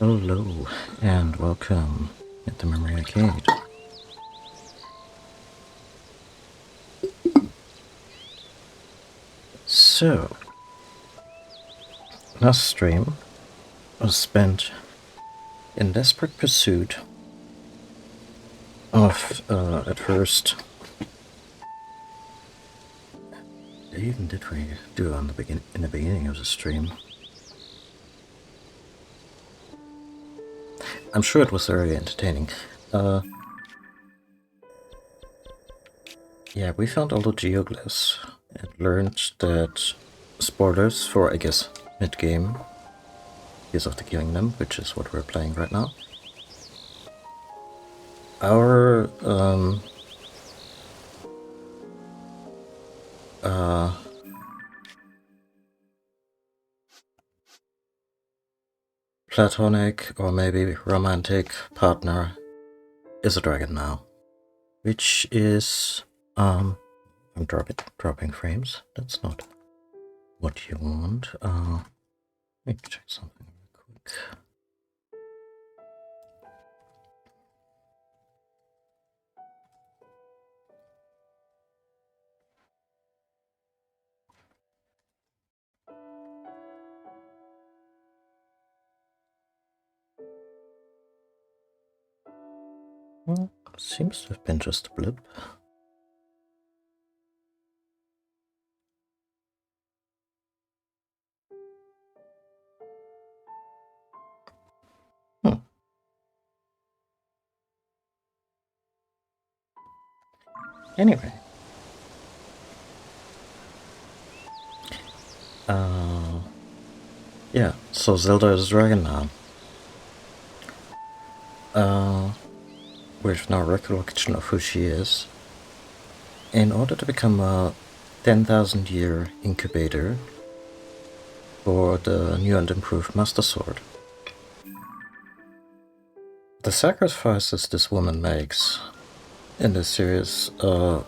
Hello and welcome at the Memory Arcade. So, last stream was spent in desperate pursuit of, at first, what even did we do in the beginning of the stream? I'm sure it was very entertaining. Yeah, we found all the geoglyphs and learned that spoilers for, I guess, mid-game Tears of the Kingdom, which is what we're playing right now. Our, platonic or maybe romantic partner is a dragon now. Which is, I'm dropping frames. That's not what you want. Let me check something real quick. Well, seems to have been just a blip. Anyway. Yeah, so Zelda is a dragon now. With no recollection of who she is. In order to become a 10,000 year incubator for the new and improved Master Sword. The sacrifices this woman makes in this series, I'm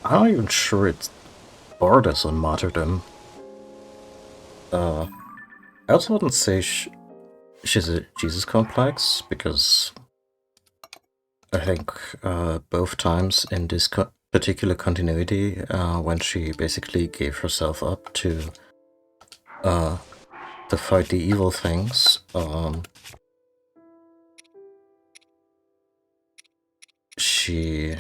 not even sure it borders on martyrdom. I also wouldn't say she's a Jesus complex, because I think both times in this particular continuity, when she basically gave herself up to fight the evil things, she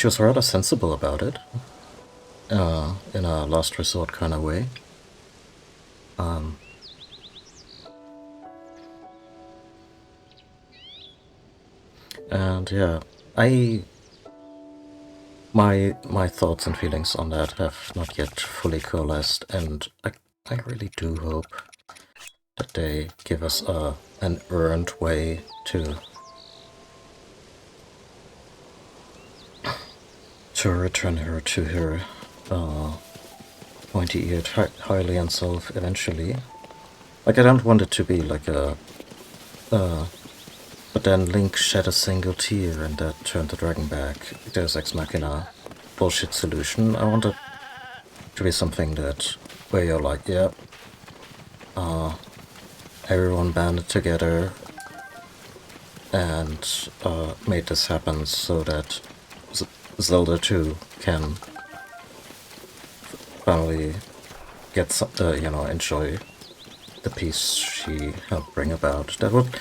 was rather sensible about it, in a last resort kind of way. And yeah, my thoughts and feelings on that have not yet fully coalesced, and I really do hope that they give us an earned way to return her to her pointy-eared Hylian self eventually. Like, I don't want it to be like a but then Link shed a single tear and that turned the dragon back. Deus Ex Machina bullshit solution. I want it to be something that where you're like, yeah, everyone banded together and made this happen so that Zelda 2 can finally get enjoy the peace she helped bring about. That would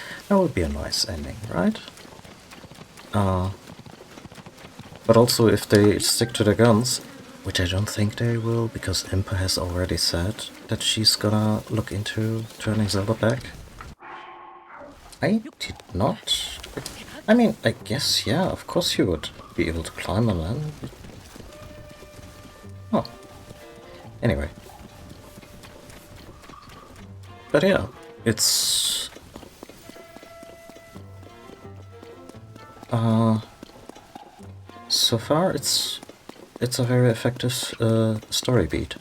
be a nice ending, right? But also, if they stick to their guns, which I don't think they will, because Impa has already said that she's gonna look into turning Zelda back. I did not. I mean, I guess, yeah, of course you would be able to climb on land. Oh. Anyway. But yeah, it's... so far, it's a very effective story beat.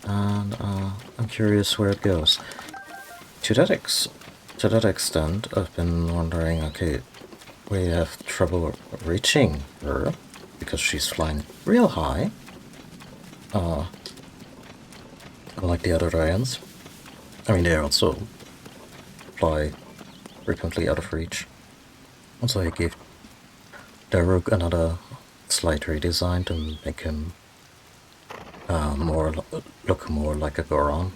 And I'm curious where it goes. To that extent, I've been wondering, okay, we have trouble reaching her because she's flying real high. Unlike the other dragons. I mean, they also fly frequently out of reach. Also, I gave Daruk another slight redesign to make him look more like a Goron,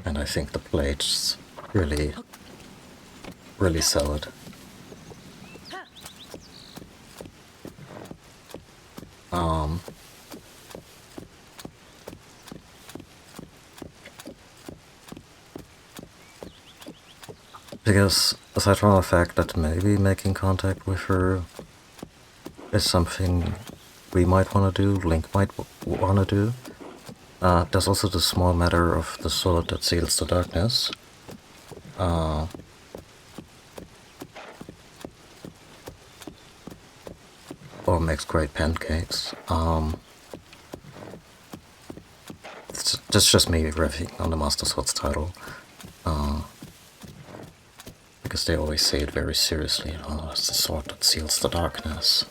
and I think the plates really sell it. Because aside from the fact that maybe making contact with her is something we might want to do, Link might want to do, there's also the small matter of the sword that seals the darkness. Or makes great pancakes. That's just me riffing on the Master Swords title. Because they always say it very seriously, it's the sword that seals the darkness.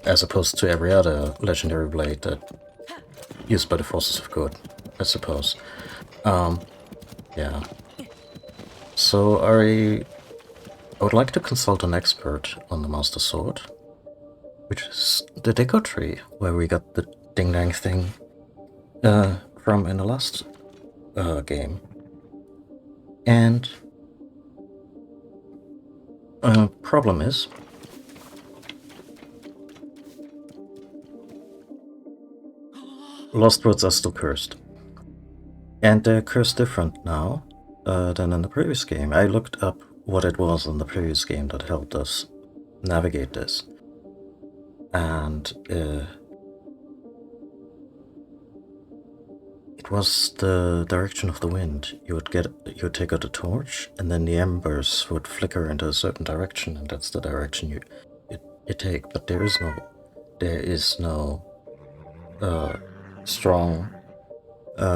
As opposed to every other legendary blade that used by the forces of good, I suppose. Yeah. So I would like to consult an expert on the Master Sword, which is the Deco Tree, where we got the Ding Dang thing from in the last game. And problem is, Lost Woods are still cursed. And they're cursed different now than in the previous game. I looked up what it was in the previous game that helped us navigate this. And it was the direction of the wind. You would take out a torch, and then the embers would flicker into a certain direction, and that's the direction you take. But there is no strong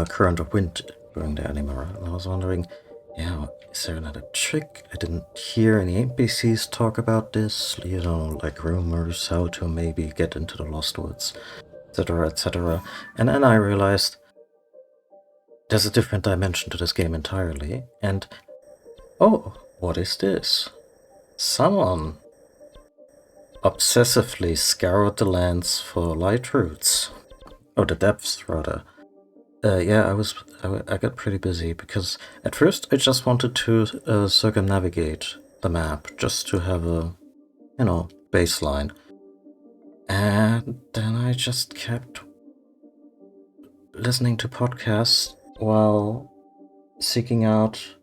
current of wind going there anymore. And I was wondering, is there another trick? I didn't hear any NPCs talk about this, like rumors how to maybe get into the Lost Woods, etc., etc. And then I realized there's a different dimension to this game entirely, and oh, what is this? Someone obsessively scoured the lands for light roots. Oh, the depths, rather. Yeah, I got pretty busy, because at first I just wanted to circumnavigate the map, just to have a, baseline. And then I just kept listening to podcasts while seeking out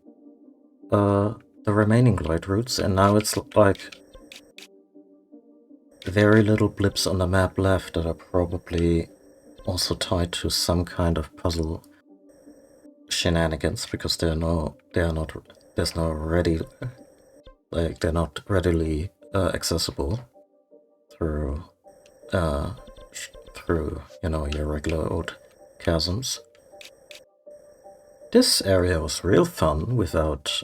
the remaining light routes, and now it's like very little blips on the map left that are probably also tied to some kind of puzzle shenanigans, because they're not readily accessible through your regular old chasms. This area was real fun without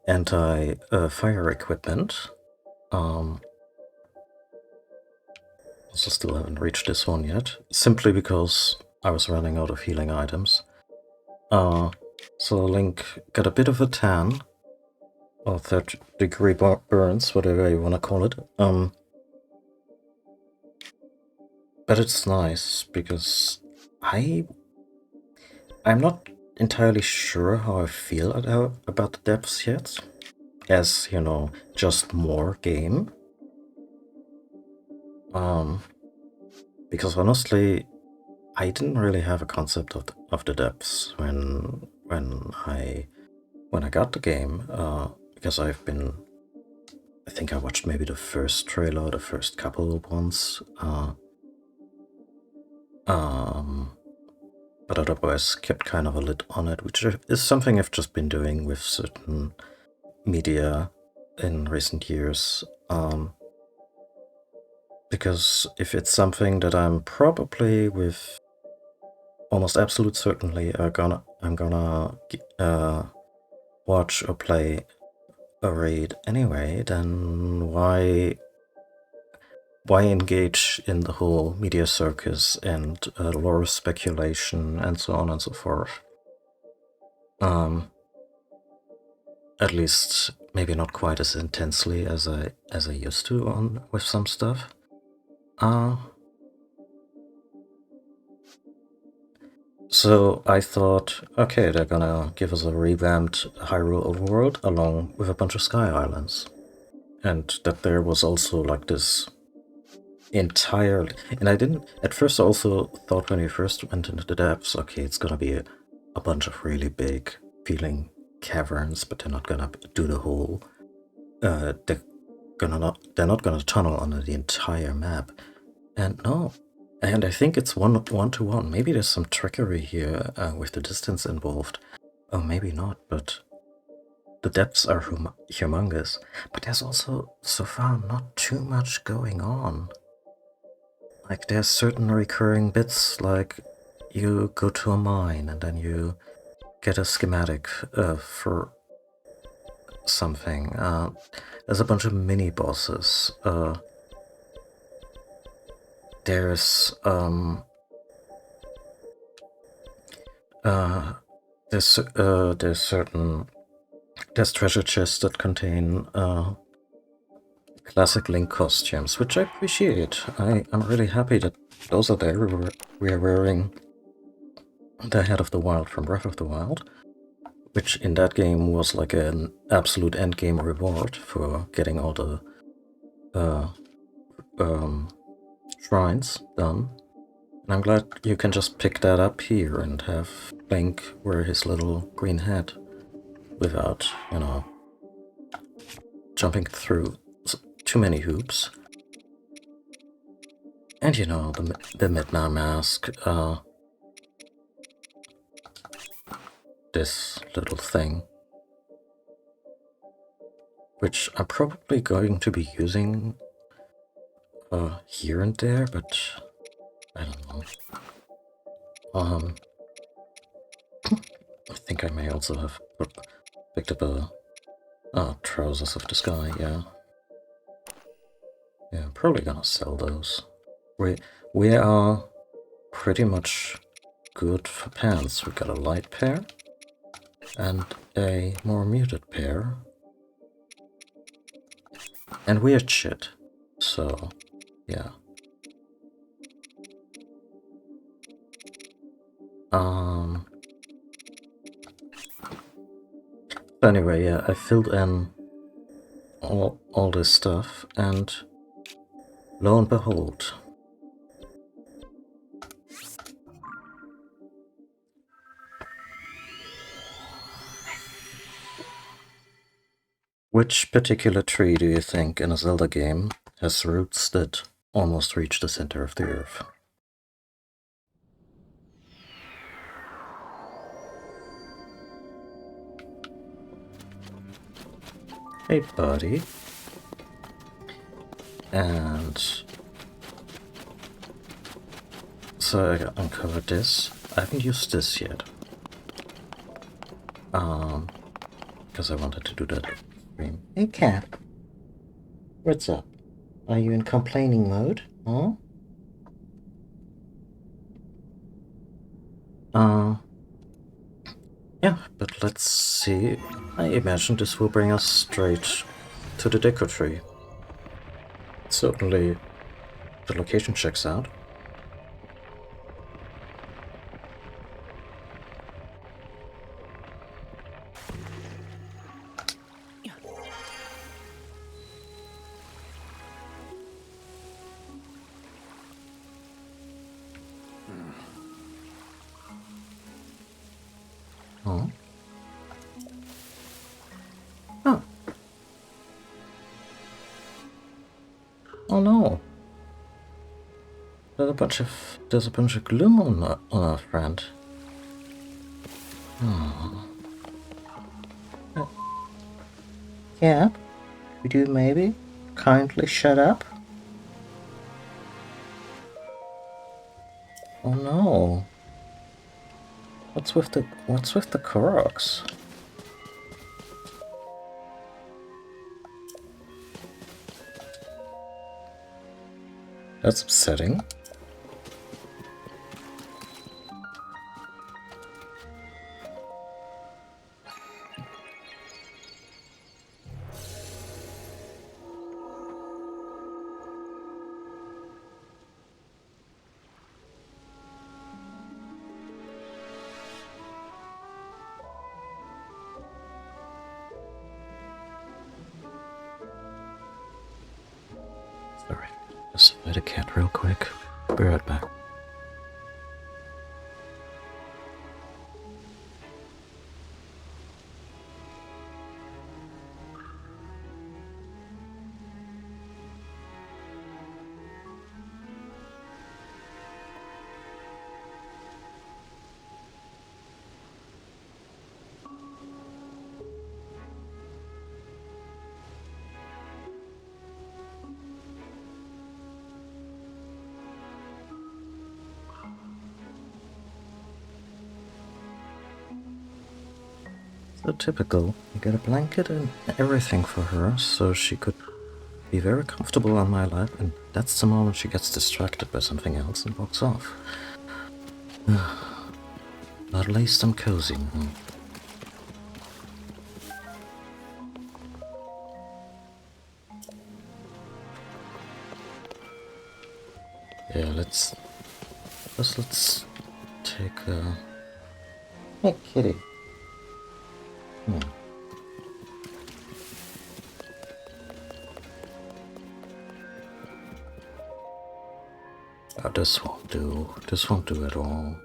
anti-fire equipment. Also still haven't reached this one yet, simply because I was running out of healing items. So Link got a bit of a tan, or third-degree burns, whatever you want to call it. But it's nice, because I'm not entirely sure how I feel about the depths yet, as, just more game. Because honestly, I didn't really have a concept of the depths when I got the game, because I think I watched maybe the first trailer, the first couple of ones, but otherwise kept kind of a lid on it, which is something I've just been doing with certain media in recent years. Because if it's something that I'm probably with almost absolute certainty I'm gonna watch or play a raid anyway, then why why engage in the whole media circus and lore speculation and so on and so forth? At least maybe not quite as intensely as I used to on with some stuff. So I thought, okay, they're gonna give us a revamped Hyrule overworld along with a bunch of Sky Islands. And that there was also like this entire... And I didn't... At first I also thought when we first went into the depths, okay, it's gonna be a bunch of really big feeling caverns, but they're not gonna do the whole... they're not gonna tunnel under the entire map. And no... And I think it's one-to-one. Maybe there's some trickery here with the distance involved. Oh, maybe not, but the depths are humongous. But there's also, so far, not too much going on. Like, there's certain recurring bits, like you go to a mine and then you get a schematic for something. There's a bunch of mini-bosses. There's treasure chests that contain classic Link costumes, which I appreciate. I'm really happy that those are there. We are wearing the Head of the Wild from Breath of the Wild, which in that game was like an absolute endgame reward for getting all the shrines done. And I'm glad you can just pick that up here and have Link wear his little green hat without, you know, jumping through too many hoops. And you know, the Midna mask, this little thing, which I'm probably going to be using here and there, but I don't know. I think I may also have picked up Trousers of the Sky, yeah. Yeah, I'm probably gonna sell those. We are pretty much good for pants. We got a light pair and a more muted pair. And weird shit. So, yeah. Anyway, yeah, I filled in all this stuff, and lo and behold, which particular tree do you think in a Zelda game has roots that almost reach the center of the earth? Hey, buddy. And so I uncovered this. I haven't used this yet. Because I wanted to do that stream. Hey, Cat. What's up? Are you in complaining mode? Huh? Yeah, but let's see. I imagine this will bring us straight to the Deku Tree. Certainly, the location checks out. Oh. Oh. Oh no. There's a bunch of gloom on our friend. Oh. Yeah. Would you maybe kindly shut up? Oh no. What's with the Koroks? That's upsetting. Sorry. Just feed a cat real quick. Be right back. So typical. You get a blanket and everything for her, so she could be very comfortable on my lap, and that's the moment she gets distracted by something else and walks off. But at least I'm cozy now. Yeah, let's take a... Hey, kitty. Hmm. Oh, this won't do. This won't do at all.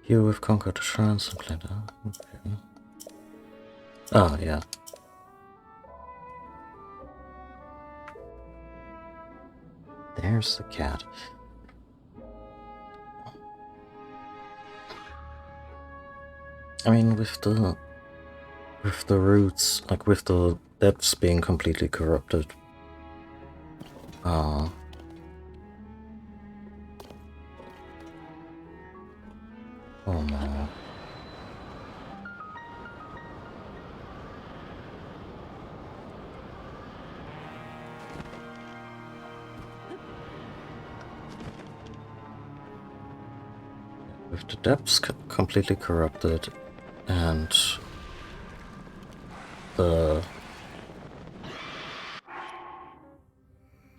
Here we've conquered the shrine, something like that. Okay. Oh, yeah. There's the cat. I mean, with the roots, like with the depths being completely corrupted. Oh no. With the depths completely corrupted and the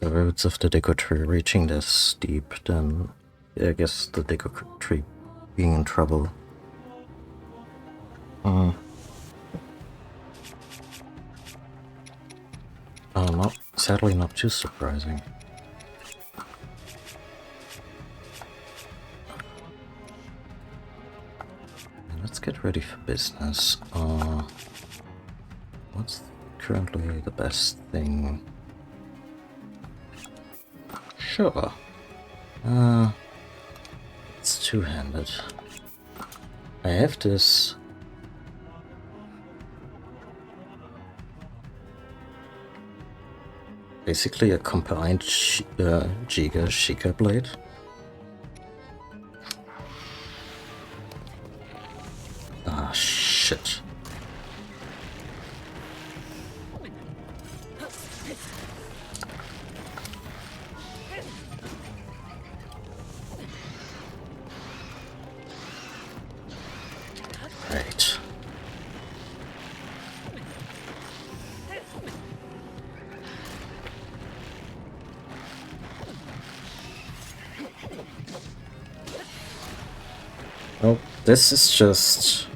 roots of the Deku Tree reaching this deep, then I guess the Deku Tree being in trouble. Oh, sadly not too surprising. Let's get ready for business. What's currently the best thing? Sure. It's two-handed. I have this. Basically a combined Giga Sheikah blade. Ah, shit. Right. Oh, this is just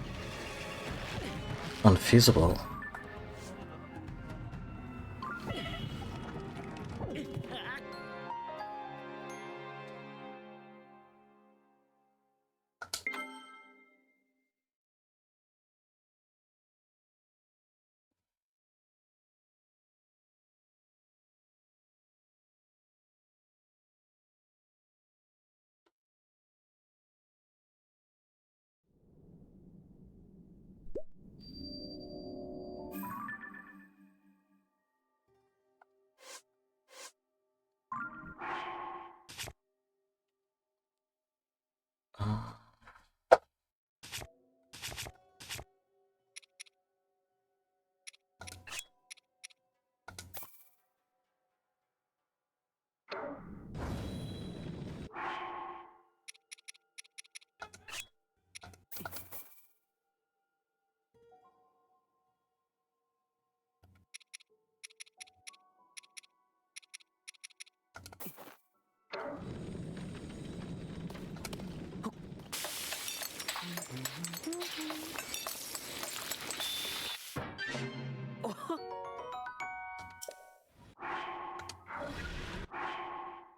unfeasible.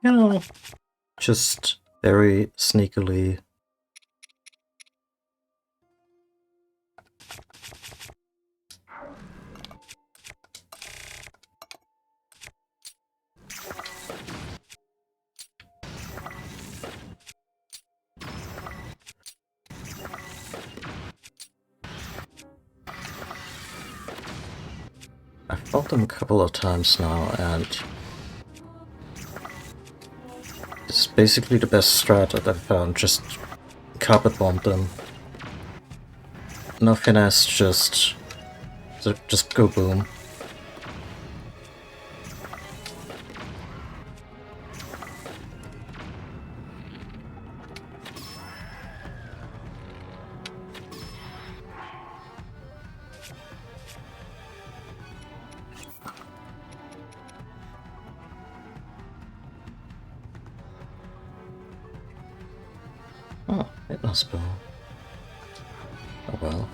You know, just very sneakily. I've fought them a couple of times now, and it's basically the best strat that I've found. Just carpet bomb them. No finesse, just go boom. Oh, it must be. Oh well.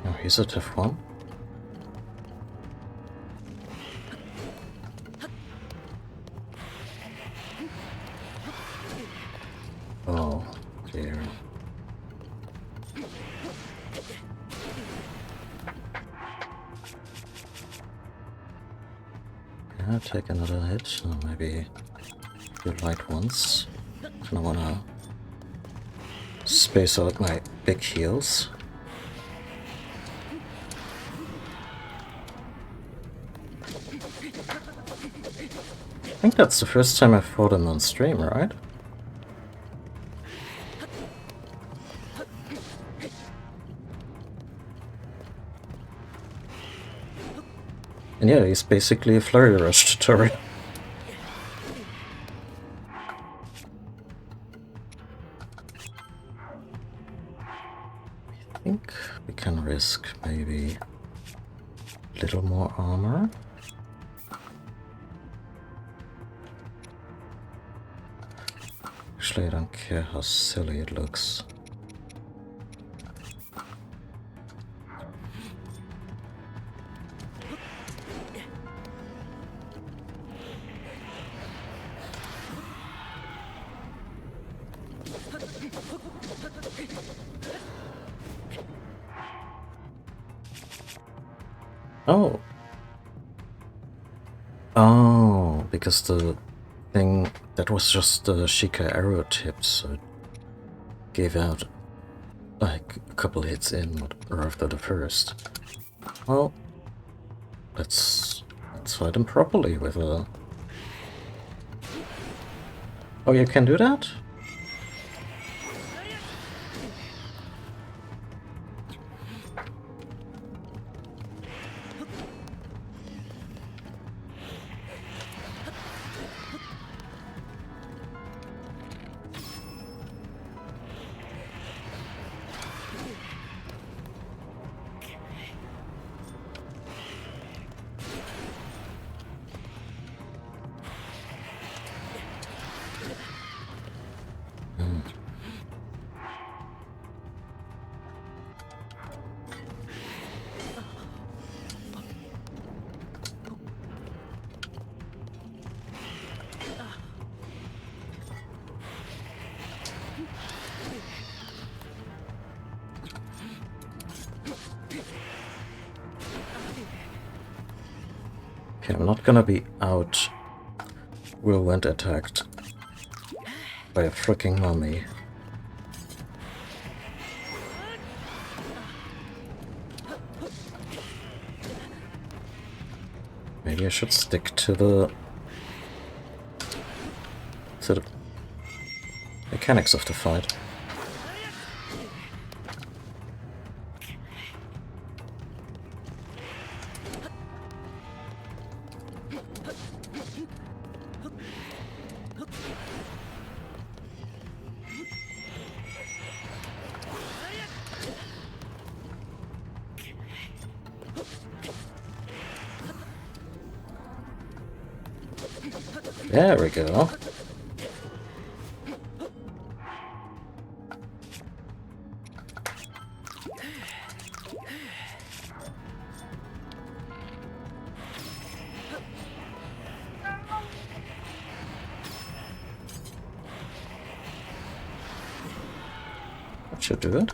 Oh, he's a tough one. Oh, dear. Yeah, take another hit, or maybe do light once. I don't wanna space out my big heals. I think that's the first time I fought him on stream, right? And yeah, he's basically a flurry rush tutorial. I think we can risk maybe a little more armor. Actually, I don't care how silly it looks. Oh. Oh, because the thing that was just the Sheikah arrow tip, so it gave out like a couple hits in or after the first. Well, let's fight him properly with a... Oh, you can do that? Okay, I'm not gonna be out whirlwind attacked by a freaking mummy. Maybe I should stick to the mechanics of the fight. There we go. That should do it.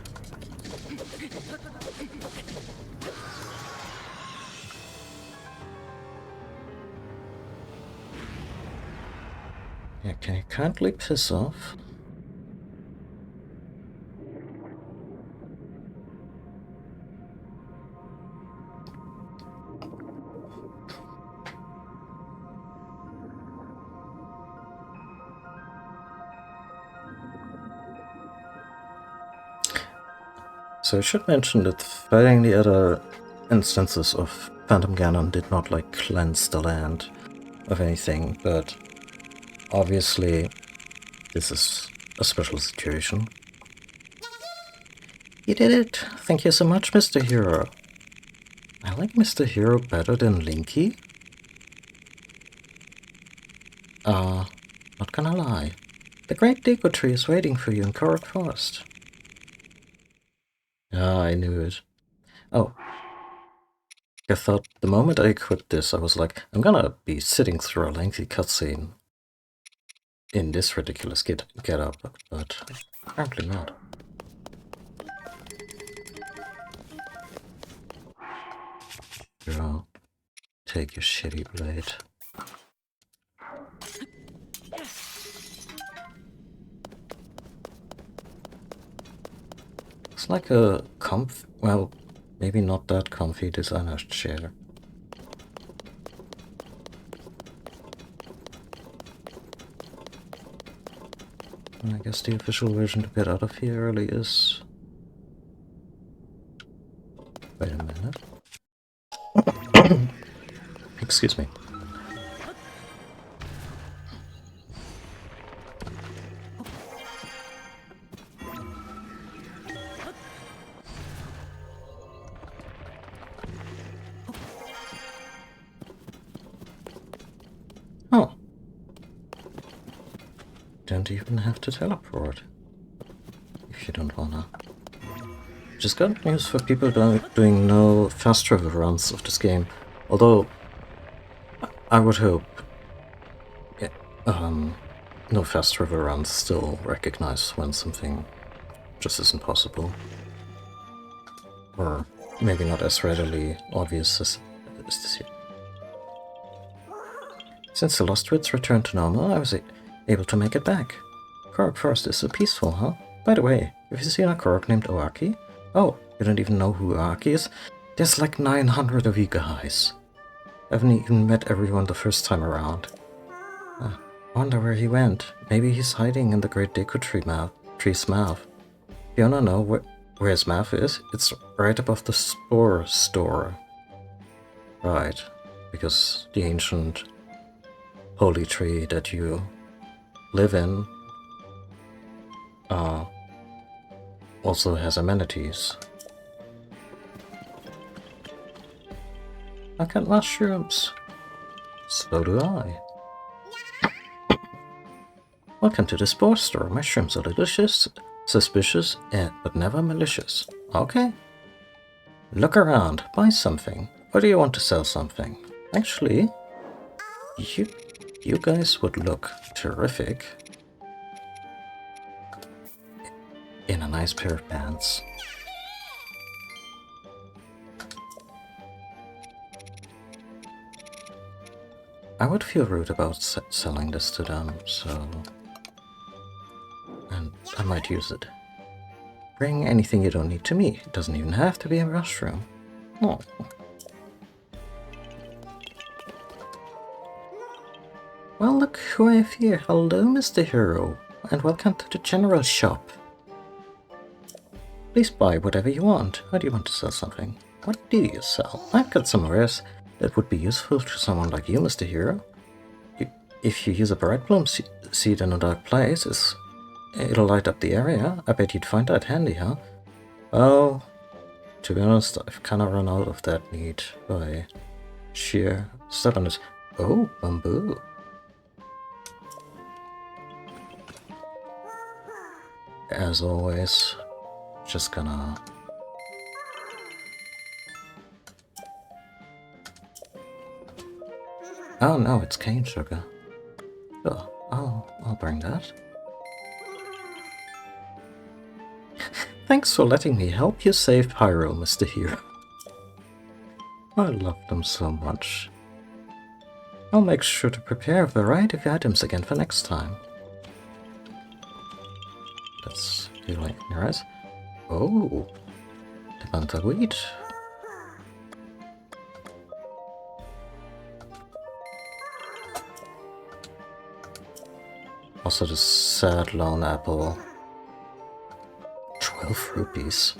Yeah, can you kindly piss off? So I should mention that fighting the other instances of Phantom Ganon did not like cleanse the land of anything, but obviously this is a special situation. You did it! Thank you so much, Mr. Hero. I like Mr. Hero better than Linky. Not gonna lie. The Great Deku Tree is waiting for you in Korok Forest. Ah, I knew it. Oh. I thought the moment I quit this, I was like, I'm gonna be sitting through a lengthy cutscene in this ridiculous get-up, but apparently not. Girl, take your shitty blade. It's like a well, maybe not that comfy designer's chair. And I guess the official version to get out of here early is... Wait a minute. Excuse me. Oh. Don't even have to teleport. If you don't wanna. Just got news for people doing no fast travel runs of this game. Although, I would hope no fast travel runs still recognize when something just isn't possible. Or maybe not as readily obvious as this here. Since the Lost Wits returned to normal, I was able to make it back. Korok Forest is so peaceful, huh? By the way, have you seen a Korok named Oaki? Oh, you don't even know who Oaki is? There's like 900 of you guys. I haven't even met everyone the first time around. I wonder where he went. Maybe he's hiding in the Great Deku Tree's mouth. You wanna know where his mouth is? It's right above the Spore Store. Right, because the ancient holy tree that you live in also has amenities. I got mushrooms. So do I. Welcome to the Spore Store. Mushrooms are delicious, suspicious, but never malicious. Okay. Look around, buy something. Or do you want to sell something? Actually, you guys would look terrific in a nice pair of pants. I would feel rude about selling this to them, so... And I might use it. Bring anything you don't need to me. It doesn't even have to be a mushroom. Oh. Well, look who I have here. Hello, Mr. Hero, and welcome to the general shop. Please buy whatever you want. How do you want to sell something? What do you sell? I've got some wares that would be useful to someone like you, Mr. Hero. If you use a bright bloom seed in a dark place, it'll light up the area. I bet you'd find that handy, huh? Oh, to be honest, I've kind of run out of that need by sheer stubbornness. Oh, bamboo. as always, just gonna... Oh no, it's cane sugar. Oh, I'll bring that. Thanks for letting me help you save Hyrule, Mr. Hero. I love them so much. I'll make sure to prepare a variety of items again for next time. That's really nice. Oh, the Bantaweed. Also the sad lone apple. 12 rupees.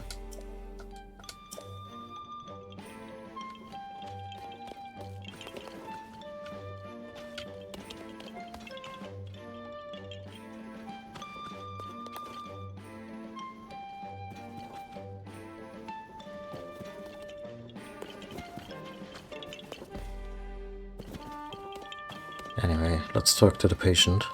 Anyway, let's talk to the patient.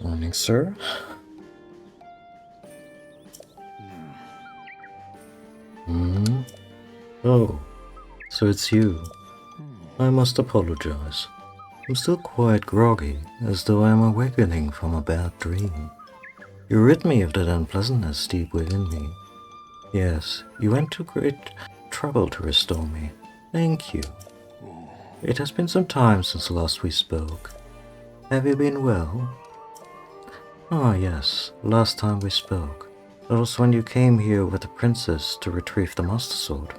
Morning, sir. Hmm? Oh, so it's you. I must apologize. I'm still quite groggy, as though I'm awakening from a bad dream. You rid me of that unpleasantness deep within me. Yes, you went to great trouble to restore me. Thank you. It has been some time since last we spoke. Have you been well? Ah, yes, last time we spoke. That was when you came here with the princess to retrieve the Master Sword.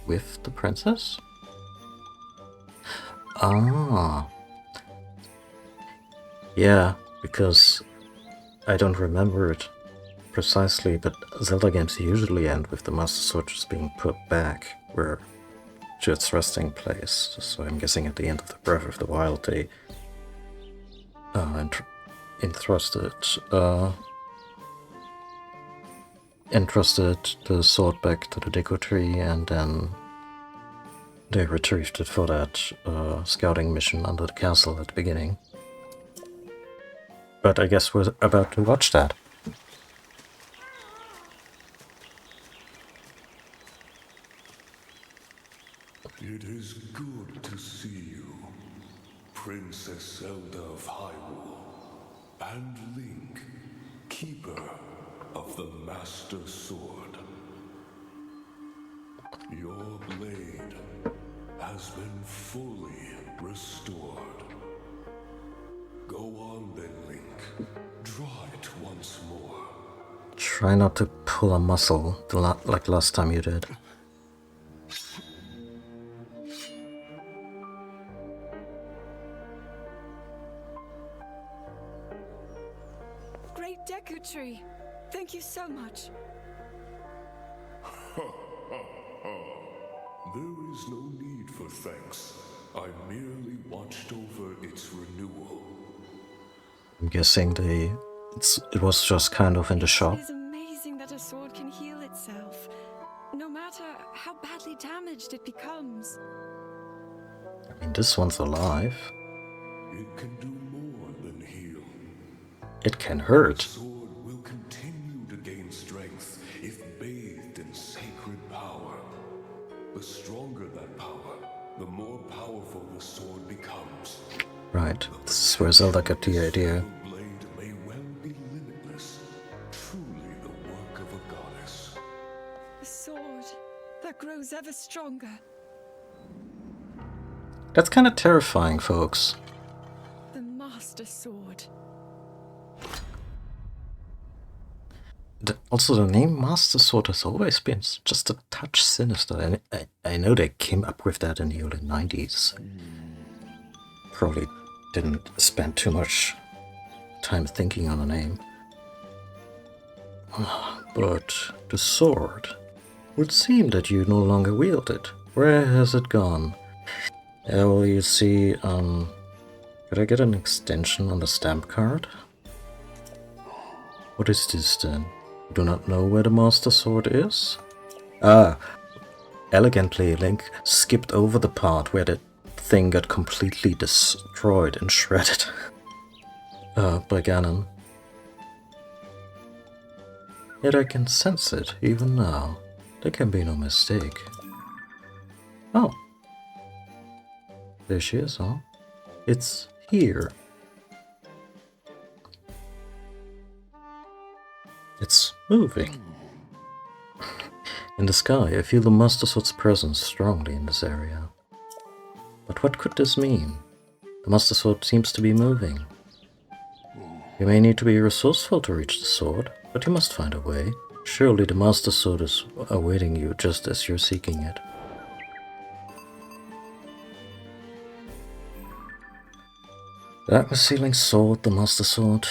With the princess? Ah. Yeah, because I don't remember it precisely, but Zelda games usually end with the Master Sword just being put back where to its resting place. So I'm guessing at the end of the Breath of the Wild they entrusted the sword back to the Deku Tree, and then they retrieved it for that scouting mission under the castle at the beginning. But I guess we're about to watch that. It is good to see you, Princess Zelda of Hyrule, and Link, Keeper of the Master Sword. Your blade has been fully restored. Go on then, Link. Draw it once more. Try not to pull a muscle like last time you did. Great Deku Tree! Thank you so much. There is no need for thanks. I merely watched over its renewal. I'm guessing it was just kind of in the shop. It is amazing that a sword can heal itself, no matter how badly damaged it becomes. I mean, this one's alive. It can do more than heal. It can hurt. The sword will continue to gain strength if bathed in sacred power. The stronger that power, the more powerful the sword becomes. Right, this is where Zelda got the idea. The blade may well be limitless, truly the work of a goddess. A sword that grows ever stronger. That's kind of terrifying, folks. The Master Sword. Also, the name Master Sword has always been just a touch sinister, and I know they came up with that in the early 90s. Probably didn't spend too much time thinking on the name. But the sword would seem that you no longer wield it. Where has it gone? Well, you see, could I get an extension on the stamp card? What is this then? Do not know where the Master Sword is? Ah, elegantly, Link skipped over the part where the thing got completely destroyed and shredded by Ganon. Yet I can sense it even now. There can be no mistake. Oh. There she is, huh? It's here. It's moving. In the sky, I feel the Master Sword's presence strongly in this area. But what could this mean? The Master Sword seems to be moving. You may need to be resourceful to reach the sword, but you must find a way. Surely the Master Sword is awaiting you just as you're seeking it. The Atmos-sealing sword, the Master Sword,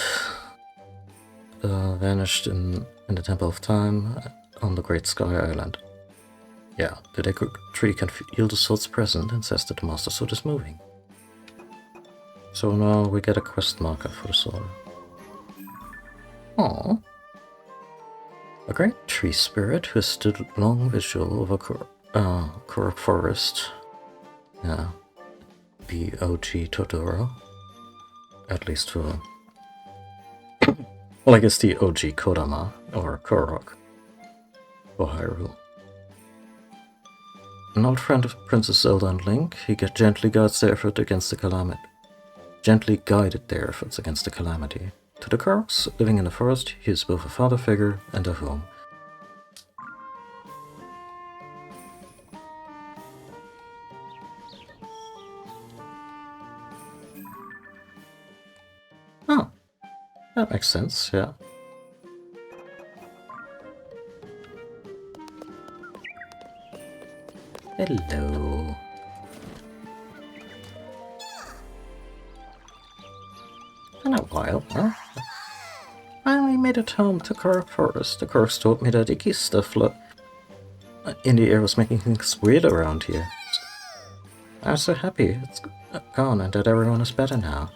vanished in the Temple of Time on the Great Sky Island. Yeah, the Deku Tree can feel the sword's presence and says that the Master Sword is moving. So now we get a quest marker for the sword. Aww. A great tree spirit who stood long vigil over Korok Forest. Yeah. The OG Totoro. At least for... well, I guess the OG Kodama, or Korok. For Hyrule. An old friend of Princess Zelda and Link, he gently guides their effort against the calamity. Gently guided their efforts against the calamity. To the Koroks living in the forest, he is both a father figure and a home. Oh, that makes sense, yeah. Hello. Been a while, huh? Finally made it home to Korok Forest. The Koroks told me that icky stuff in the air was making things weird around here. I'm so happy it's gone and that everyone is better now.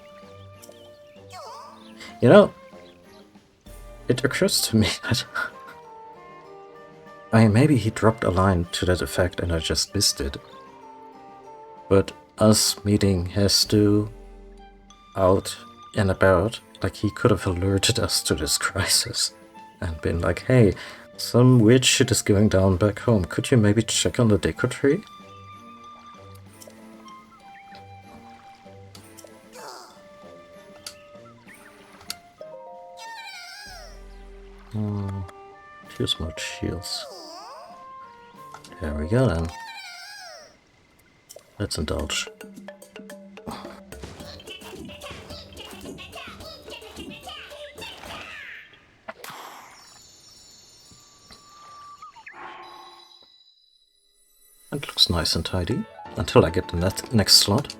You know, it occurs to me that... I mean, maybe he dropped a line to that effect and I just missed it. But us meeting Hestu out and about, like he could have alerted us to this crisis and been like, hey, some weird shit is going down back home. Could you maybe check on the Deku Tree? Use more shields. There we go then. Let's indulge. It looks nice and tidy, until I get the next slot.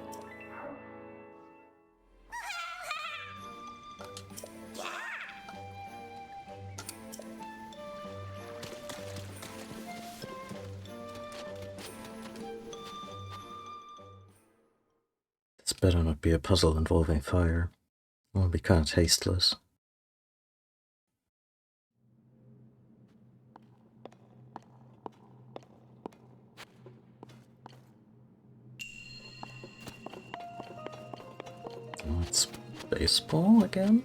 This better not be a puzzle involving fire. It will be kind of tasteless. Oh, it's baseball again?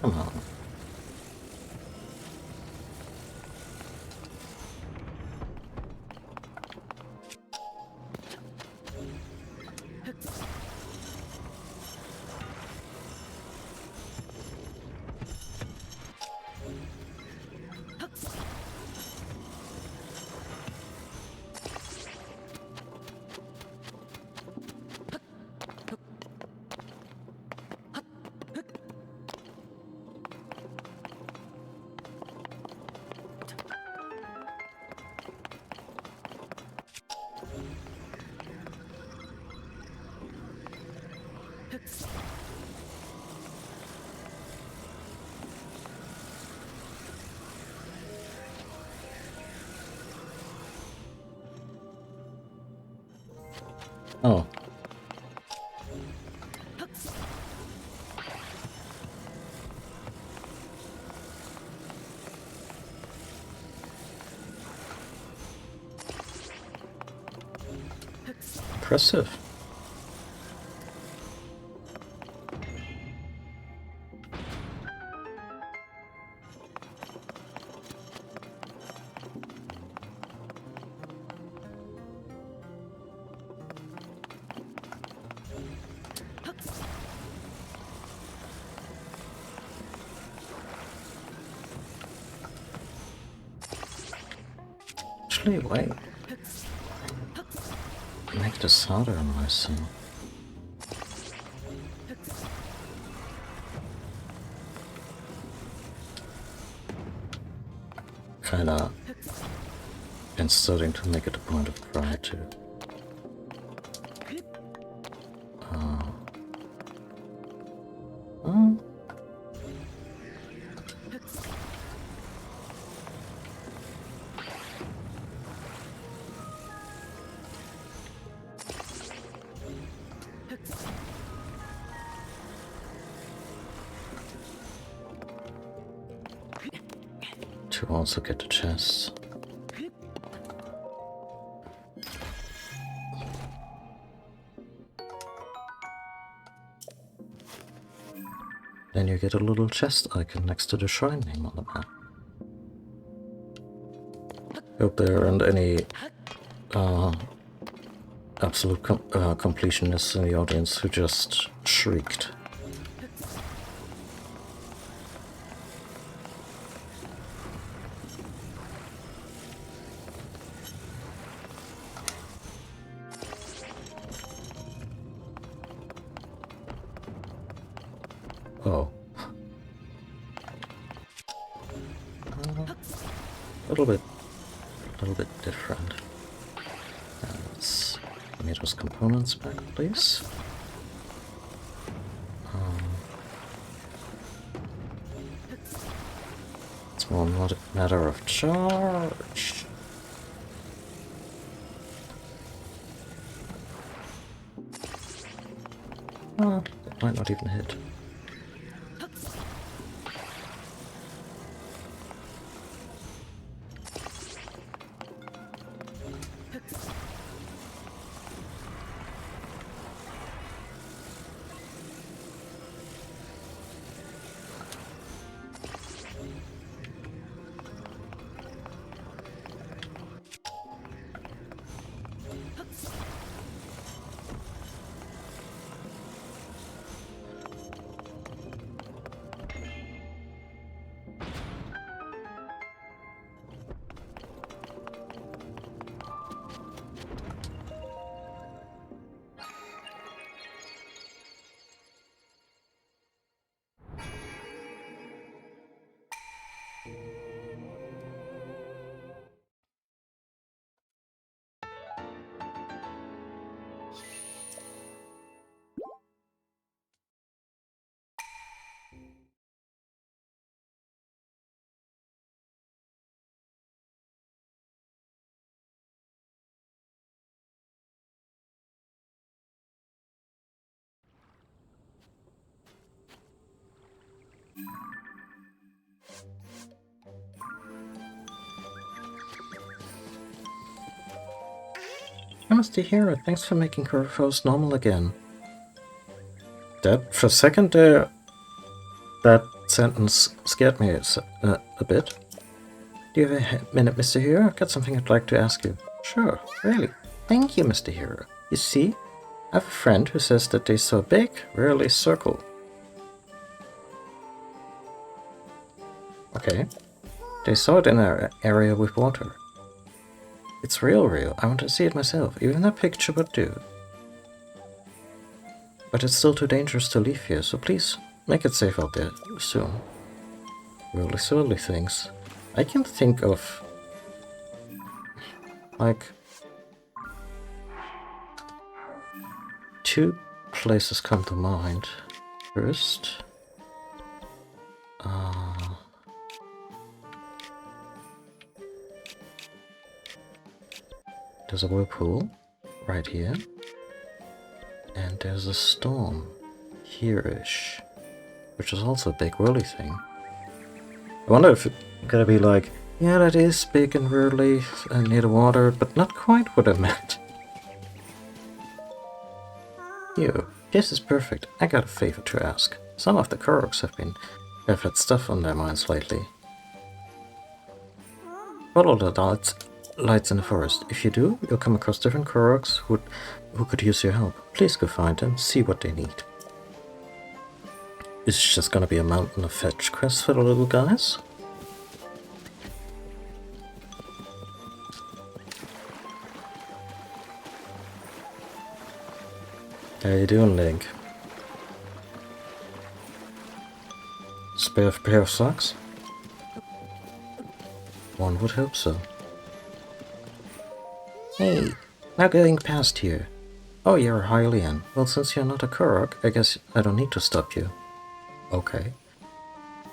Come on. Oh. Impressive. Actually, wait. Make this harder on myself. Kinda been starting to make it a point of pride to also get the chests. Then you get a little chest icon next to the shrine name on the map. Hope there aren't any absolute completionists in the audience who just shrieked. Oh. A little bit different. Let's give me those components back, please. It's more not a matter of charge. Oh, that might not even hit. Honesty Hero, thanks for making her host normal again. That, for a second there, that sentence scared me a bit. Do you have a minute, Mr. Hero? I've got something I'd like to ask you. Sure, really. Thank you, Mr. Hero. You see, I have a friend who says that they saw a big, rarely circle. Okay. They saw it in an area with water. It's real. I want to see it myself. Even a picture would do. But it's still too dangerous to leave here, so please, make it safe out there soon. Really silly things. I can think of... like... 2 places come to mind. First... there's a whirlpool right here. And there's a storm. Here-ish. Which is also a big whirly thing. I wonder if it's gonna be like, yeah, that is big and whirly and near the water, but not quite what I meant. You, this is perfect. I got a favor to ask. Some of the Koroks have had stuff on their minds lately. Follow the lights in the forest. If you do, you'll come across different Koroks who could use your help. Please go find them, see what they need. Is it just gonna be a mountain of fetch quests for the little guys? How you doing, Link? Spare pair of socks? One would hope so. Hey, now going past here. Oh, you're a Hylian. Well, since you're not a Korok, I guess I don't need to stop you. Okay.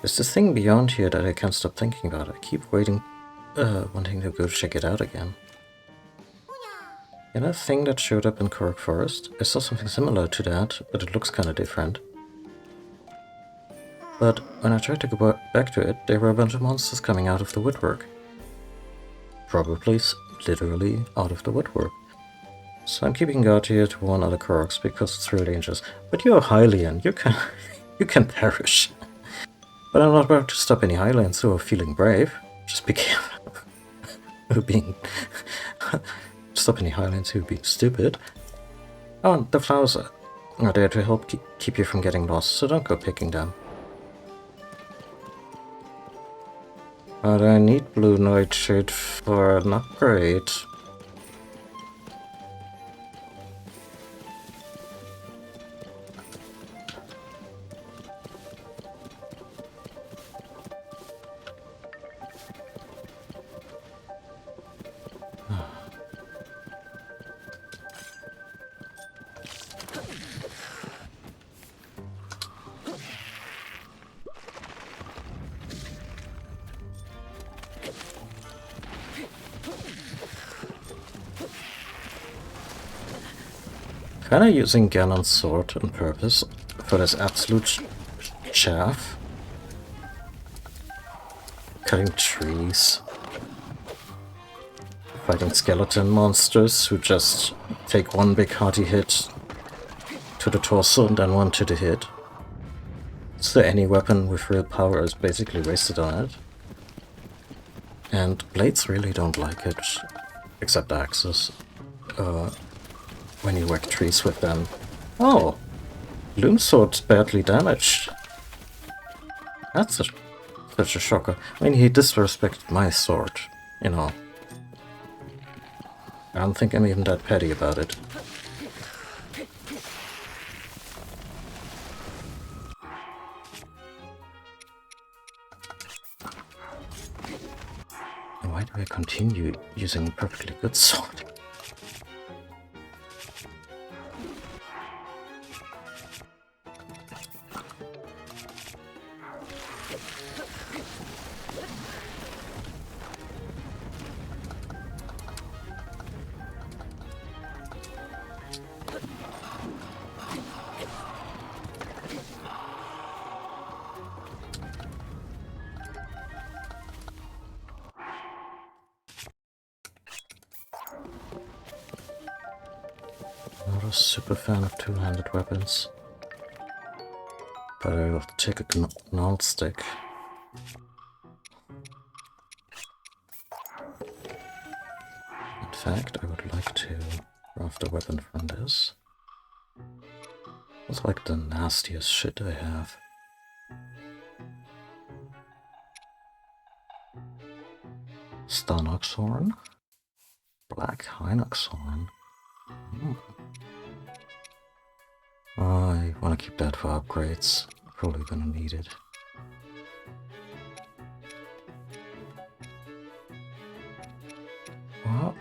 There's this thing beyond here that I can't stop thinking about. I keep wanting to go check it out again. You know that thing that showed up in Korok Forest? I saw something similar to that, but it looks kinda different. But when I tried to go back to it, there were a bunch of monsters coming out of the woodwork. Probably literally out of the woodwork. So I'm keeping guard here to warn other Koroks because it's really dangerous. But you're a Hylian, you can perish. But I'm not about to stop any Hylians who are feeling brave. Just be careful. Stop any Hylians who are being stupid. Oh, and the flowers are there to help keep you from getting lost, so don't go picking them. But I need blue nightshade for an upgrade. Kinda using Ganon's sword on purpose for this absolute chaff. Cutting trees. Fighting skeleton monsters who just take one big hearty hit to the torso and then one to the head. So any weapon with real power is basically wasted on it. And blades really don't like it, except axes. When you whack trees with them. Oh! Loom sword's badly damaged. That's such a shocker. I mean, he disrespected my sword, you know. I don't think I'm even that petty about it. And why do I continue using a perfectly good sword? Not a super fan of two-handed weapons, but I will take a gnarled stick. In fact, I would like to craft a weapon from this. It's like the nastiest shit I have. Stun Oxhorn, Black Hinoxhorn. I want to keep that for upgrades. Probably gonna need it. Well,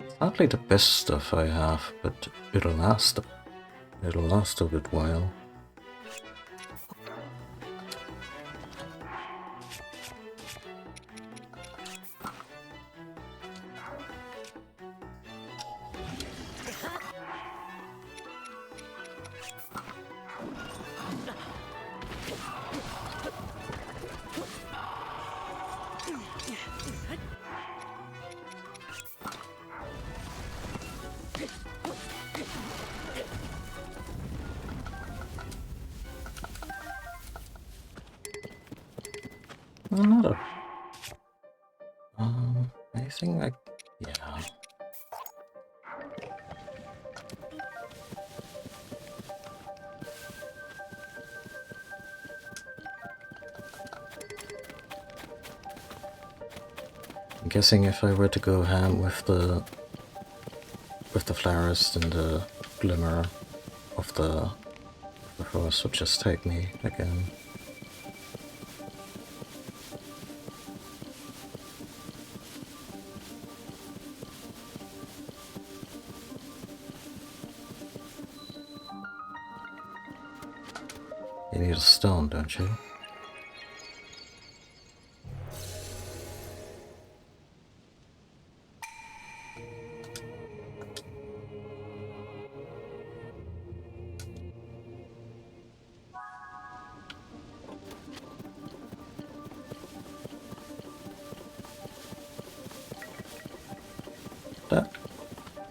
it's hardly the best stuff I have, but it'll last. It'll last a bit while. Another. Anything like... Yeah. I'm guessing if I were to go ham with the florist and the glimmer of the forest would just take me again. You need a stone, don't you? That,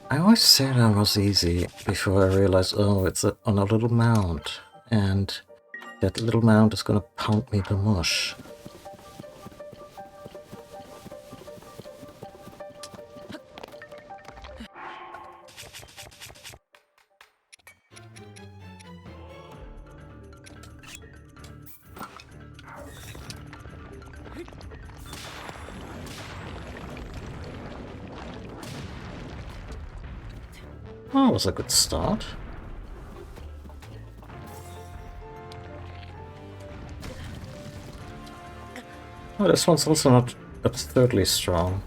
I always said that was easy before I realized, oh, it's on a little mound, and that little mound is gonna pound me to mush. Oh, that was a good start. Oh, this one's also not absurdly strong.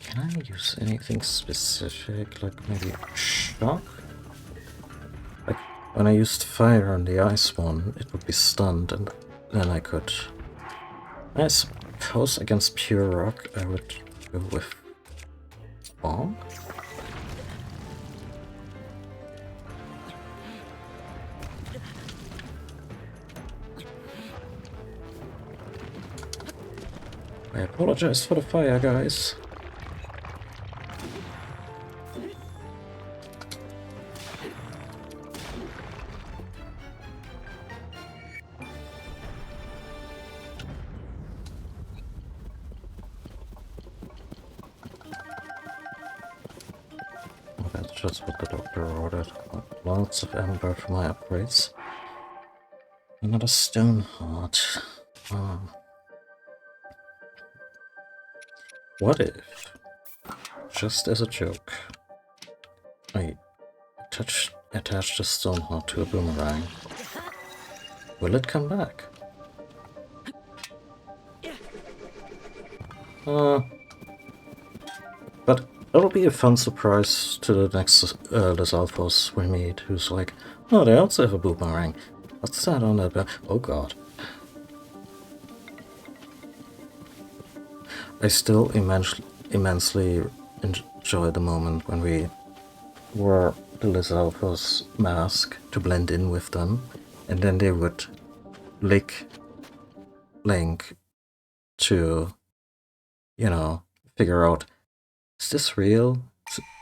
Can I use anything specific, like maybe shock? Like, when I used fire on the ice one, it would be stunned, and then I could... I suppose against pure rock, I would go with bomb? I apologize for the fire, guys. That's just what the doctor ordered. Lots of amber for my upgrades. Another stone heart. What if, just as a joke, I attach the stone heart to a boomerang? Will it come back? But that'll be a fun surprise to the next Lizalfos we meet, who's like, oh, they also have a boomerang. What's that on that? Oh god. I still immensely enjoy the moment when we wore the Lizalfos mask to blend in with them, and then they would lick Link to, you know, figure out, is this real?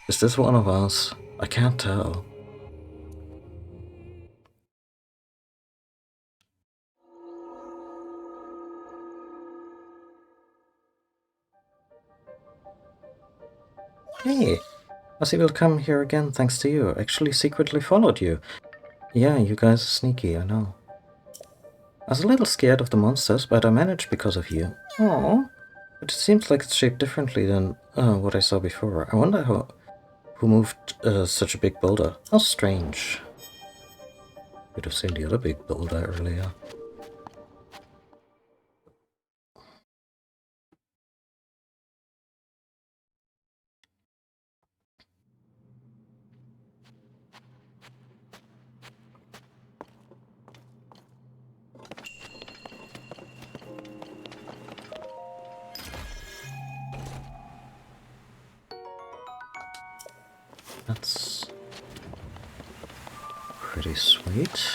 Is this one of us? I can't tell. Hey, I was able to come here again thanks to you. Actually secretly followed you. Yeah, you guys are sneaky, I know. I was a little scared of the monsters, but I managed because of you. Oh, but it seems like it's shaped differently than what I saw before. I wonder who moved such a big boulder. How strange. Could have seen the other big boulder earlier. That's pretty sweet.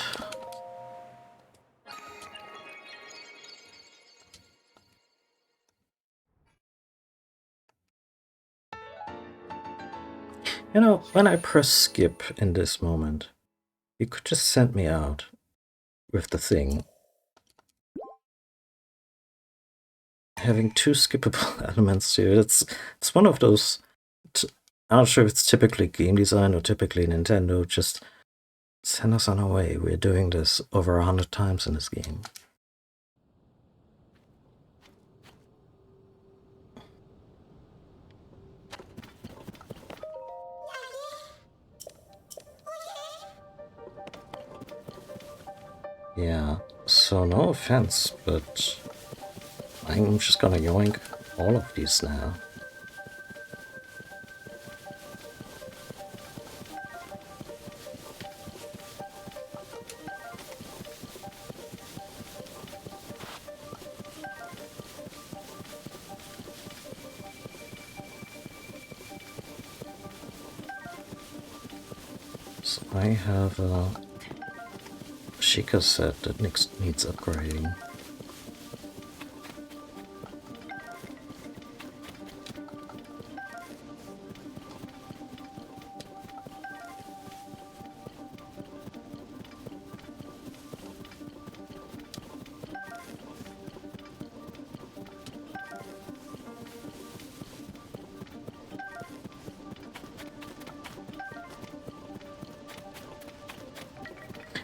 You know, when I press skip in this moment, you could just send me out with the thing. Having two skippable elements here, it's one of those... I'm not sure if it's typically game design or typically Nintendo, just send us on our way. We're doing this over 100 times in this game. Yeah, so no offense, but I'm just gonna yoink all of these now. So I have a Sheikah set that needs upgrading.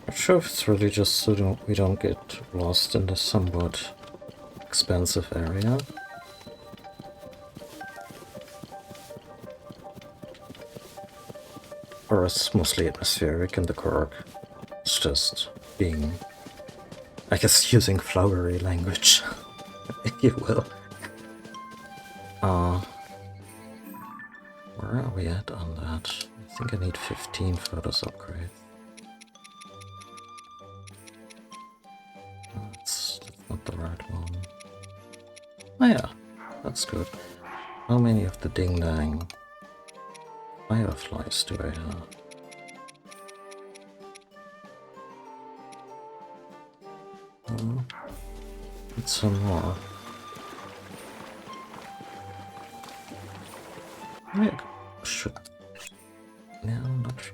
Not sure if it's really just so we don't get lost in this somewhat expensive area. Or it's mostly atmospheric and the Korok. It's just being, I guess, using flowery language, if you will. Where are we at on that? I think I need 15 for this upgrade. That's not the right one. Oh yeah, that's good. How many of the ding dang fireflies do I have? Need some more. Yeah, should. No, not sure.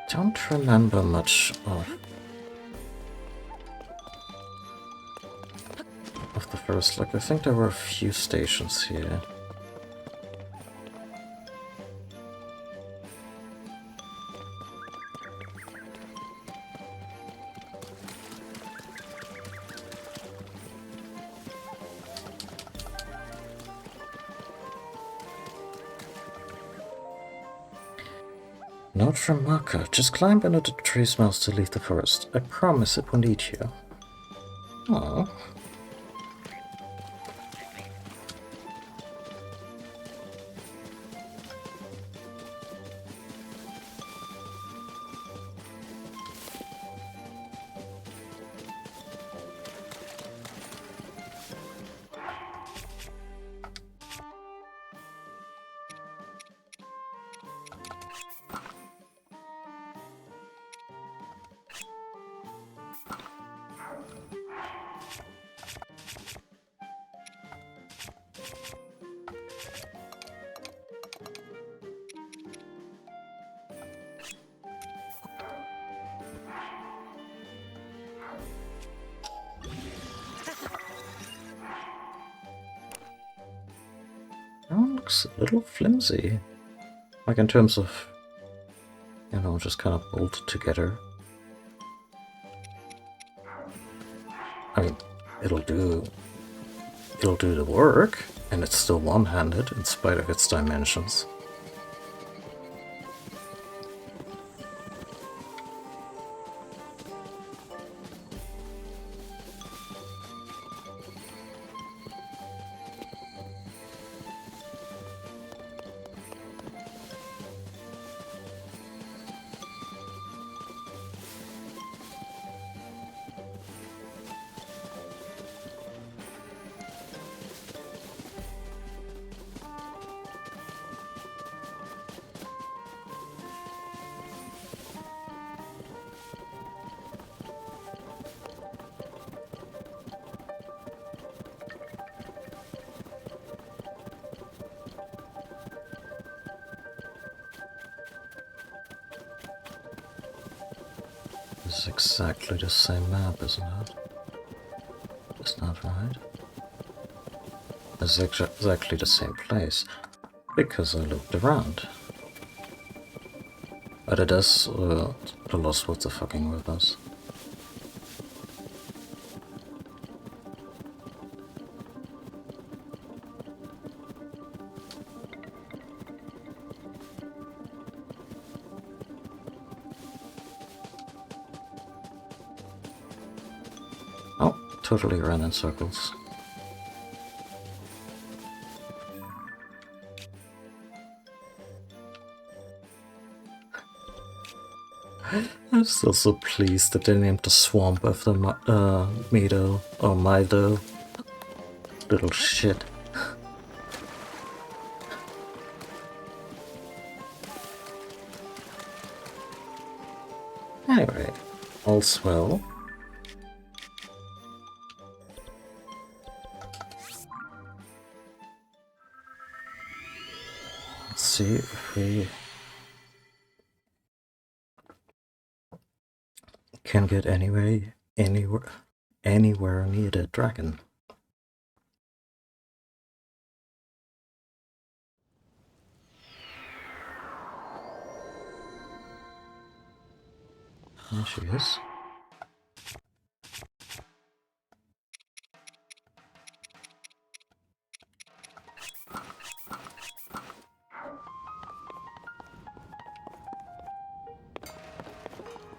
Don't remember much of the first look. I think there were a few stations here. Note from Maka. Just climb into the tree's mouth to leave the forest. I promise it won't eat you. Oh. Looks a little flimsy. Like in terms of, you know, just kind of bolted together. I mean, it'll do the work. And it's still one-handed in spite of its dimensions. This is exactly the same map, isn't it? Is that right? It's exactly the same place, because I looked around. But it is the Lost Woods are fucking with us. Oh, totally ran in circles. I'm still so pleased that they named the swamp after Mido or Mido. Little shit. Anyway, all's well. Let's see if we can get anywhere near the dragon. There she is.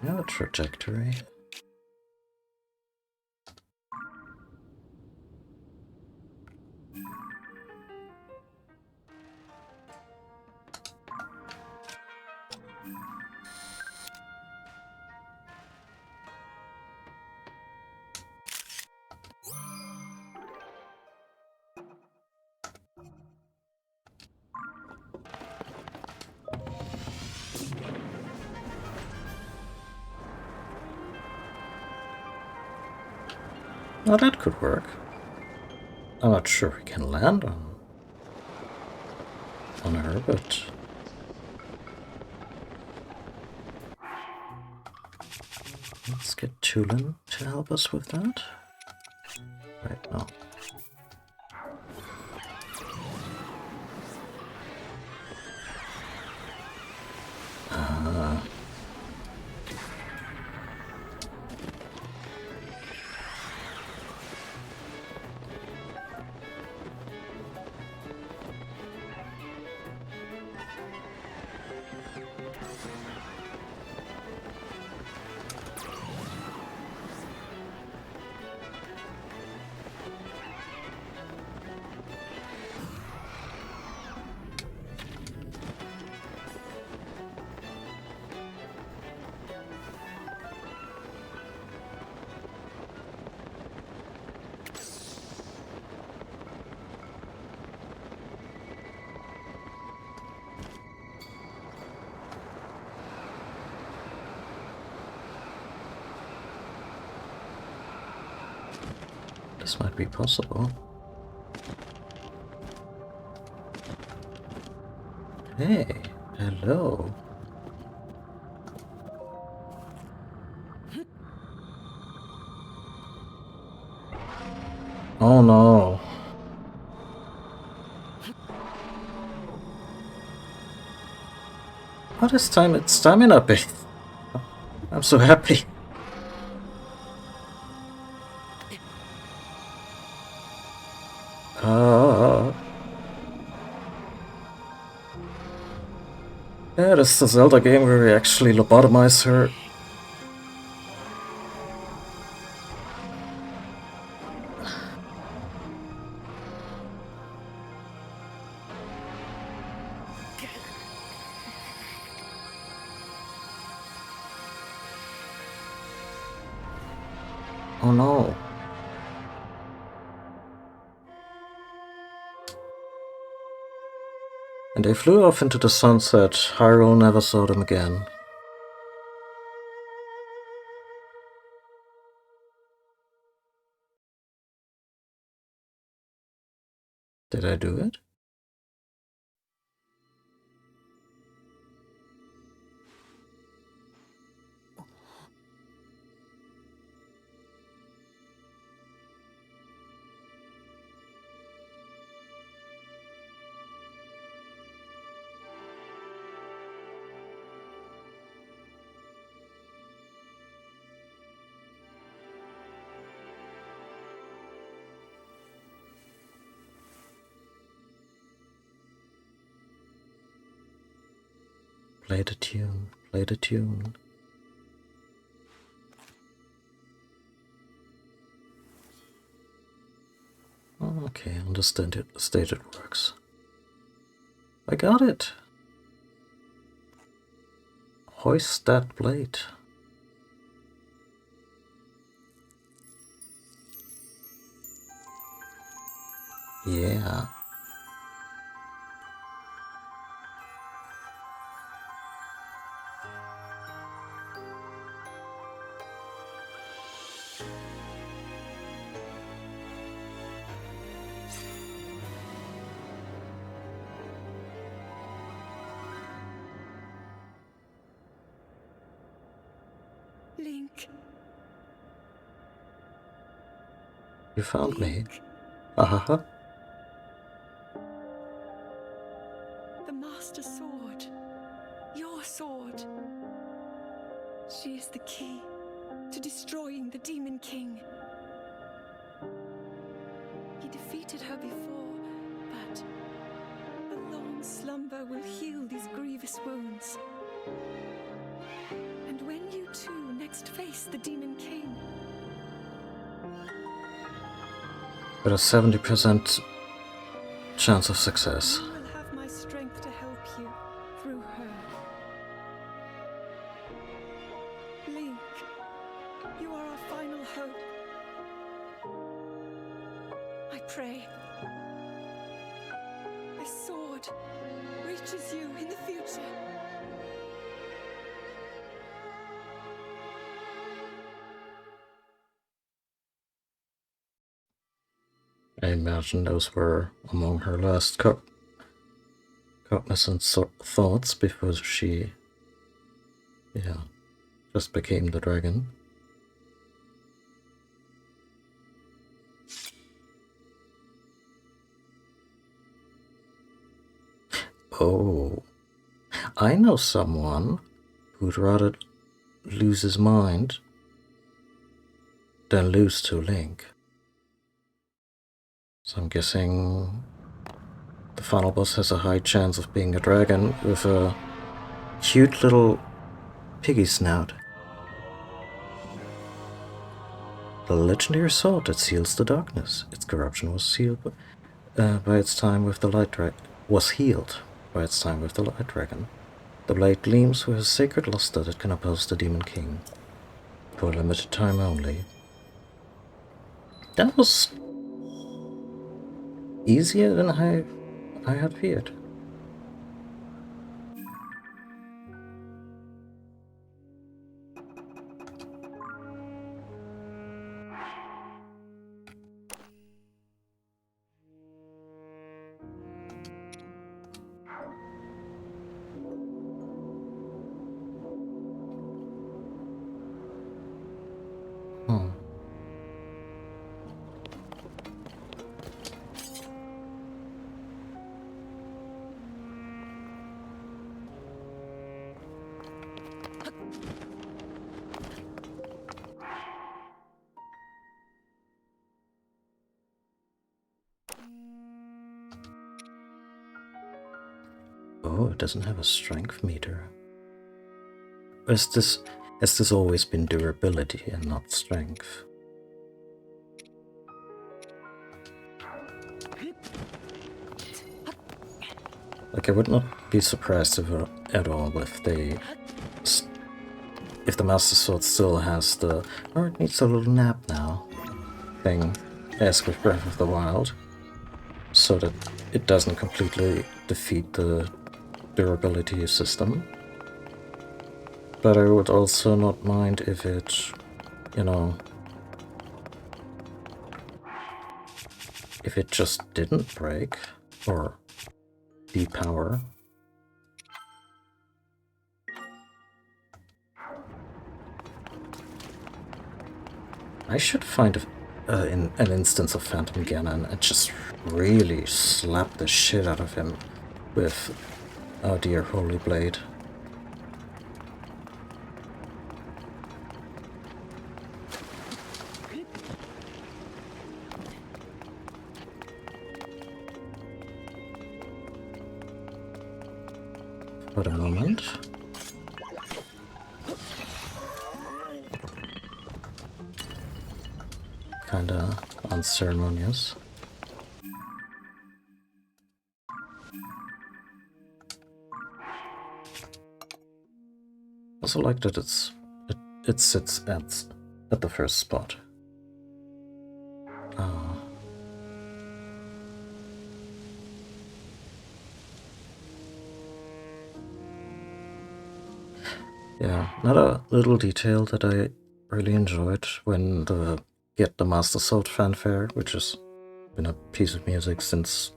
No trajectory. Now that could work. I'm not sure we can land on her, but let's get Tulin to help us with that. Right now. This might be possible. Hey, hello. Oh no. Oh, this time it's stamina based. I'm so happy. Yeah, this is a Zelda game where we actually lobotomize her. Oh no. And they flew off into the sunset. Hyrule never saw them again. Did I do it? Play the tune, play the tune. Okay, understand it. The stage it works. I got it. Hoist that blade. Yeah. Link. You found me. Link. Ahaha. The Master Sword. Your sword. She is the key to destroying the Demon King. He defeated her before, but a long slumber will heal these grievous wounds. And when you two next face the Demon King, With a 70% chance of success. you will have my strength to help you through her. Link, you are our final hope. I pray this sword reaches you in the future. I imagine those were among her last cognizant thoughts before she, just became the dragon. Oh, I know someone who'd rather lose his mind than lose to Link. So I'm guessing the final boss has a high chance of being a dragon with a cute little piggy snout. The legendary sword that seals the darkness. Its corruption was sealed by its time with the light dragon. Was healed by its time with the light dragon. The blade gleams with a sacred luster that can oppose the Demon King. For a limited time only. That was easier than I had feared. Oh, it doesn't have a strength meter. Has this always been durability and not strength? Like, I would not be surprised at all if the Master Sword still has the "oh, it needs a little nap now" thing, as with Breath of the Wild, so that it doesn't completely defeat the durability system. But I would also not mind if it, you know, if it just didn't break or depower. I should find an instance of Phantom Ganon and just really slap the shit out of him with, oh dear, Holy Blade. For a moment. Kinda unceremonious. Also like that it sits at the first spot. Yeah, another little detail that I really enjoyed when Get the Master Sword fanfare, which has been a piece of music since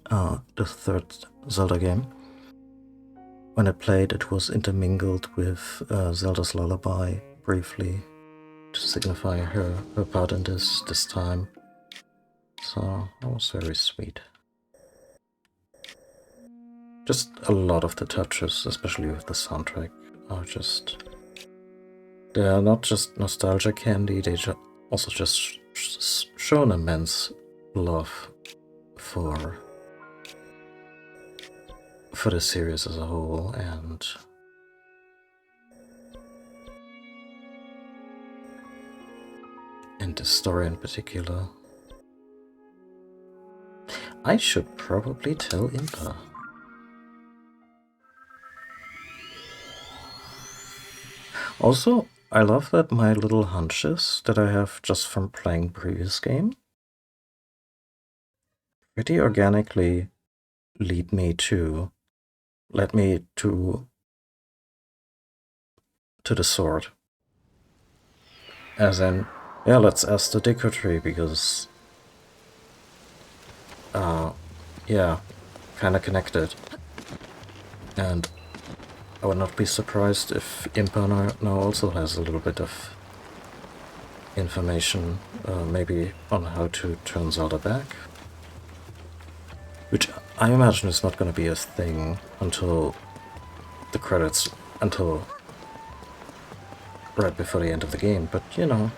the third Zelda game. When it played, it was intermingled with Zelda's Lullaby briefly to signify her part in this time. So that was very sweet. Just a lot of the touches, especially with the soundtrack, are just... they're not just nostalgia candy, they also just show an immense love for the series as a whole, and this story in particular. I should probably tell Impa. Also, I love that my little hunches that I have just from playing previous game pretty organically led me to the sword. As in, yeah, let's ask the Deku Tree because yeah, kinda connected. And I would not be surprised if Impa now also has a little bit of information, maybe on how to turn Zelda back. Which I imagine is not going to be a thing until the credits, until right before the end of the game, but you know.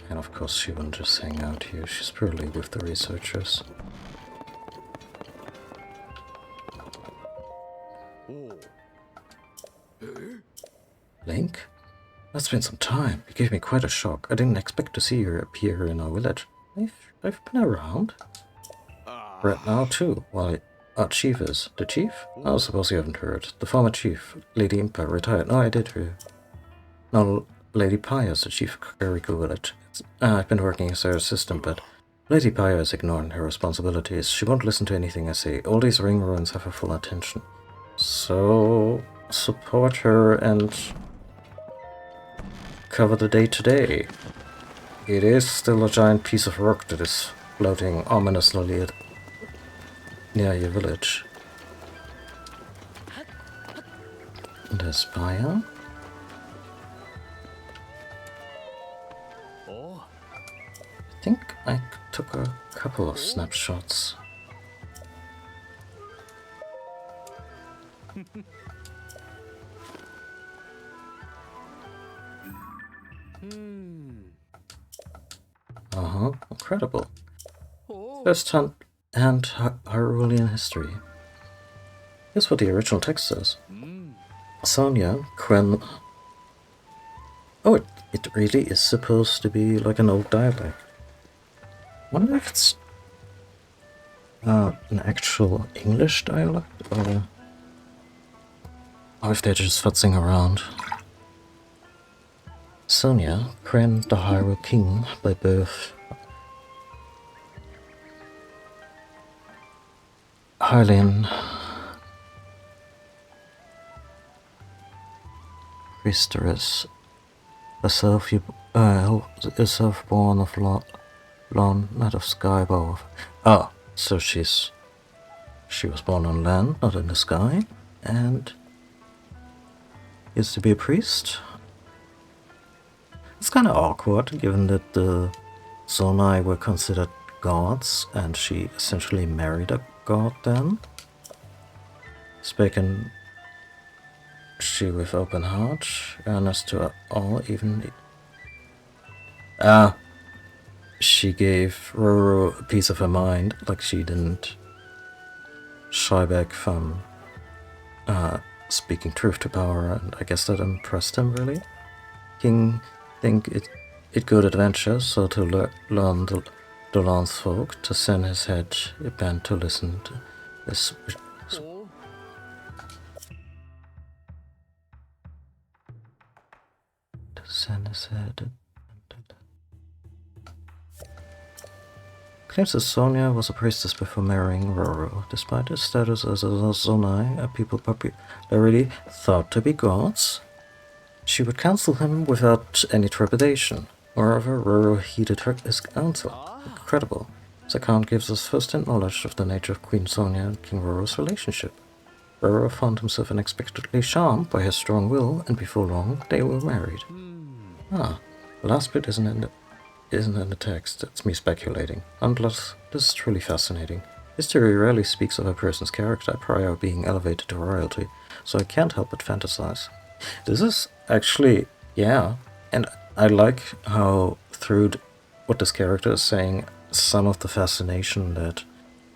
And of course she wouldn't just hang out here, she's probably with the researchers. Link? That's been some time. You gave me quite a shock. I didn't expect to see you appear in our village. I've been around. Right now too, while our chief is. The chief? I suppose you haven't heard. The former chief, Lady Impa, retired. No, I did hear. Now Lady Paya is the chief of Kakariko village. I've been working as her assistant, but Lady Paya is ignoring her responsibilities. She won't listen to anything I say. All these ring ruins have her full attention. So support her and cover the day-to-day. It is still a giant piece of rock that is floating ominously near your village. There's Paya. I think I took a couple of snapshots. Incredible. First hand Hyrulean history. Here's what the original text says. Sonia, Quen... Oh, it really is supposed to be like an old dialect. Wonder if it's an actual English dialect, or if they're just futzing around. Sonia, Quen the Hyrule King by birth. Hylian Priestess, herself born of Lon, not of sky above. Ah, so she was born on land, not in the sky, and is to be a priest. It's kind of awkward, given that the Zonai were considered gods, and she essentially married a god then. Speaking she with open heart, earnest to all, even... she gave Roro a piece of her mind, like she didn't shy back from speaking truth to power, and I guess that impressed him, really. King think it good adventure, so to learn the landsfolk, to send his head bent to listen to this. To send his head. Claims that Sonia was a priestess before marrying Roro. Despite his status as a Zonai, a people popularly thought to be gods, she would counsel him without any trepidation. Moreover, Roro heeded his counsel. Incredible. This account gives us first-hand knowledge of the nature of Queen Sonia and King Roro's relationship. Roro found himself unexpectedly charmed by her strong will, and before long, they were married. The last bit isn't in the text, it's me speculating. Nonetheless, this is truly fascinating. History rarely speaks of a person's character prior to being elevated to royalty, so I can't help but fantasize. This is actually, yeah, and I like how through what this character is saying, some of the fascination that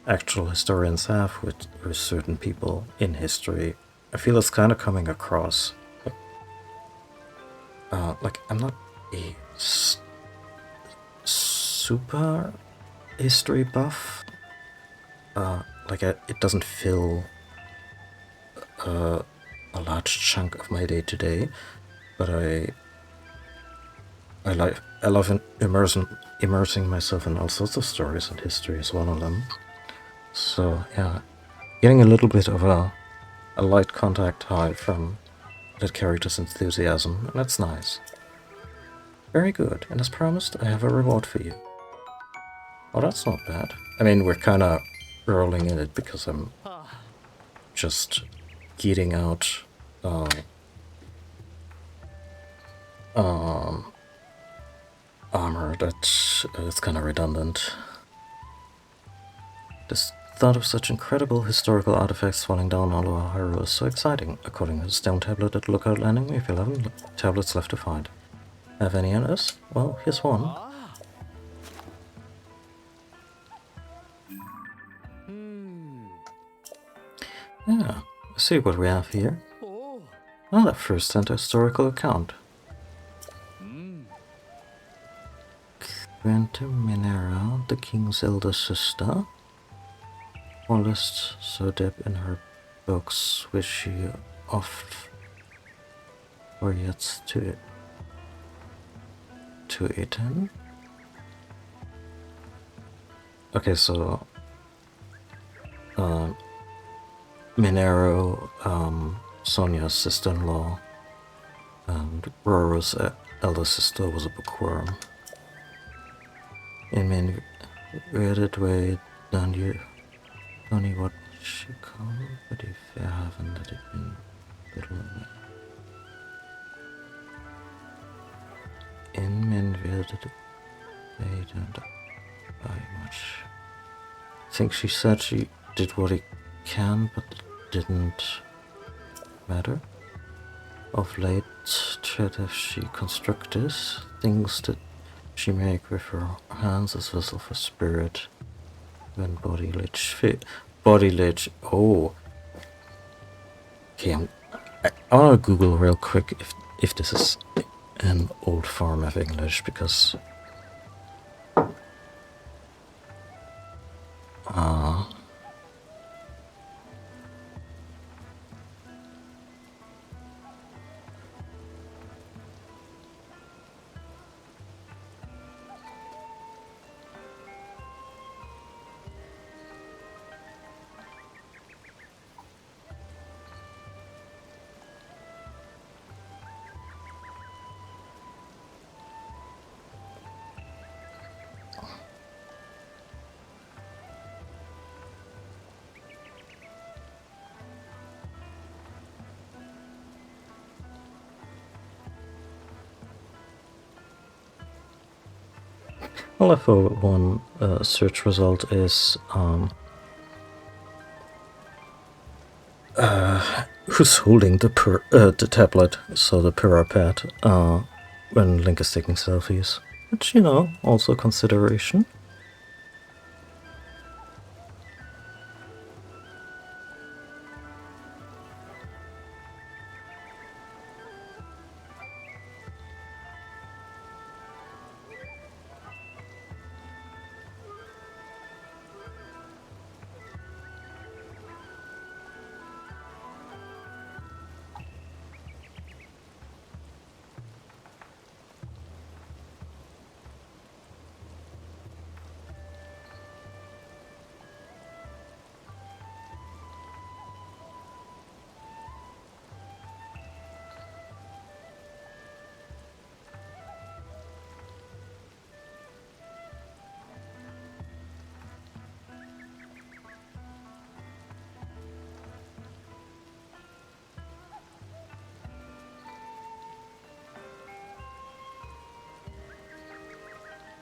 actual historians have with certain people in history, I feel it's kind of coming across. Like, I'm not a super history buff. It doesn't fill a large chunk of my day-to-day, but I love immersing myself in all sorts of stories, and history is one of them. So yeah, getting a little bit of a light contact high from that character's enthusiasm, and that's nice. Very good, and as promised, I have a reward for you. Oh, that's not bad. I mean, we're kind of rolling in it because I'm just getting out armor that's kind of redundant. This thought of such incredible historical artifacts falling down all over Hyrule is so exciting. According to the stone tablet at Lookout Landing, we have 11 tablets left to find. Have any on us? Well, here's one. Yeah, let's see what we have here. Another first-hand historical account. Quantum Minera, the king's elder sister, Wallace so deep in her books which she off or yet to eaten. Okay, so Minero, Sonia's sister-in-law, and Roro's elder sister was a bookworm. In min redet way dan you only what she come, but if I haven't let it been little in min redet way don't buy much. I think she said she did what he can, but it didn't matter. of late tried as she constructed things that she make with her hands as vessel for spirit when body lich body lich. Oh, okay. I wanna Google real quick if this is an old form of English, because well, if one search result is who's holding the tablet, so the Pad, when Link is taking selfies, which, you know, also a consideration.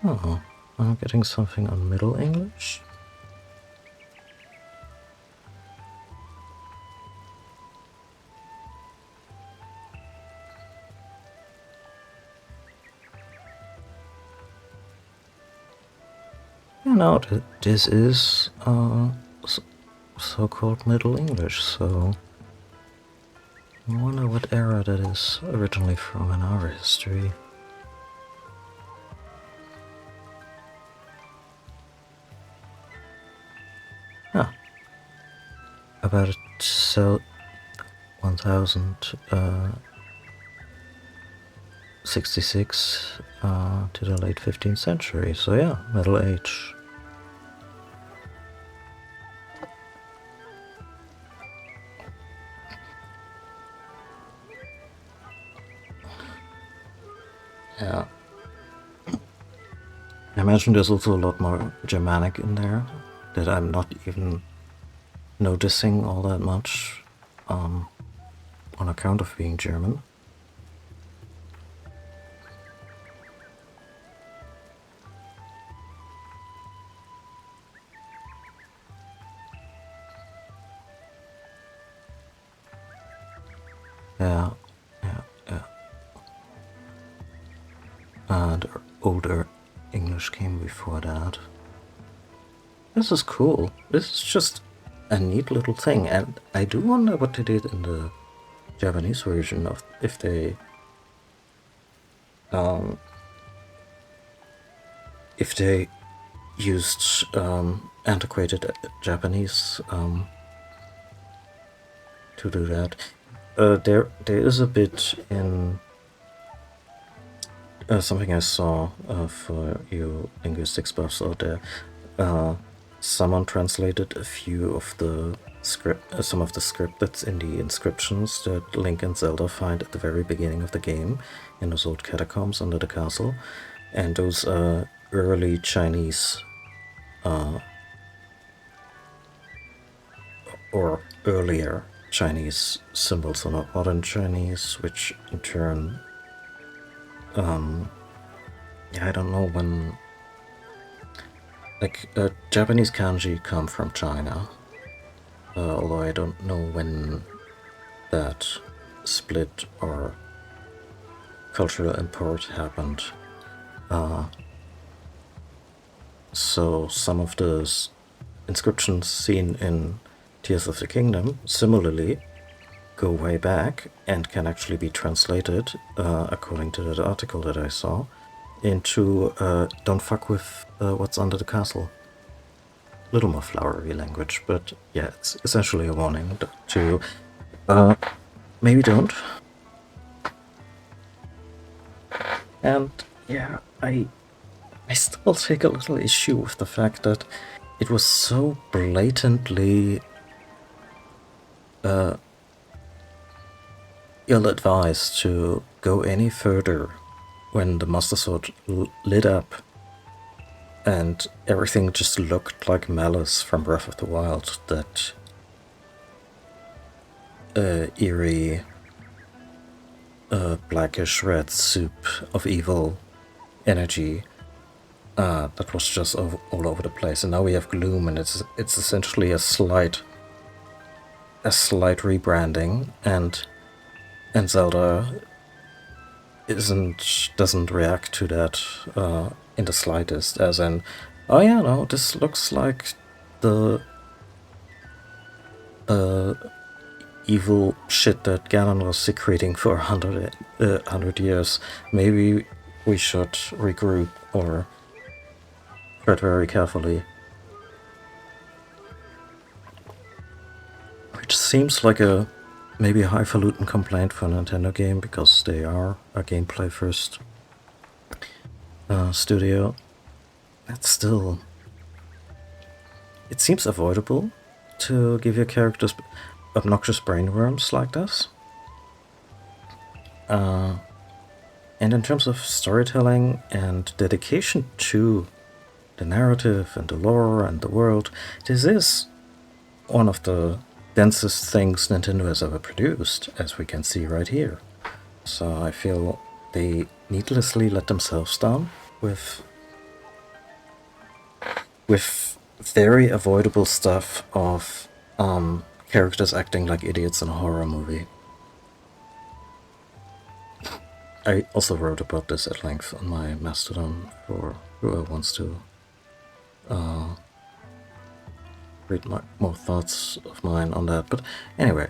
Oh, I'm getting something on Middle English. Yeah, no, this is so-called Middle English, so I wonder what era that is originally from in our history. Ah, about 1066 to the late 15th century, so yeah, Middle Age. Yeah. I imagine there's also a lot more Germanic in there that I'm not even noticing all that much on account of being German. Yeah. And older English came before that. This is cool. This is just a neat little thing, and I do wonder what they did in the Japanese version of if they used antiquated Japanese to do that. There is a bit in something I saw for you linguistics buffs out there. Someone translated a few of the script, some of the script that's in the inscriptions that Link and Zelda find at the very beginning of the game in those old catacombs under the castle, and those early Chinese or earlier Chinese symbols are not modern Chinese, which in turn, yeah, I don't know when. Like, Japanese kanji come from China, although I don't know when that split or cultural import happened. So some of those inscriptions seen in Tears of the Kingdom similarly go way back and can actually be translated, according to that article that I saw, into don't fuck with what's under the castle. Little more flowery language, but yeah, it's essentially a warning to maybe don't. And yeah, I still take a little issue with the fact that it was so blatantly ill-advised to go any further when the Master Sword lit up and everything just looked like Malice from Breath of the Wild, that eerie blackish red soup of evil energy that was just all over the place. And now we have Gloom, and it's essentially a slight rebranding, and Zelda doesn't react to that in the slightest, as in, oh yeah, no, this looks like the evil shit that Ganon was secreting for 100 years. Maybe we should regroup or tread very carefully. Which seems like maybe a highfalutin complaint for a Nintendo game, because they are a gameplay first studio. That's still... It seems avoidable to give your characters obnoxious brainworms like this. And in terms of storytelling and dedication to the narrative and the lore and the world, this is one of the densest things Nintendo has ever produced, as we can see right here. So I feel they needlessly let themselves down with very avoidable stuff of characters acting like idiots in a horror movie. I also wrote about this at length on my Mastodon for whoever wants to read more thoughts of mine on that. But anyway,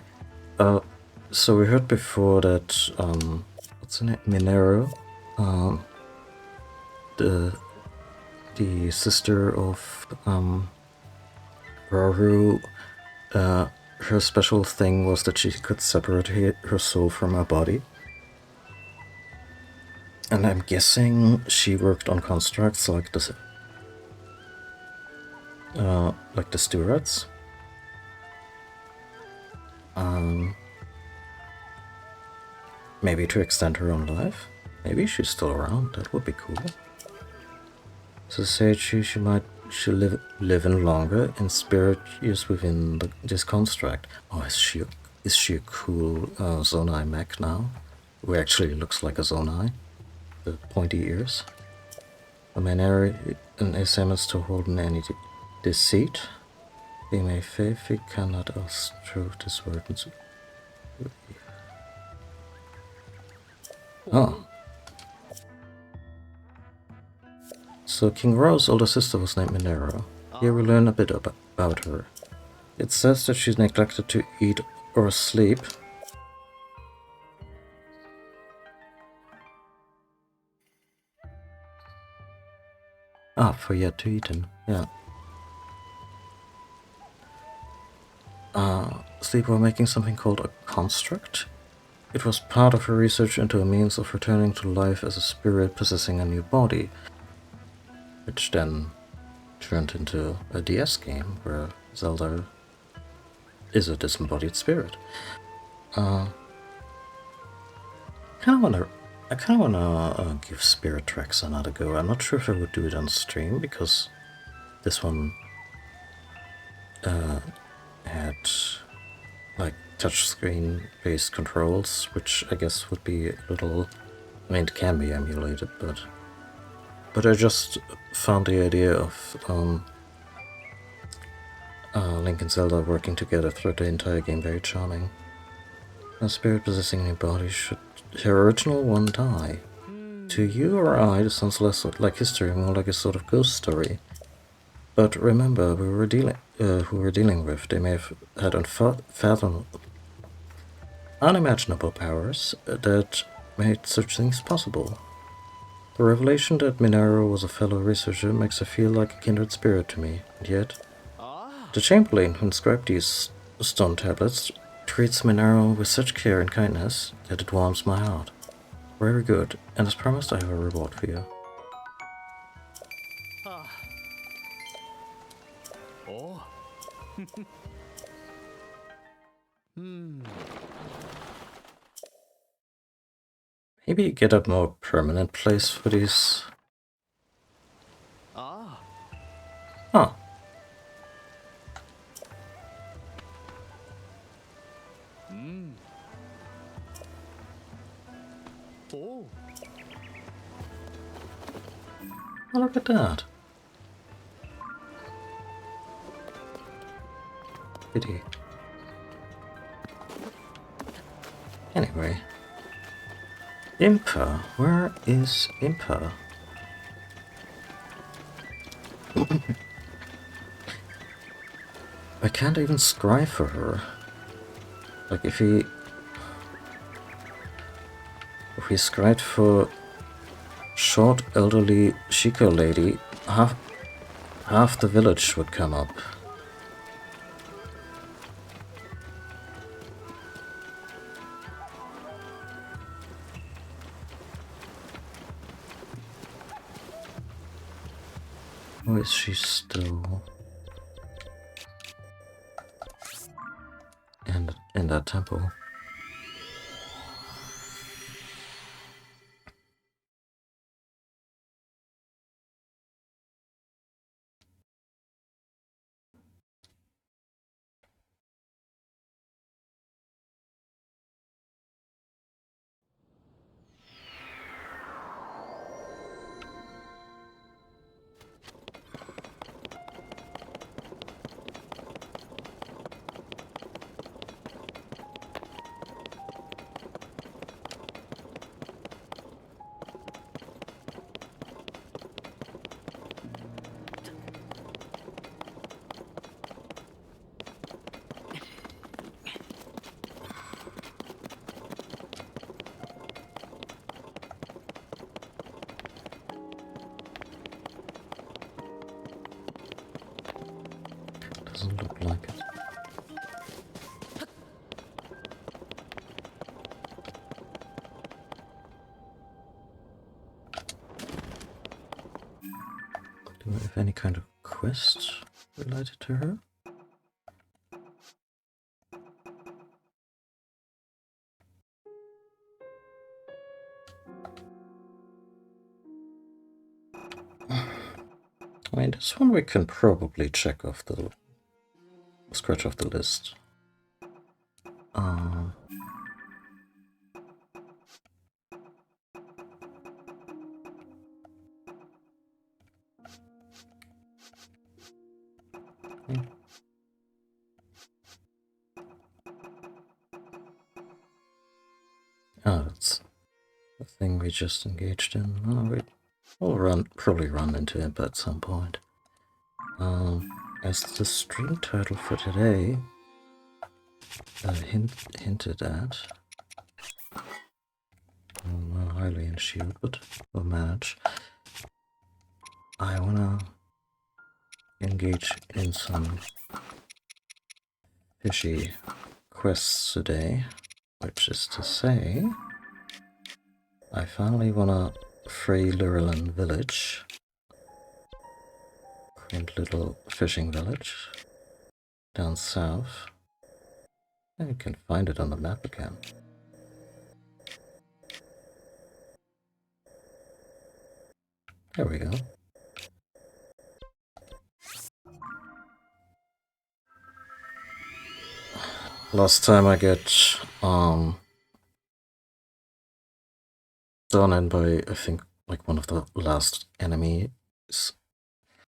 so we heard before that what's her name? Minero, the sister of Rauru, her special thing was that she could separate her soul from her body. And I'm guessing she worked on constructs like the Stewards. Maybe to extend her own life. Maybe she's still around. That would be cool. So say she'll live in longer in spirit used within this construct. Oh, is she a cool Zonai mech now? Who actually looks like a Zonai? The pointy ears. A Minero in SM is to hold in any deceit. Be may faith we cannot ask truth this word. Oh. So King Ro's older sister was named Minero. Here we learn a bit about her. It says that she's neglected to eat or sleep. Ah, for yet to eaten, yeah. Sleep while making something called a construct. It was part of her research into a means of returning to life as a spirit possessing a new body, which then turned into a DS game where Zelda is a disembodied spirit. I kind of wanna give Spirit Tracks another go. I'm not sure if I would do it on stream, because this one had like touchscreen based controls, which I guess would be a little... I mean, it can be emulated, but I just found the idea of Link and Zelda working together throughout the entire game very charming. A spirit possessing any body should her original one die. To you or I, this sounds less like history, more like a sort of ghost story. But remember, who we're dealing with, they may have had unimaginable powers that made such things possible. The revelation that Minaro was a fellow researcher makes her feel like a kindred spirit to me, and yet, the Chamberlain who inscribed these stone tablets treats Minaro with such care and kindness that it warms my heart. Very good, and as promised, I have a reward for you. Oh. Maybe get a more permanent place for these. Ah. Huh. Oh. Oh, look at that. Pity. Anyway. Impa. Where is Impa? I can't even scry for her. Like if we scried for short elderly Shiko lady, half the village would come up. Or is she still in that temple? Doesn't look like it. Do I have any kind of quest related to her? I mean, this one we can probably check off the scratch off the list. Ah, that's the thing we just engaged in. Oh, we'll probably run into it at some point. As the stream title for today hinted at, I'm not highly in shield, but we'll manage. I wanna engage in some fishy quests today, which is to say, I finally wanna free Lurelin village. Quaint little fishing village down south. And you can find it on the map again. There we go. Last time I get done in by, I think, like one of the last enemies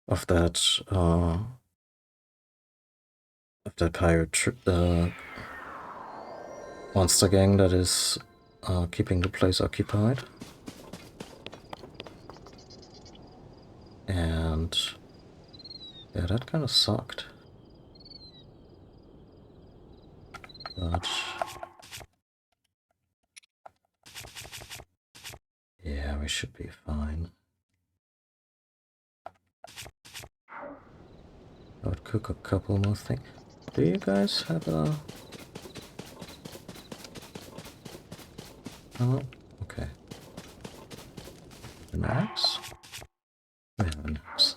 of that pirate monster gang that is keeping the place occupied. And yeah, that kind of sucked. But yeah, we should be fine. I would cook a couple more things. Do you guys have a... Oh, okay. An axe? We have an axe.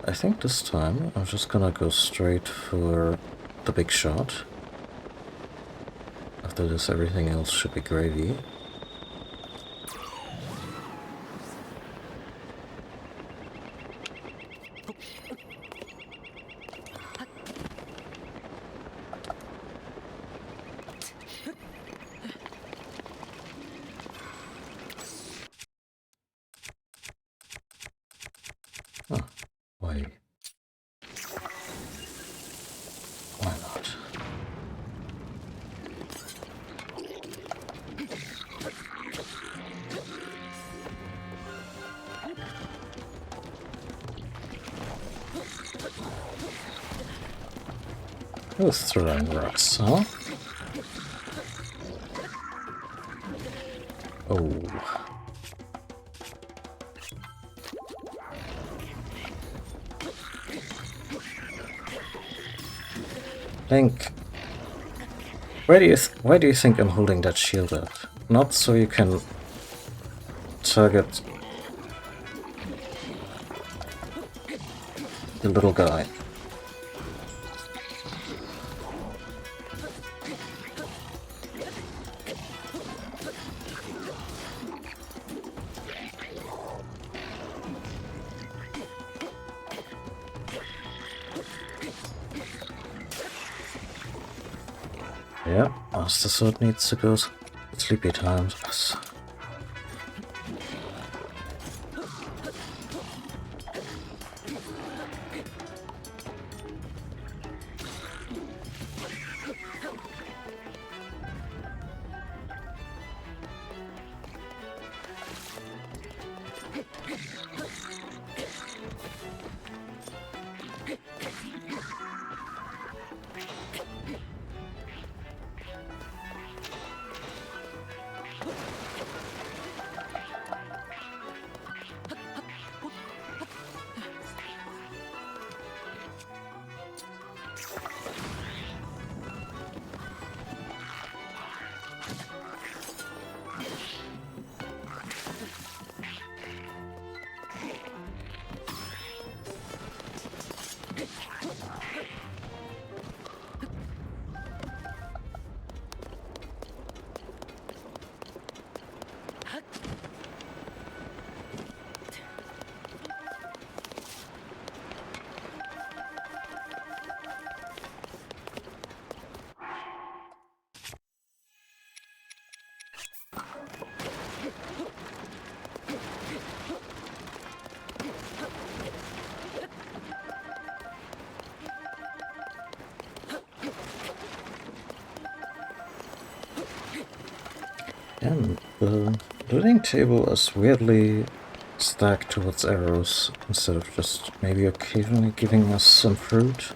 I think this time I'm just gonna go straight for the big shot. After this, everything else should be gravy. Huh. Why? Why not? Who's throwing rocks, huh? Oh. Link, why do you think I'm holding that shield up? Not so you can target the little guy. Yeah, Master Sword needs to go sleepy time. And the looting table is weirdly stacked towards arrows instead of just maybe occasionally giving us some fruit.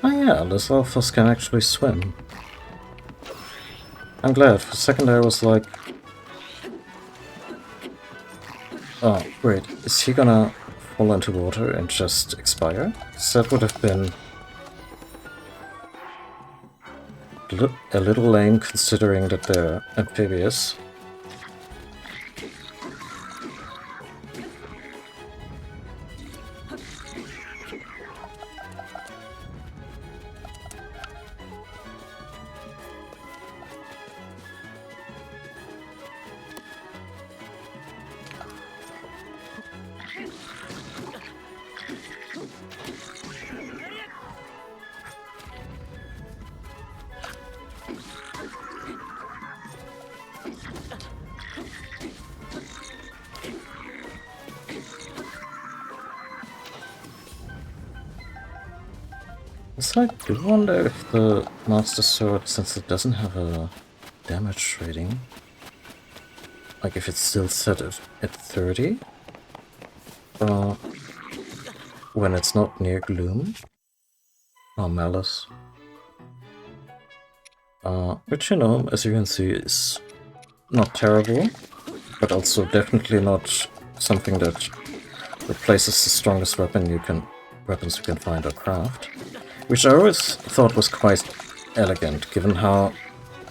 Oh yeah, Lizalfos can actually swim. I'm glad. For a second I was like... Oh, wait. Is he gonna fall into water and just expire? 'Cause that would have been... a little lame considering that they're amphibious. So I do wonder if the Master Sword, since it doesn't have a damage rating, like if it's still set at 30, when it's not near Gloom or Malice. Which, you know, as you can see, is not terrible, but also definitely not something that replaces the strongest weapons you can find or craft. Which I always thought was quite elegant, given how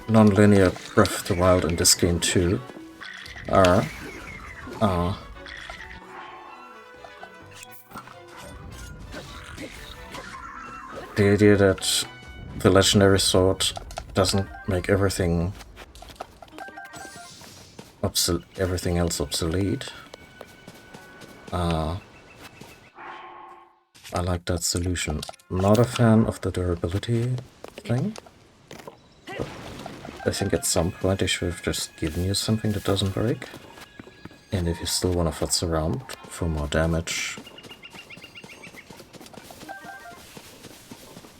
non-linear Breath of the Wild and this game too are. The idea that the legendary sword doesn't make everything else obsolete. I like that solution. Not a fan of the durability thing. But I think at some point they should have just given you something that doesn't break. And if you still want to futz around for more damage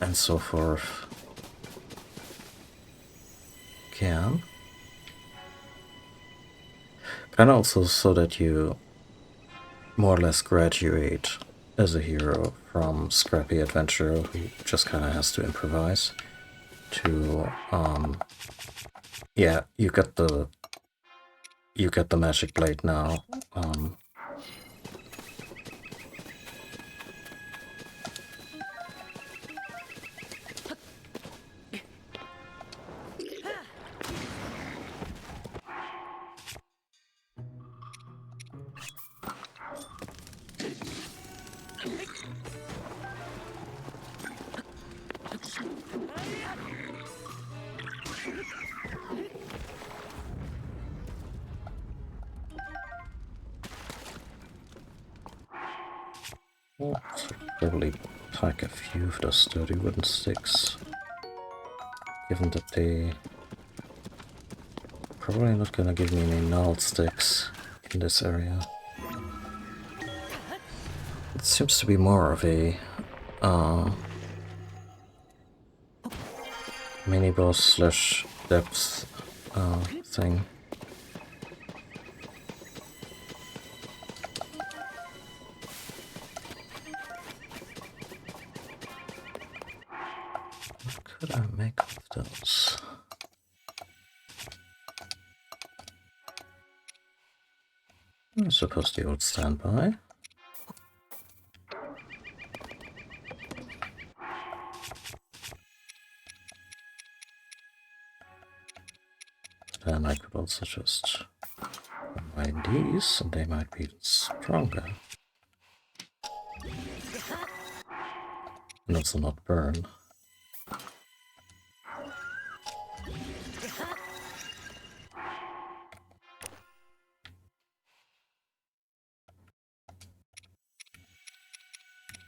and so forth, can. And also so that you more or less graduate as a hero from scrappy adventurer who just kind of has to improvise to yeah, you get the magic blade now. Probably pack a few of those sturdy wooden sticks, given that they probably not gonna give me any gnarled sticks in this area. It seems to be more of a mini boss slash depth thing. What could I make of those? I suppose the old standby. Then I could also just combine these, and they might be stronger. And also not burn.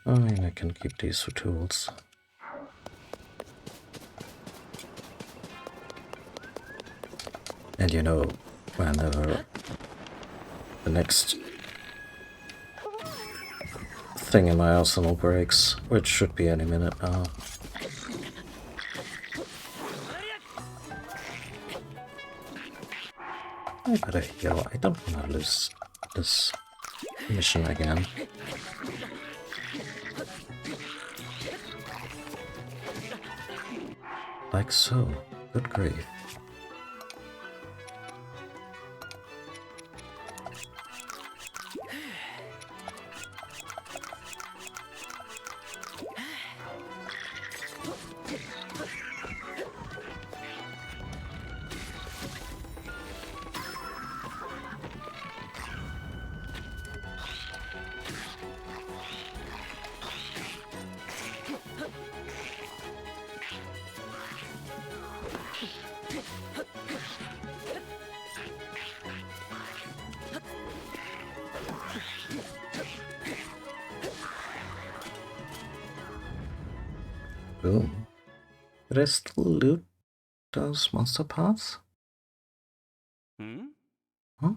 I mean, I can keep these for tools. And you know, whenever the next thing in my arsenal breaks, which should be any minute now. I better heal. I don't want to lose this mission again. Like so. Good grief. Boom. Did I still loot those monster parts? Hmm? Huh?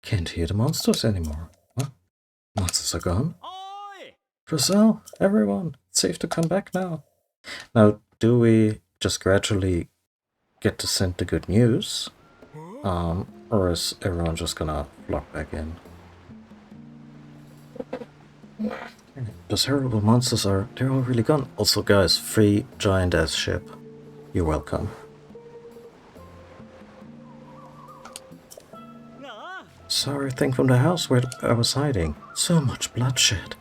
Can't hear the monsters anymore. Huh? Monsters are gone? Oi! Drosel, everyone, it's safe to come back now. Now, do we just gradually get to send the good news? Or is everyone just gonna flock back in? Those horrible monsters they're all really gone. Also, guys, free giant ass ship. You're welcome. Nah. Saw everything from the house where I was hiding. So much bloodshed.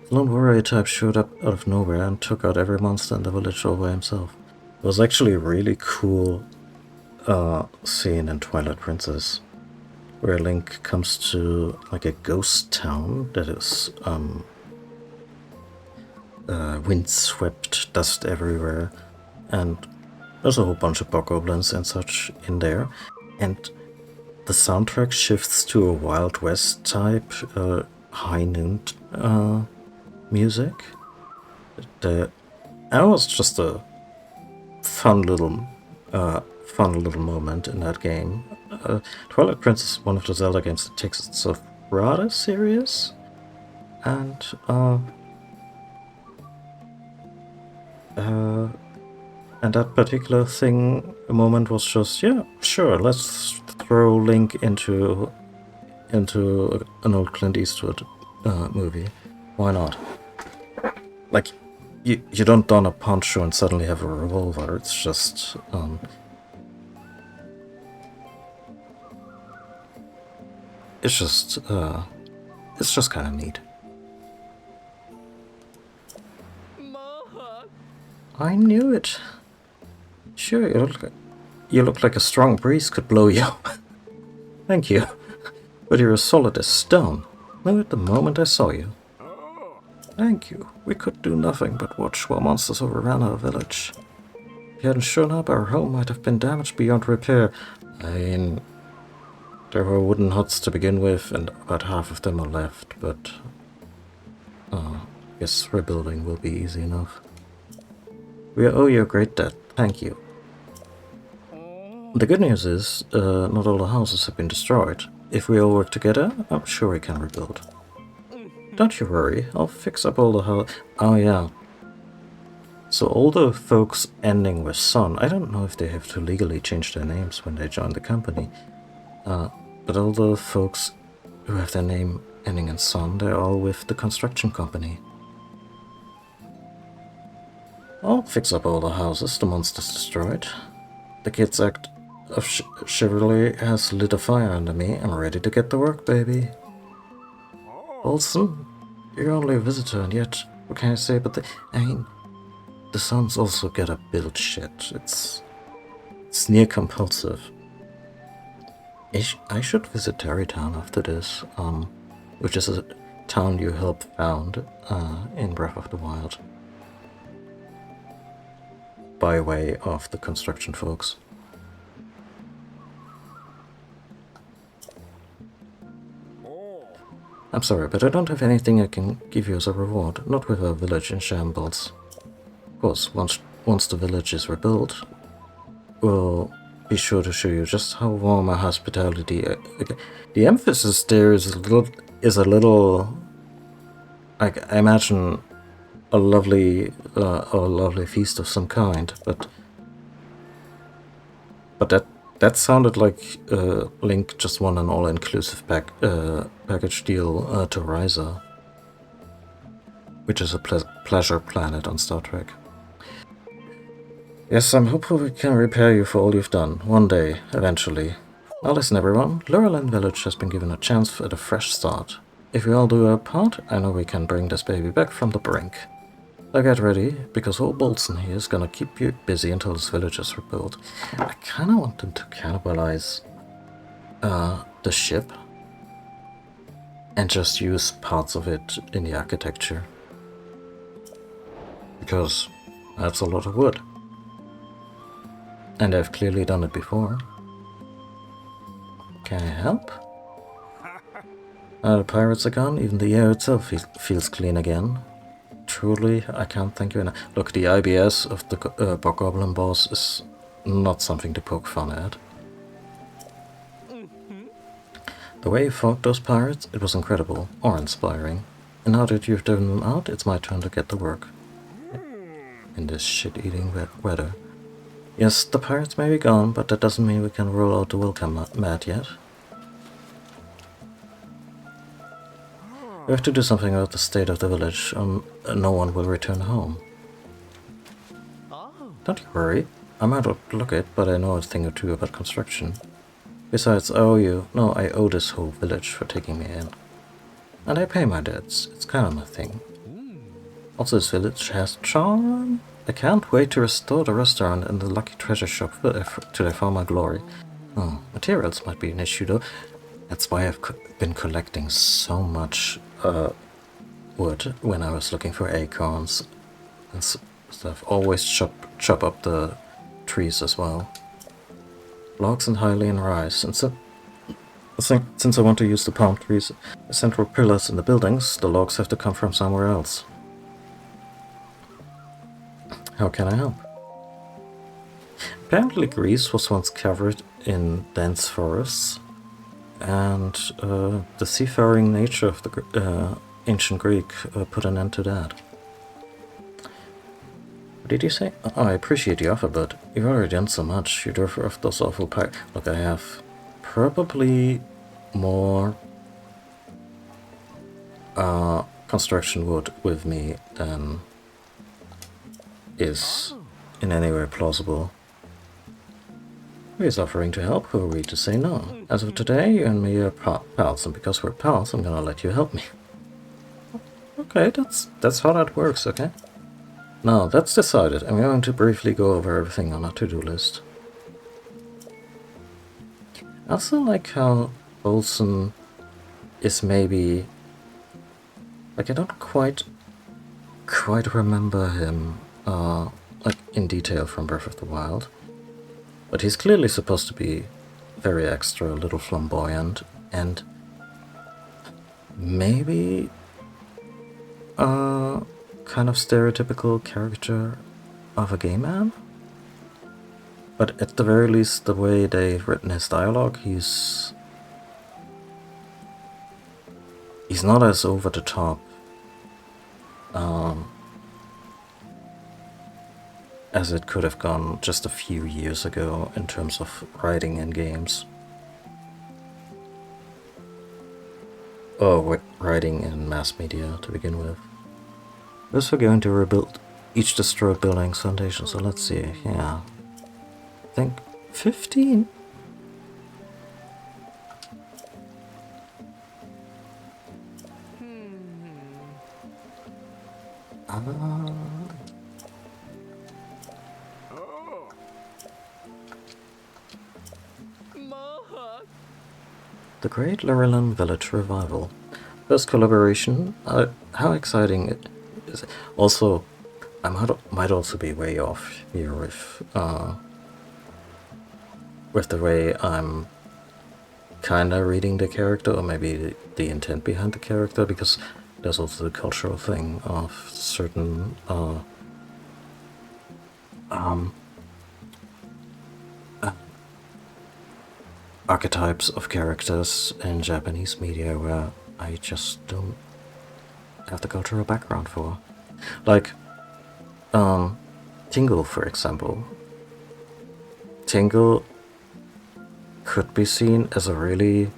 The lone warrior type showed up out of nowhere and took out every monster in the village all by himself. It was actually a really cool scene in Twilight Princess, where Link comes to like a ghost town that is windswept, dust everywhere, and there's a whole bunch of bokoblins and such in there, and the soundtrack shifts to a Wild West type high noon music. That was just a fun little moment in that game. Twilight Princess is one of the Zelda games that takes itself rather serious, and that particular moment was just, yeah, sure, let's throw Link into an old Clint Eastwood movie. Why not? Like, you don't don a poncho and suddenly have a revolver. It's just it's just kind of neat. I knew it. Sure, you look like a strong breeze could blow you up. Thank you. But you're as solid as stone. Knew it the moment I saw you. Thank you. We could do nothing but watch while monsters overran our village. If you hadn't shown up, our home might have been damaged beyond repair. I mean, there were wooden huts to begin with, and about half of them are left, but I guess rebuilding will be easy enough. We owe you a great debt. Thank you. The good news is, not all the houses have been destroyed. If we all work together, I'm sure we can rebuild. Don't you worry, I'll fix up all the houses. Oh yeah. So all the folks ending with Son, I don't know if they have to legally change their names when they join the company. But all the folks who have their name ending in Son, they're all with the construction company. I'll fix up all the houses the monsters destroyed. The Kids Act of Chivalry has lit a fire under me. I'm ready to get to work, baby. Olsen, you're only a visitor, and yet, what can I say but the Sons also gotta build shit. It's near compulsive. I should visit Terrytown after this, which is a town you helped found in Breath of the Wild. By way of the construction folks. I'm sorry, but I don't have anything I can give you as a reward, not with our village in shambles. Of course, once the village is rebuilt, we'll be sure to show you just how warm our hospitality. The emphasis there is a little. I imagine a lovely feast of some kind, but that sounded like Link just won an all-inclusive package deal to Risa, which is a pleasure planet on Star Trek. Yes, I'm hopeful we can repay you for all you've done. One day, eventually. Now listen everyone, Lurelin Village has been given a chance at a fresh start. If we all do our part, I know we can bring this baby back from the brink. Now get ready, because old Bolson here is gonna keep you busy until this village is rebuilt. I kinda want them to cannibalize the ship and just use parts of it in the architecture. Because that's a lot of wood. And I've clearly done it before. Can I help? The pirates are gone, even the air itself feels clean again. Truly, I can't thank you enough. Look, the IBS of the Bokoblin boss is not something to poke fun at. The way you fought those pirates, it was incredible, or inspiring. And now that you've driven them out, it's my turn to get to work. In this shit-eating weather. Yes, the pirates may be gone, but that doesn't mean we can roll out the welcome mat yet. We have to do something about the state of the village, or no one will return home. Don't you worry, I might not look it, but I know a thing or two about construction. Besides, I owe this whole village for taking me in. And I pay my debts, it's kind of my thing. Also, this village has charm. I can't wait to restore the restaurant and the lucky treasure shop to their former glory. Oh, materials might be an issue though. That's why I've been collecting so much wood when I was looking for acorns and stuff. Always chop up the trees as well. Logs and Hylian rice. And so, since I want to use the palm trees as central pillars in the buildings, the logs have to come from somewhere else. How can I help? Apparently Greece was once covered in dense forests, and the seafaring nature of the ancient Greek put an end to that. What did you say? Oh, I appreciate the offer, but you've already done so much. You drove off those awful pirates. Look, I have probably more construction wood with me than is in any way plausible. He's offering to help, who are we to say no? As of today, you and me are pals, and because we're pals, I'm gonna let you help me. Okay, that's how that works, okay? Now, that's decided. I'm going to briefly go over everything on our to-do list. I also like how Bolson is maybe... Like, I don't quite remember him like in detail from Breath of the Wild, but he's clearly supposed to be very extra, a little flamboyant, and maybe a kind of stereotypical character of a gay man. But at the very least, the way they've written his dialogue, he's not as over the top as it could have gone just a few years ago in terms of writing in games. Or writing in mass media to begin with. Thus we're going to rebuild each destroyed building's foundation, so let's see, yeah. I think 15? The Great Lurelin Village Revival. First collaboration. How exciting it is. Also, I might also be way off here with the way I'm kinda reading the character, or maybe the intent behind the character, because there's also the cultural thing of certain archetypes of characters in Japanese media where I just don't have the cultural background for. Like, Tingle, for example. Tingle could be seen as a really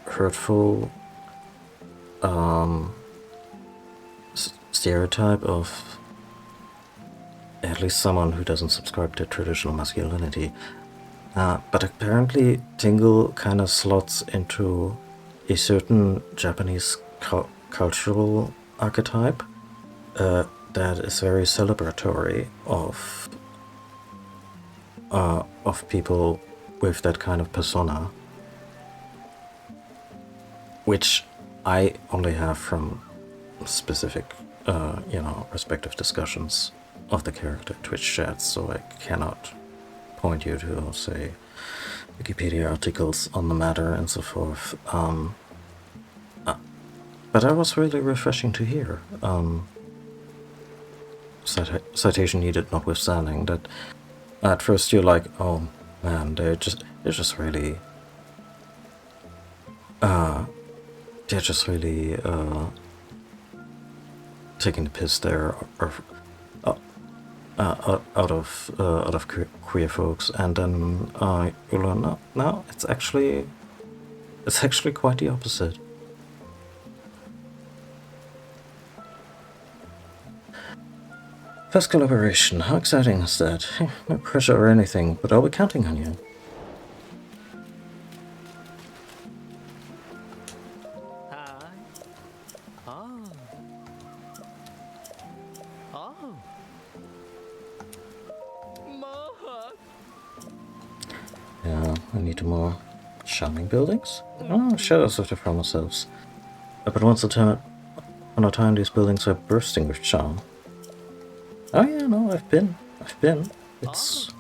hurtful stereotype of at least someone who doesn't subscribe to traditional masculinity. But apparently Tingle kind of slots into a certain Japanese cultural archetype that is very celebratory of people with that kind of persona, which I only have from specific, respective discussions of the character Twitch chats, so I cannot point you to, say, Wikipedia articles on the matter and so forth. But that was really refreshing to hear. Citation needed notwithstanding, that at first you're like, oh man, they're just really taking the piss there, or out of queer folks, and then you learn no, it's actually quite the opposite. First collaboration, how exciting is that? No pressure or anything, but I'll be counting on you. Hi. Oh. Oh. More. Yeah, I need more charming buildings. Oh, shadows of the former selves. But once upon a time, these buildings were bursting with charm. Oh yeah, no, I've been. It's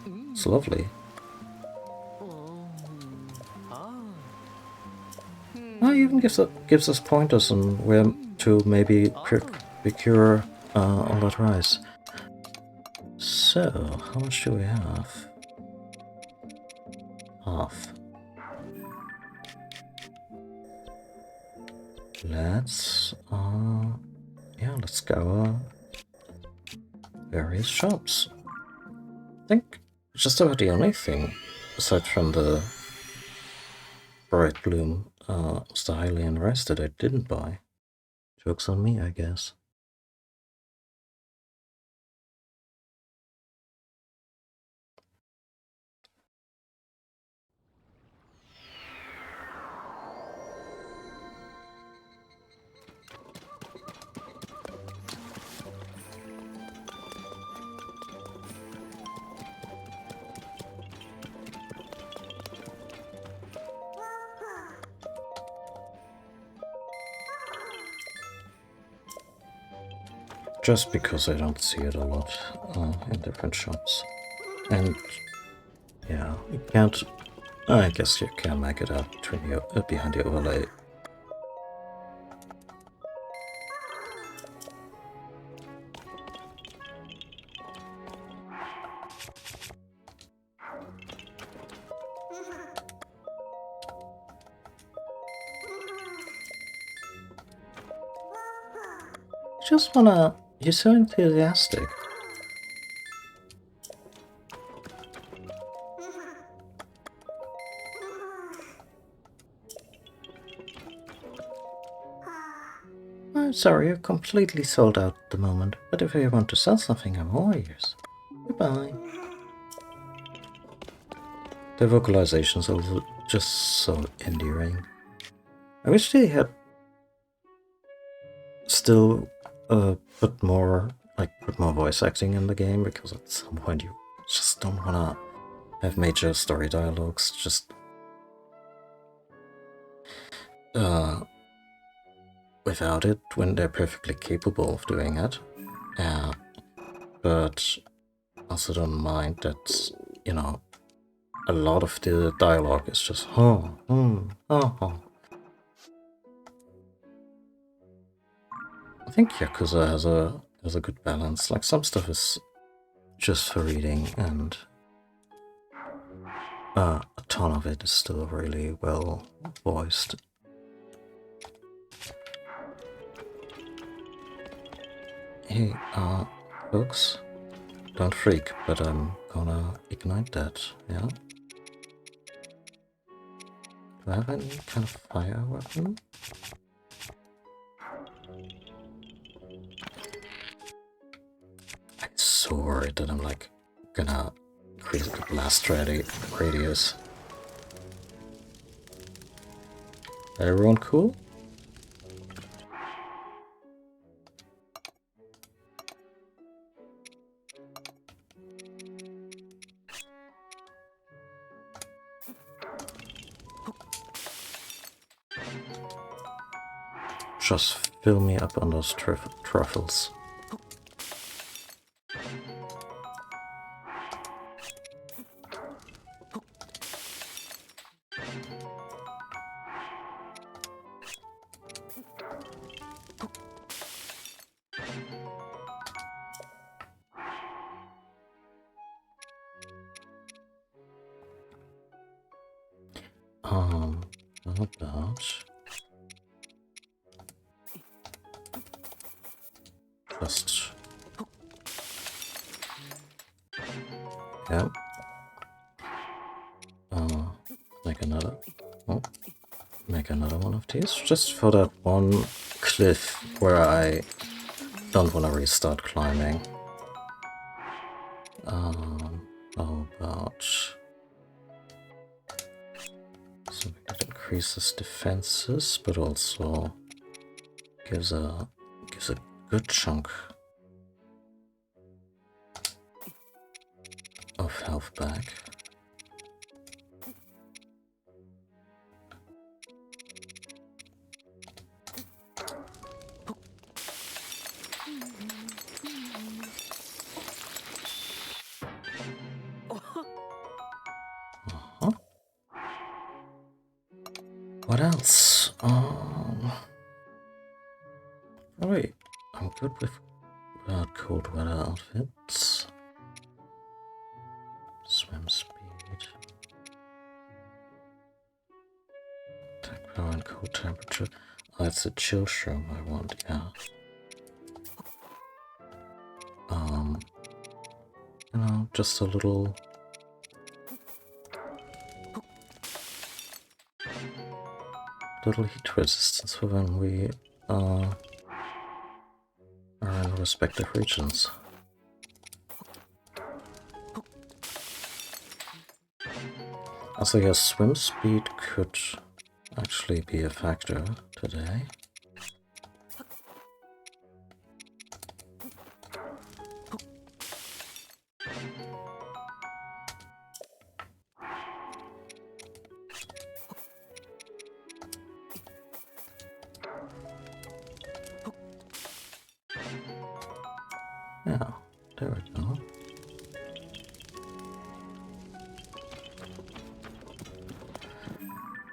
lovely. Oh, he even gives us pointers on where to maybe procure all that rice. So, how much do we have? Half. Let's scour various shops. I think just about the only thing, aside from the Bright Bloom, was the Hylian rice that I didn't buy. Joke's on me, I guess. Just because I don't see it a lot in different shops. And yeah, you can't. I guess you can make it out behind the overlay. Just wanna. You're so enthusiastic. I'm sorry, you're completely sold out at the moment, but if you want to sell something, I'm all ears. Goodbye. The vocalizations are just so endearing. I wish they had still put more voice acting in the game, because at some point you just don't wanna have major story dialogues just without it when they're perfectly capable of doing it. But also don't mind that, a lot of the dialogue is just I think Yakuza has a good balance. Like, some stuff is just for reading, and a ton of it is still really well voiced. Hey, folks, don't freak, but I'm gonna ignite that, yeah? Do I have any kind of fire weapon? so worried that I'm like gonna increase the blast radius. Everyone cool? Just fill me up on those truffles. How about just yeah. Make another. Oh, make another one of these just for that one cliff where I don't want to restart climbing. How about something that increases defenses, but also gives a good chunk of health back. What else? Oh wait, I'm good with cold weather outfits. Swim speed. Attack power and cold temperature. Oh, it's a chill shroom I want, yeah. You know, just a little heat resistance for when we are in respective regions. Also, your swim speed could actually be a factor today. Yeah, there we go.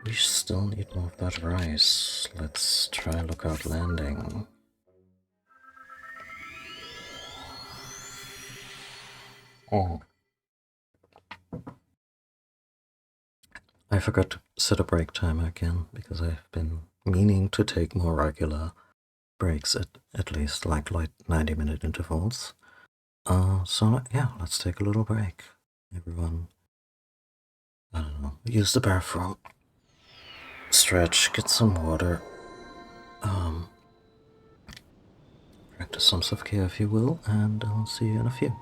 We still need more of that rice. Let's try Lookout Landing. Oh. I forgot to set a break timer again because I've been meaning to take more regular breaks at least like 90-minute intervals. So yeah, let's take a little break. Everyone, I don't know, use the bathroom, stretch, get some water, practice some self-care if you will, and I'll see you in a few.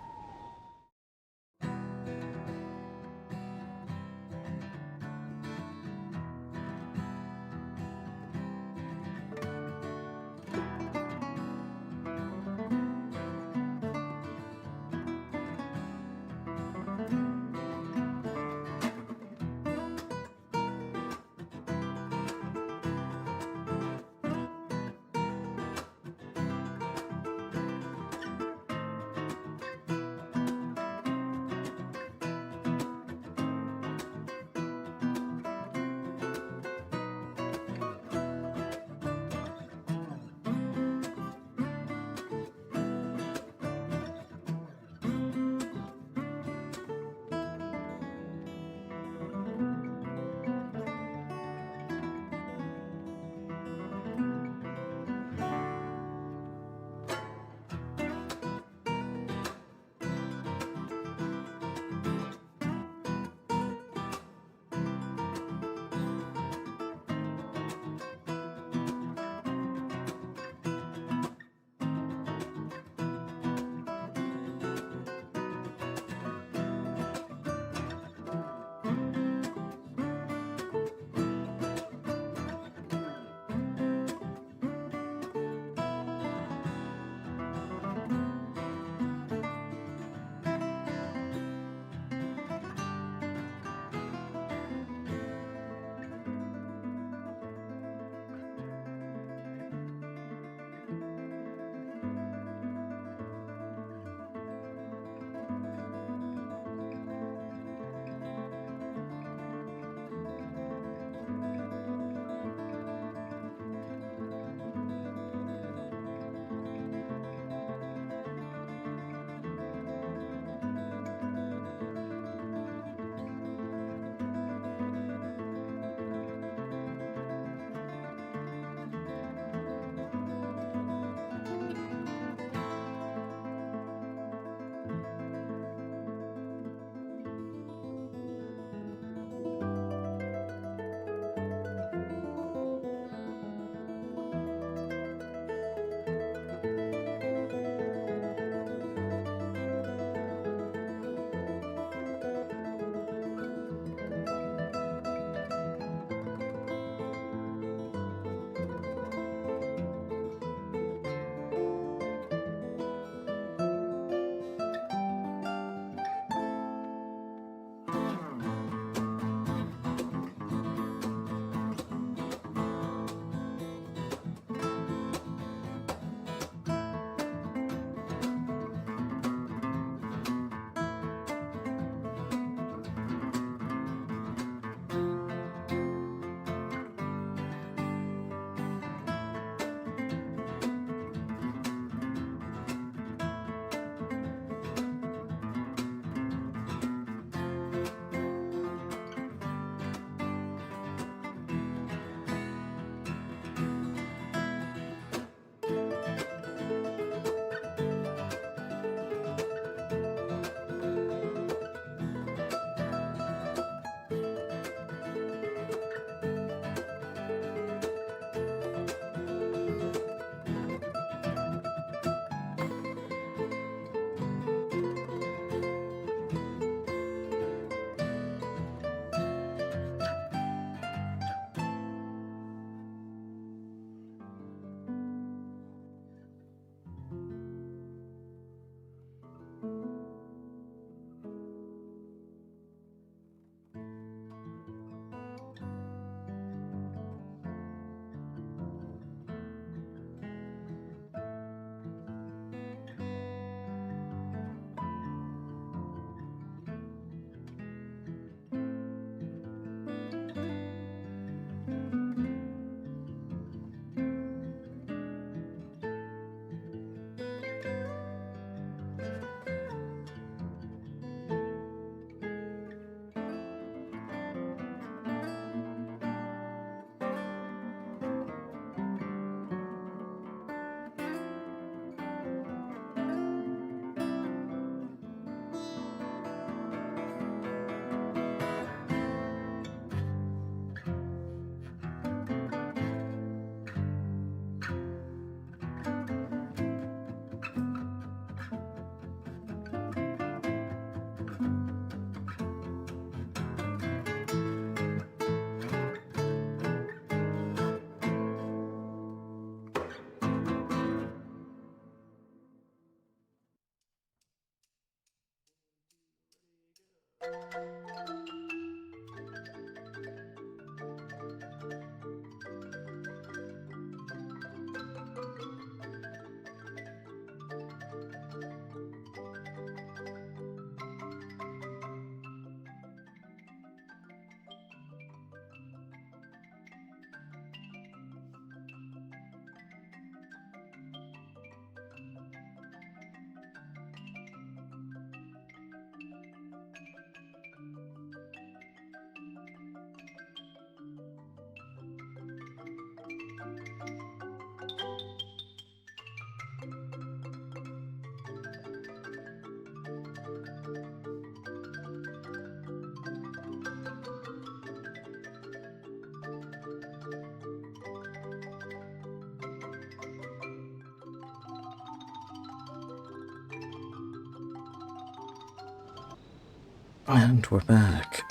And we're back.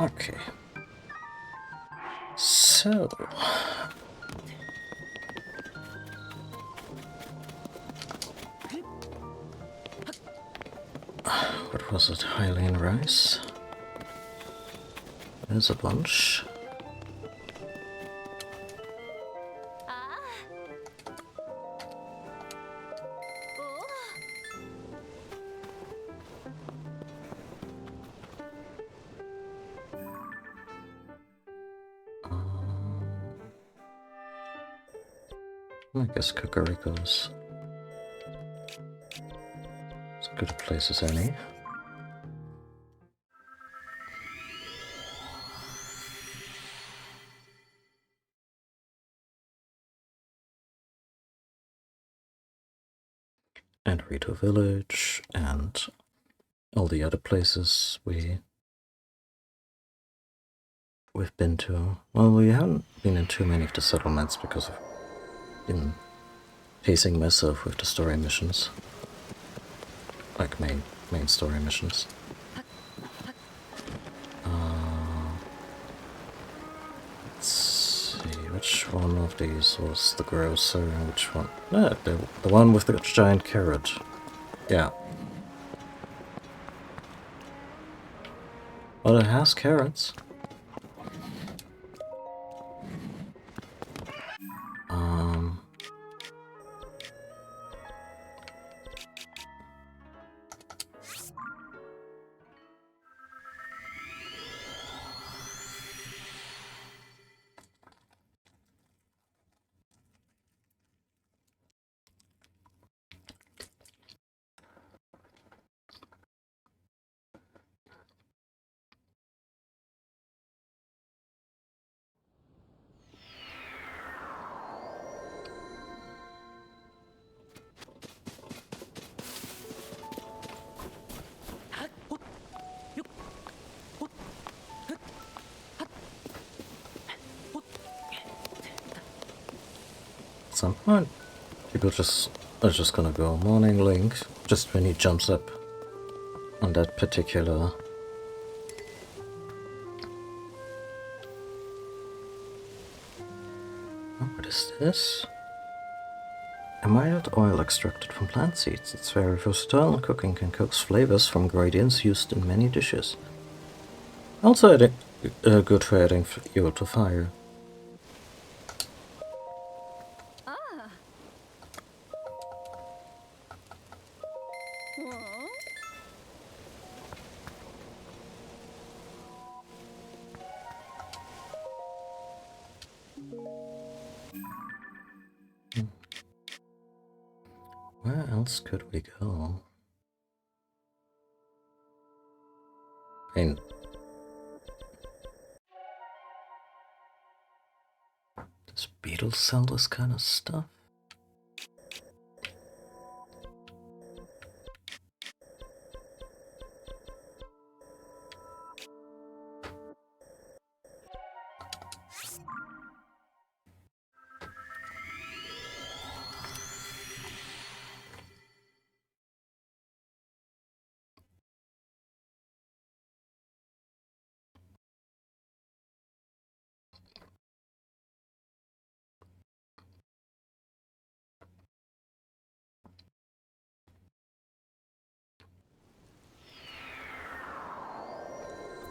Okay. So... what was it? Hylian rice? There's a bunch. I guess Kakariko's as good a place as any. And Rito Village, and all the other places we've been to. Well, we haven't been in too many of the settlements because I've been pacing myself with the story missions. Like main story missions. Let's see, which one of these was the grocer and which one? No, the one with the giant carrot. Yeah. Well, it has carrots. At some point, people are just gonna go morning Link just when he jumps up on that particular what is this? A mild oil extracted from plant seeds. It's very versatile in cooking, can coax flavors from ingredients used in many dishes. Also good for adding fuel to fire. Where else could we go? I mean, does Beetle sell this kind of stuff?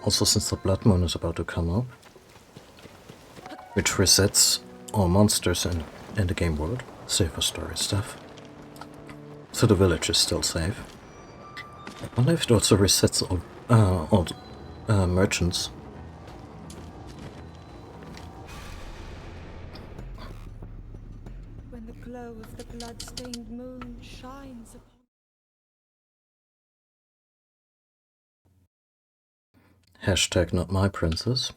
Also, since the Blood Moon is about to come up, which resets all monsters in the game world, save for story stuff. So the village is still safe. I wonder if it also resets all merchants. When the glow of the blood-stained moon shines upon... Hashtag not my princess.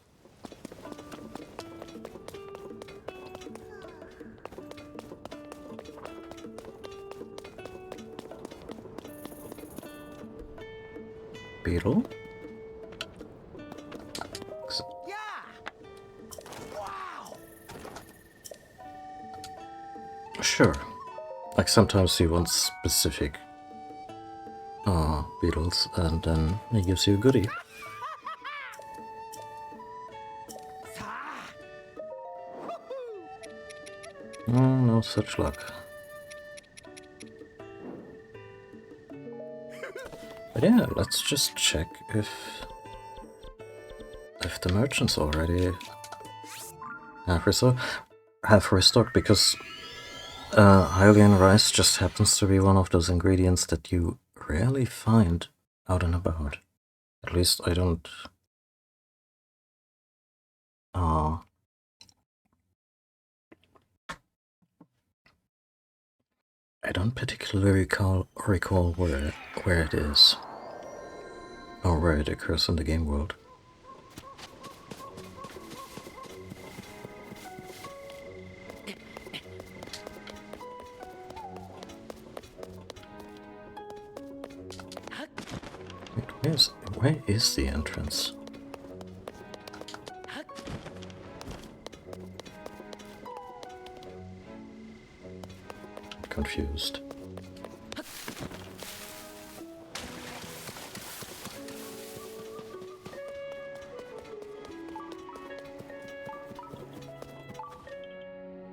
Beetle? Sure. Like sometimes you want specific beetles and then he gives you a goodie. No such luck. But yeah, let's just check if the merchants already have restocked, because Hylian rice just happens to be one of those ingredients that you rarely find out and about. At least I don't. I don't particularly recall where it is, or where it occurs in the game world. Wait, where is the entrance? Confused.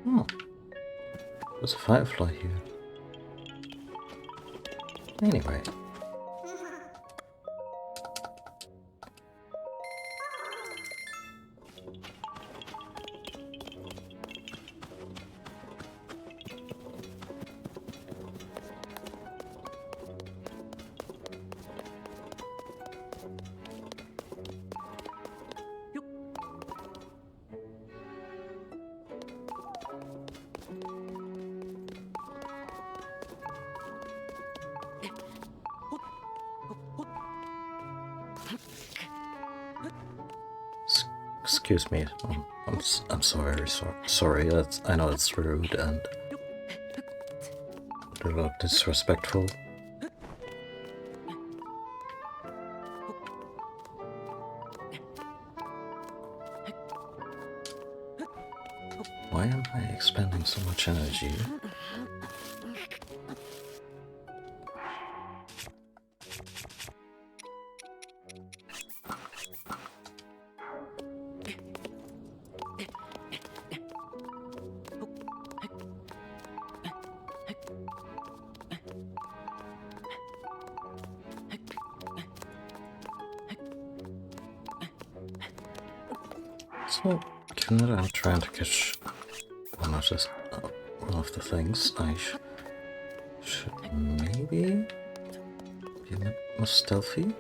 Oh, there's a firefly here. Anyway. Excuse me, I'm so very sorry. I know it's rude and a little disrespectful. Why am I expending so much energy? So, given that I'm trying to catch one of the things, I should maybe be a bit more stealthy.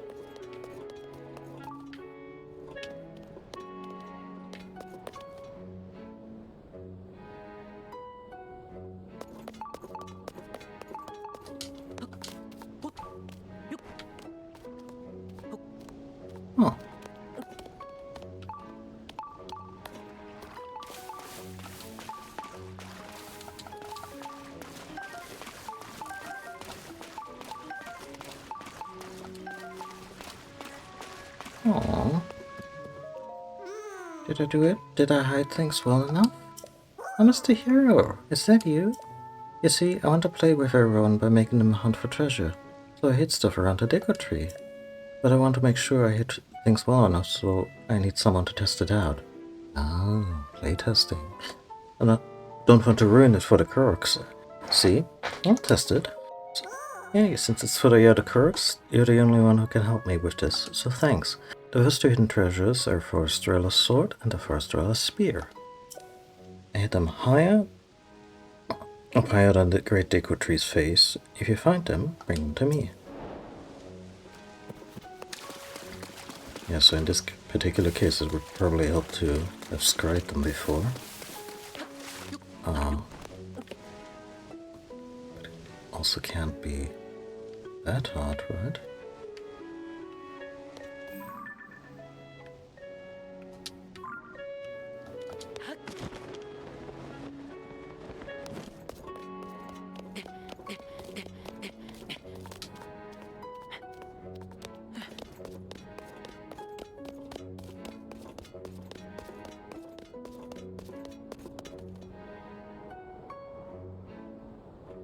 Oh. Aww. Did I do it? Did I hide things well enough? I'm Mr. Hero. Is that you? You see, I want to play with everyone by making them hunt for treasure. So I hid stuff around the Deco tree. But I want to make sure I hid things well enough, so I need someone to test it out. Oh, playtesting. Don't want to ruin it for the Kurks. See? I'll test it. Yeah, since it's for the other Kurks, you're the only one who can help me with this, so thanks. The first two hidden treasures are Forest Dweller's sword and the Forest Dweller's spear. I hit them up higher than the Great Deku Tree's face. If you find them, bring them to me. Yeah, so in this particular case it would probably help to have scryed them before. But it also can't be that hard, right?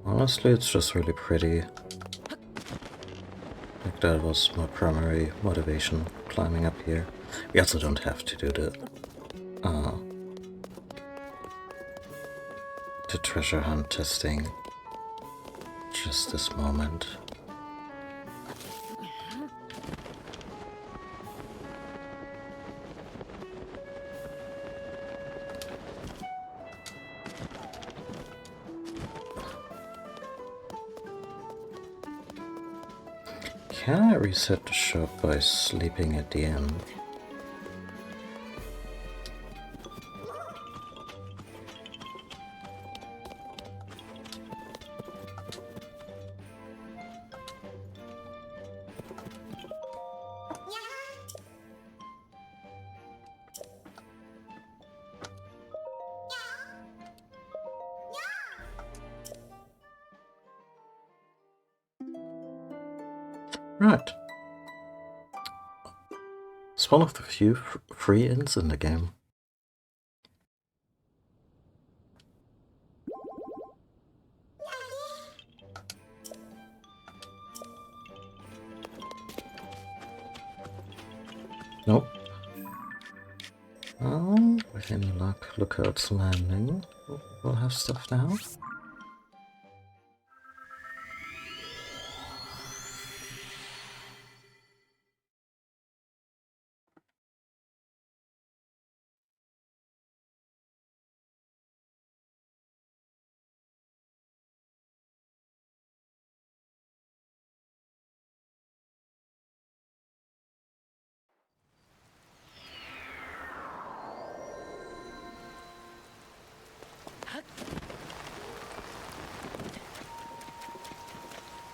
Honestly, it's just really pretty. Like that was my primary motivation climbing up here. We also don't have to do the treasure hunt testing just this moment. Can I reset the shop by sleeping at the end? Right. It's one of the few free inns in the game. Nope. With any luck, Lookout's Landing will have stuff now.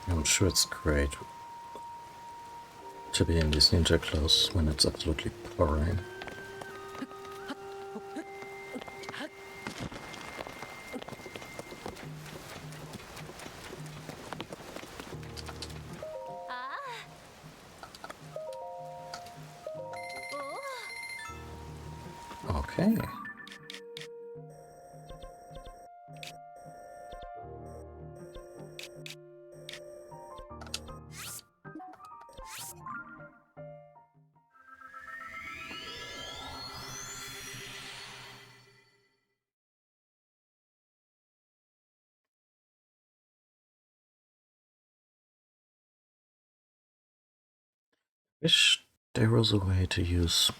I'm sure it's great to be in these ninja clothes when it's absolutely pouring. Okay. Wish there was a way to use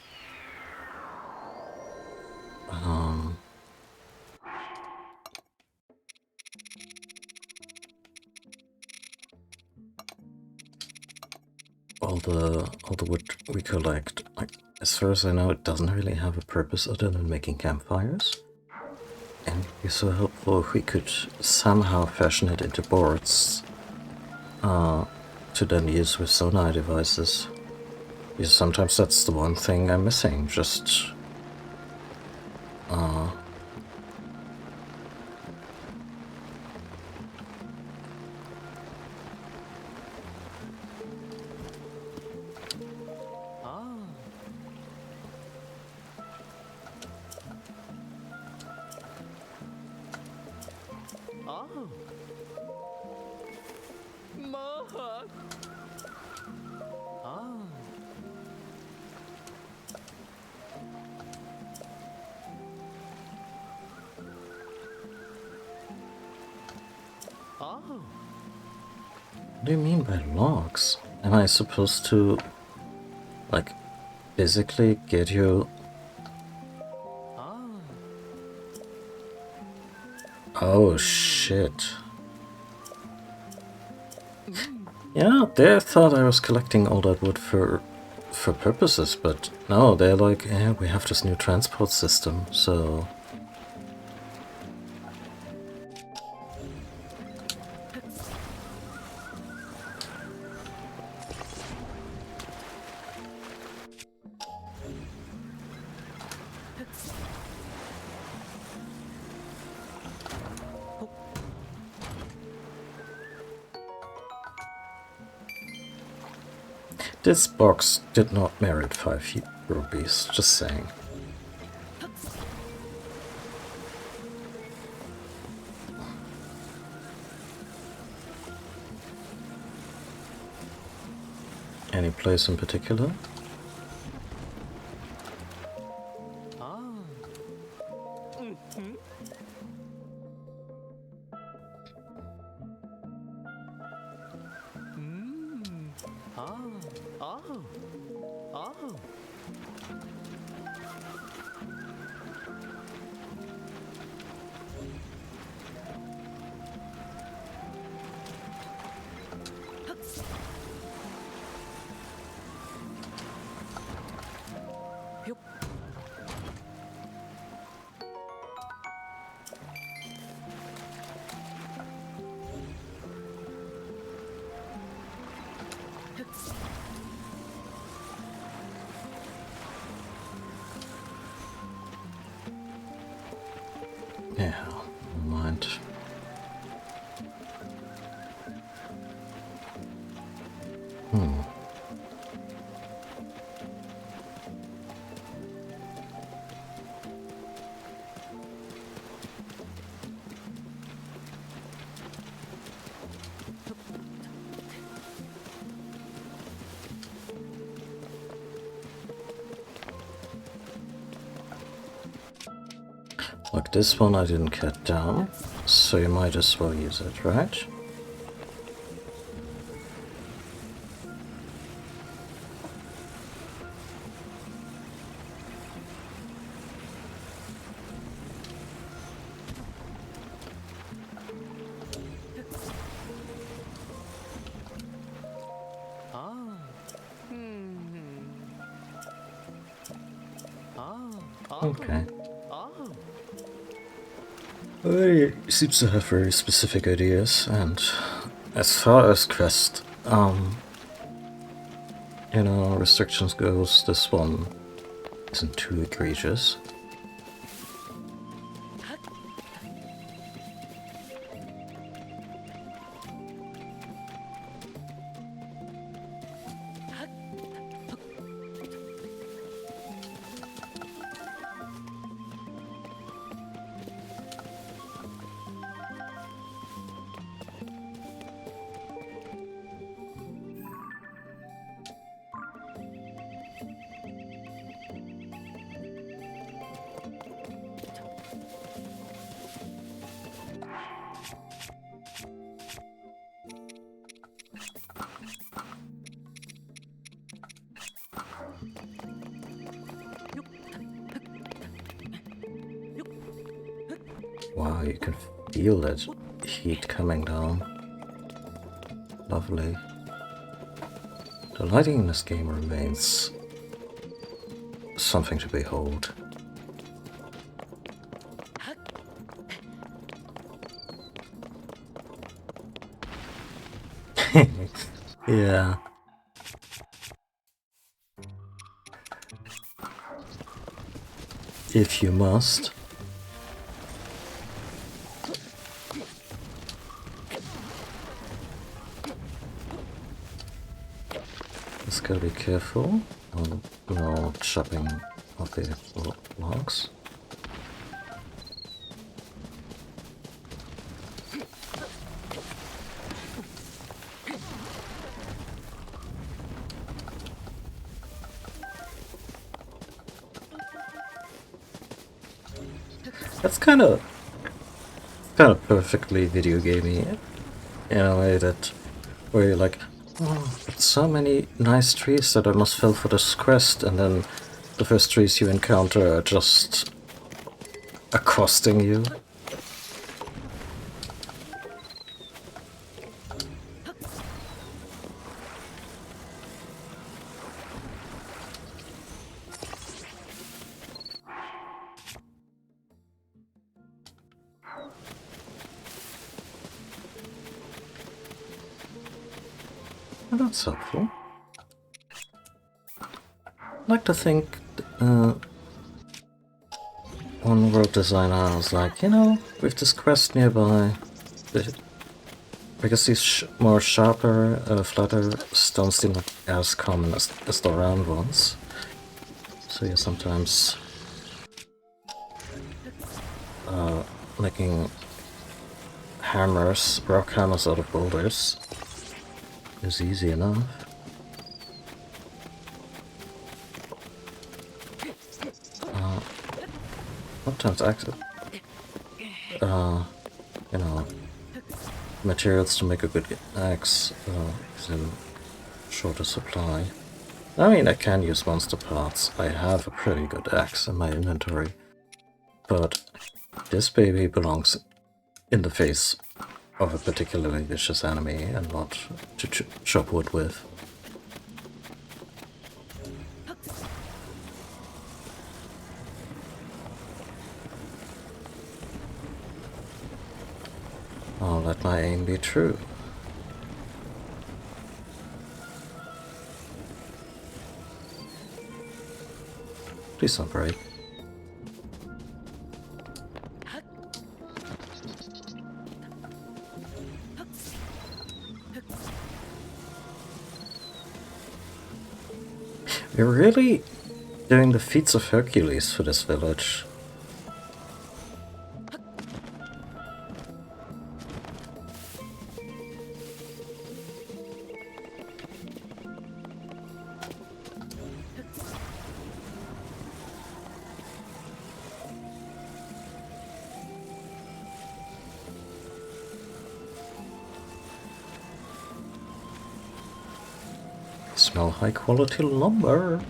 all the wood we collect. As far as I know, it doesn't really have a purpose other than making campfires. And it'd be so helpful if we could somehow fashion it into boards to then use with sonar devices. Because sometimes that's the one thing I'm missing, just What do you mean by logs? Am I supposed to, like, physically get you... Ah. Oh shit. Yeah, they thought I was collecting all that wood for purposes, but no, they're like, yeah, we have this new transport system, so... This box did not merit 5 rupees, just saying. Any place in particular? Ah. Ah. Oh. Oh. Yup. Yeah, never mind. Like this one I didn't cut down, so you might as well use it, right? Ah. Ah. Ah. Okay. Ah. He seems to have very specific ideas, and as far as quest, you know, restrictions goes, this one isn't too egregious. Wow, you can feel that heat coming down. Lovely. The lighting in this game remains something to behold. Yeah. If you must. Just gotta be careful on no chopping of the logs. That's kind of perfectly video gamey in a way that where you're like, So many nice trees that I must fell for this quest, and then the first trees you encounter are just accosting you. Well, that's helpful. I'd like to think one world designer was like, you know, with this quest nearby, because these more sharper, flatter stones seem not as common as the round ones. So you're sometimes making hammers, rock hammers out of boulders is easy enough. Sometimes access, you know, materials to make a good axe is in shorter supply. I mean, I can use monster parts. I have a pretty good axe in my inventory. But this baby belongs in the face of a particularly vicious enemy and not to chop wood with. I'll let my aim be true. Please don't break. We're really doing the feats of Hercules for this village. Smell high quality lumber.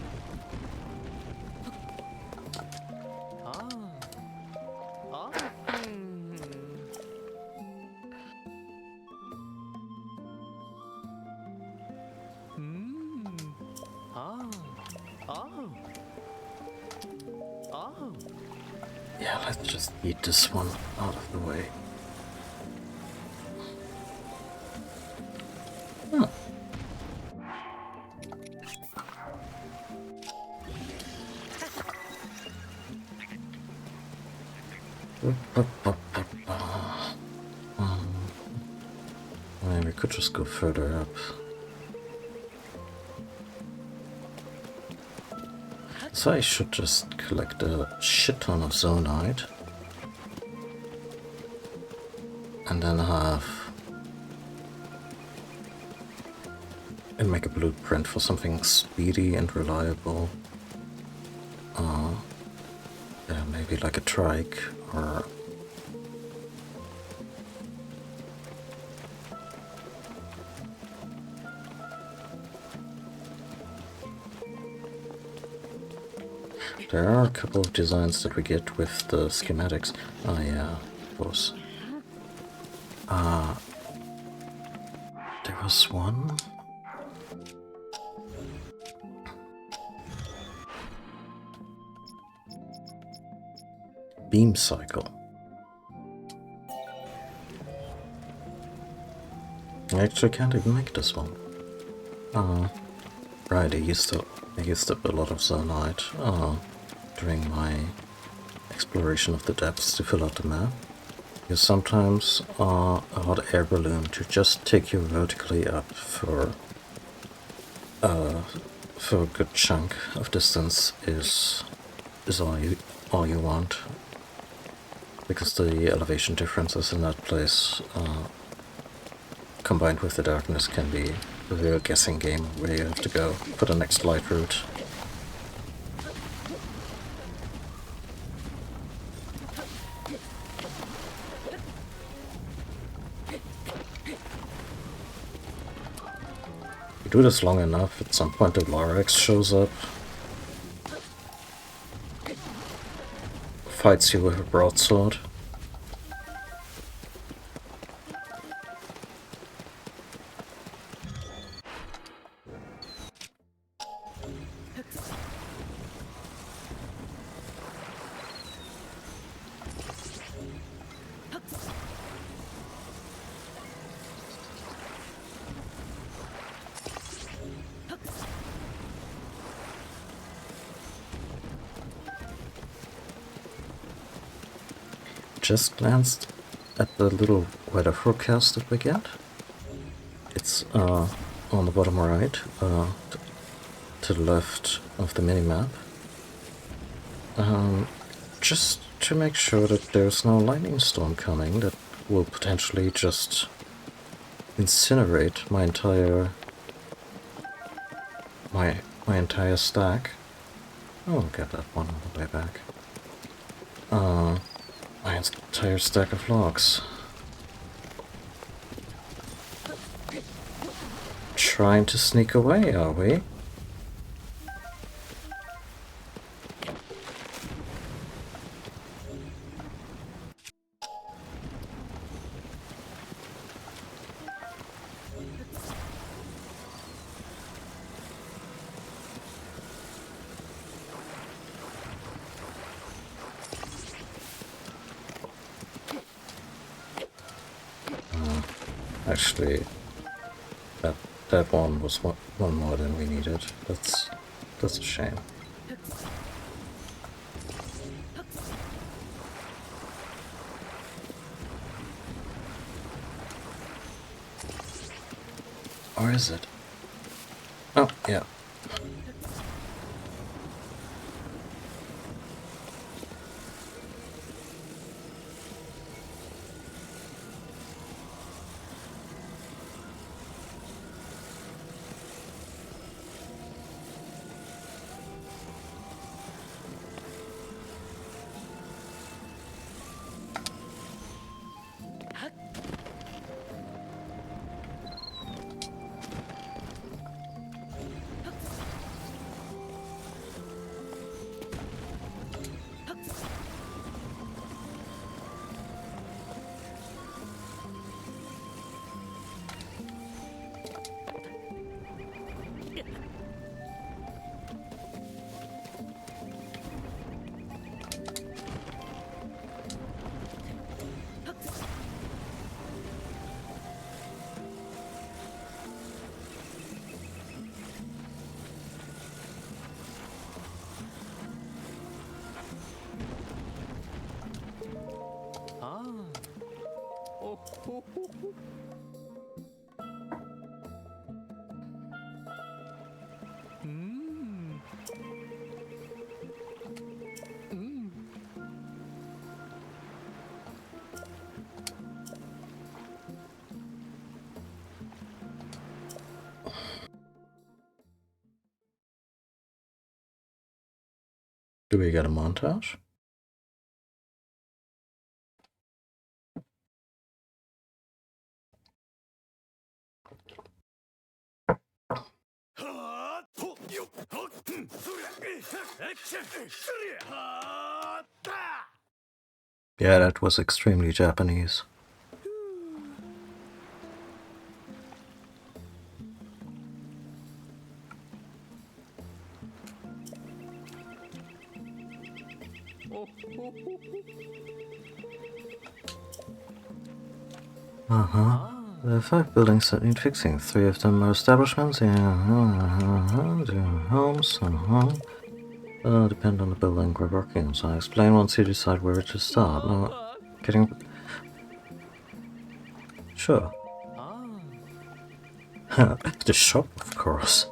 Ah. Ah. Ah. Oh. Oh. Yeah, let's just eat this one out of the way. Huh. I mean, we could just go further up. So I should just collect a shit ton of Zonite. And then and make a blueprint for something speedy and reliable. Yeah, maybe like a trike or... There are a couple of designs that we get with the schematics. Oh yeah, of course. There was one... Beam cycle. I actually can't even make this one. Right, I used up a lot of Zonite during my exploration of the depths to fill out the map. Because sometimes a hot air balloon to just take you vertically up for a good chunk of distance is all you want. Because the elevation differences in that place, combined with the darkness, can be a real guessing game where you have to go for the next light route. do this long enough, at some point the Lorax shows up, fights you with a broadsword. Just glanced at the little weather forecast that we get. It's on the bottom right, to the left of the minimap. Just to make sure that there's no lightning storm coming that will potentially just incinerate my entire my entire stack. I'll get that one on the way back. My entire stack of logs. Trying to sneak away, are we? Actually, that one was one more than we needed. That's a shame. Or is it? Oh, yeah. Do we get a montage? Yeah, that was extremely Japanese. There are 5 buildings that need fixing. 3 of them are establishments. Homes. Depend on the building we're working on. So I explain once you decide where to start. No, getting... Sure. The shop, of course.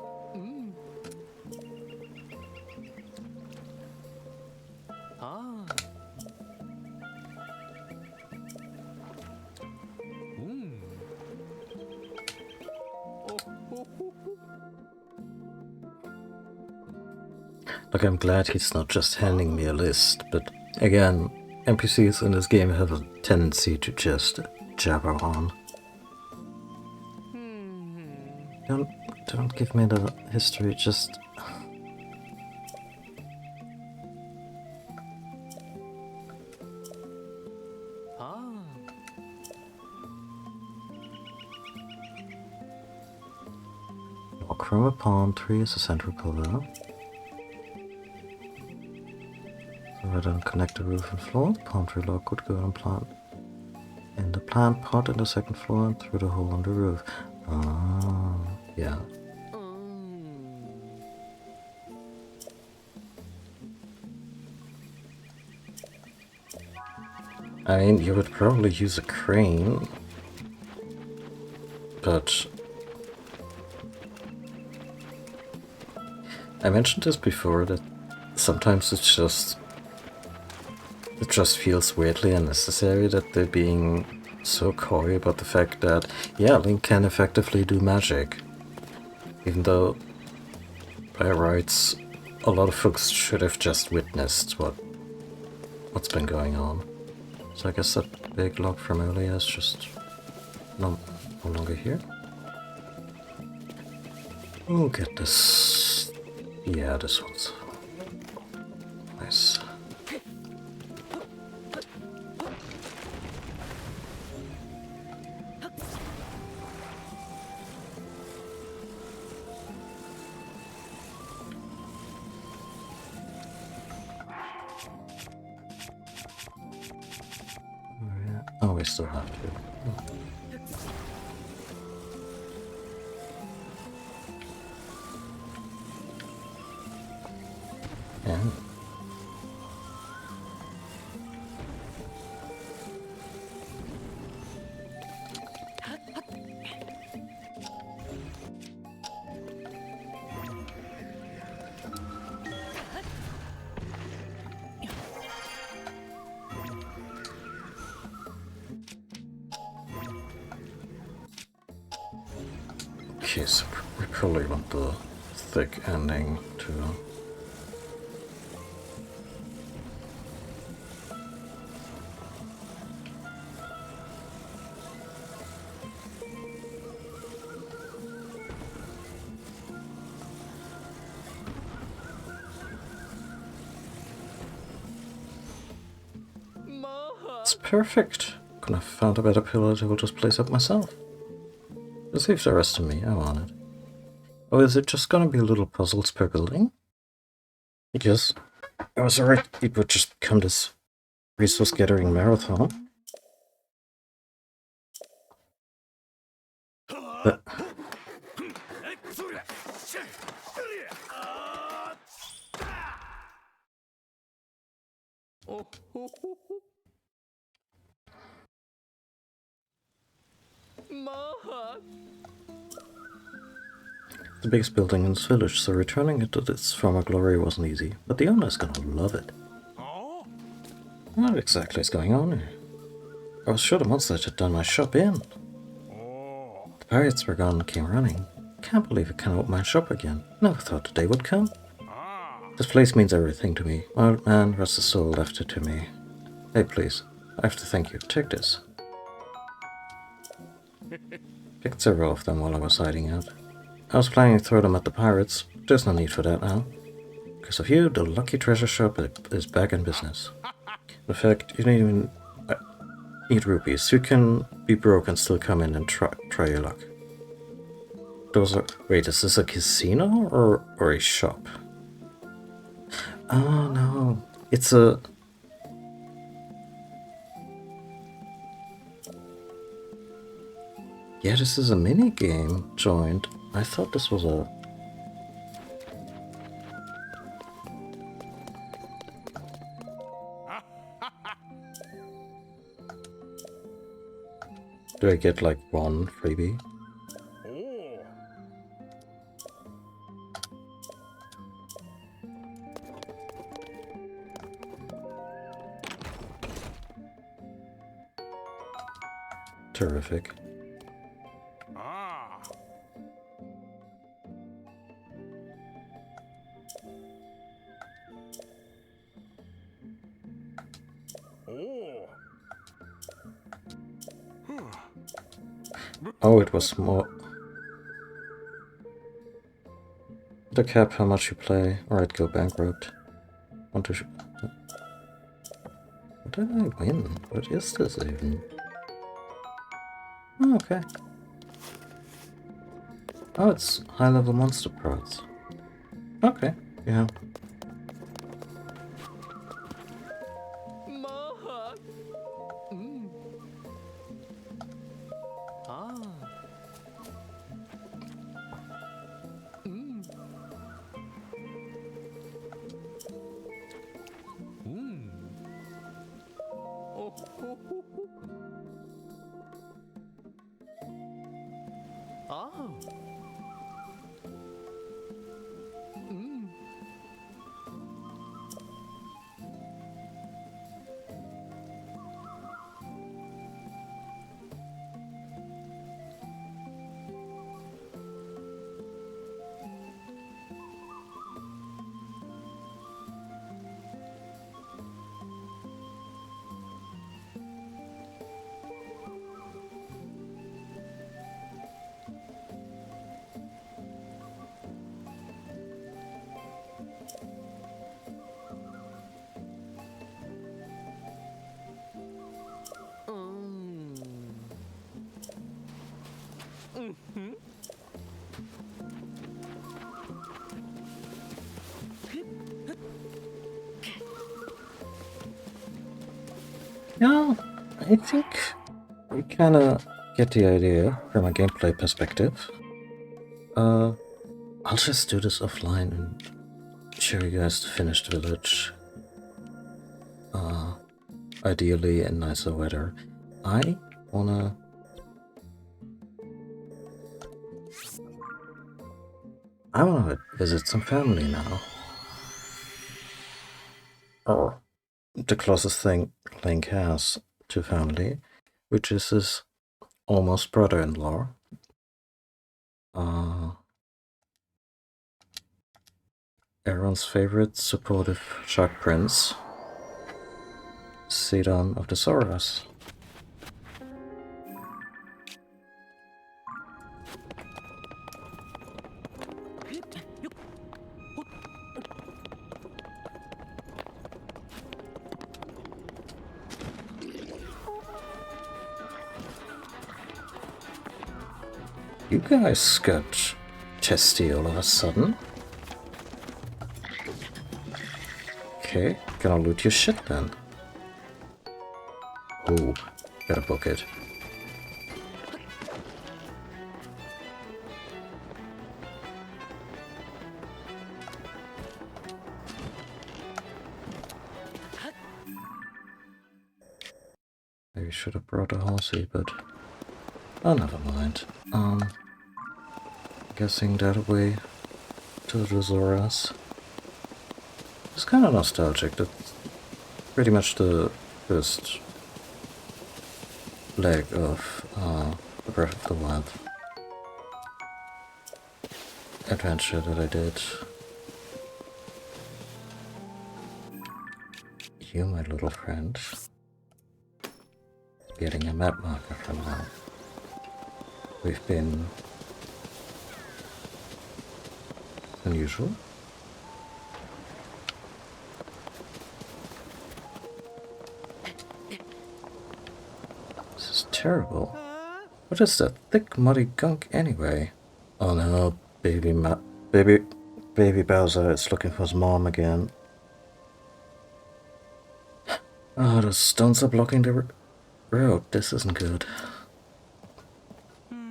Like, I'm glad he's not just handing me a list, but again, NPCs in this game have a tendency to just jabber on. Don't give me the history, just... Ah. Walk from a palm tree is a central pillar. So I don't connect the roof and floor. The palm tree log could go and plant in the plant pot in the second floor and through the hole on the roof. Ah, yeah. I mean, you would probably use a crane, but I mentioned this before that sometimes it just feels weirdly unnecessary that they're being so coy about the fact that, yeah, Link can effectively do magic. Even though, by rights, a lot of folks should have just witnessed what's been going on. So I guess that big log from earlier is just no longer here. We'll get this. Yeah, this one's nice. Oh, we still have to. Yeah. Okay, so we probably want the thick ending to... It's perfect. Couldn't have found a better pillar to just place up myself. Just leave the rest to me, I want it. Oh, is it just gonna be little puzzles per building? Because I was worried it would just become this resource gathering marathon. But... the biggest building in this village, so returning it to its former glory wasn't easy, but the owner is gonna love it. What exactly is going on here? I was sure the monsters had done my shop in. The pirates were gone and came running. Can't believe I can't open my shop again. Never thought the day would come. This place means everything to me. My old man, rest his soul, left it to me. Hey, please. I have to thank you. Take this. Picked several of them while I was hiding out. I was planning to throw them at the pirates. There's no need for that now. Because of you, the Lucky Treasure Shop is back in business. In fact, you don't even need rupees. You can be broke and still come in and try your luck. Those are... Wait, is this a casino or a shop? Oh no, it's a... Yeah, this is a mini game joined. I thought this was a... Do I get like one freebie? Terrific. Oh, it was more... to cap how much you play, or I'd go bankrupt. Want to what did I win? What is this even? Oh, okay. Oh, it's high-level monster parts. Okay, yeah. Maha. Ah. Oh, ho, ho, ho. Ah. Yeah, I think we kinda get the idea from a gameplay perspective. I'll just do this offline and show you guys the finished village. Ideally in nicer weather. I wanna visit some family now. Or the closest thing Link has to family, which is his almost brother-in-law. Everyone's favorite supportive shark prince, Sidon of the Zoras. You guys got testy all of a sudden. Okay, gonna loot your shit then. Oh, gotta book it. Maybe should have brought a horsey, but oh, never mind. Guessing that way to the Zoras. It's kind of nostalgic. That's pretty much the first leg of the Breath of the Wild adventure that I did. You, my little friend. Getting a map marker for now. We've been unusual. This is terrible. What is that thick muddy gunk anyway? Oh no, baby Bowser is looking for his mom again. Oh, the stones are blocking the road. This isn't good.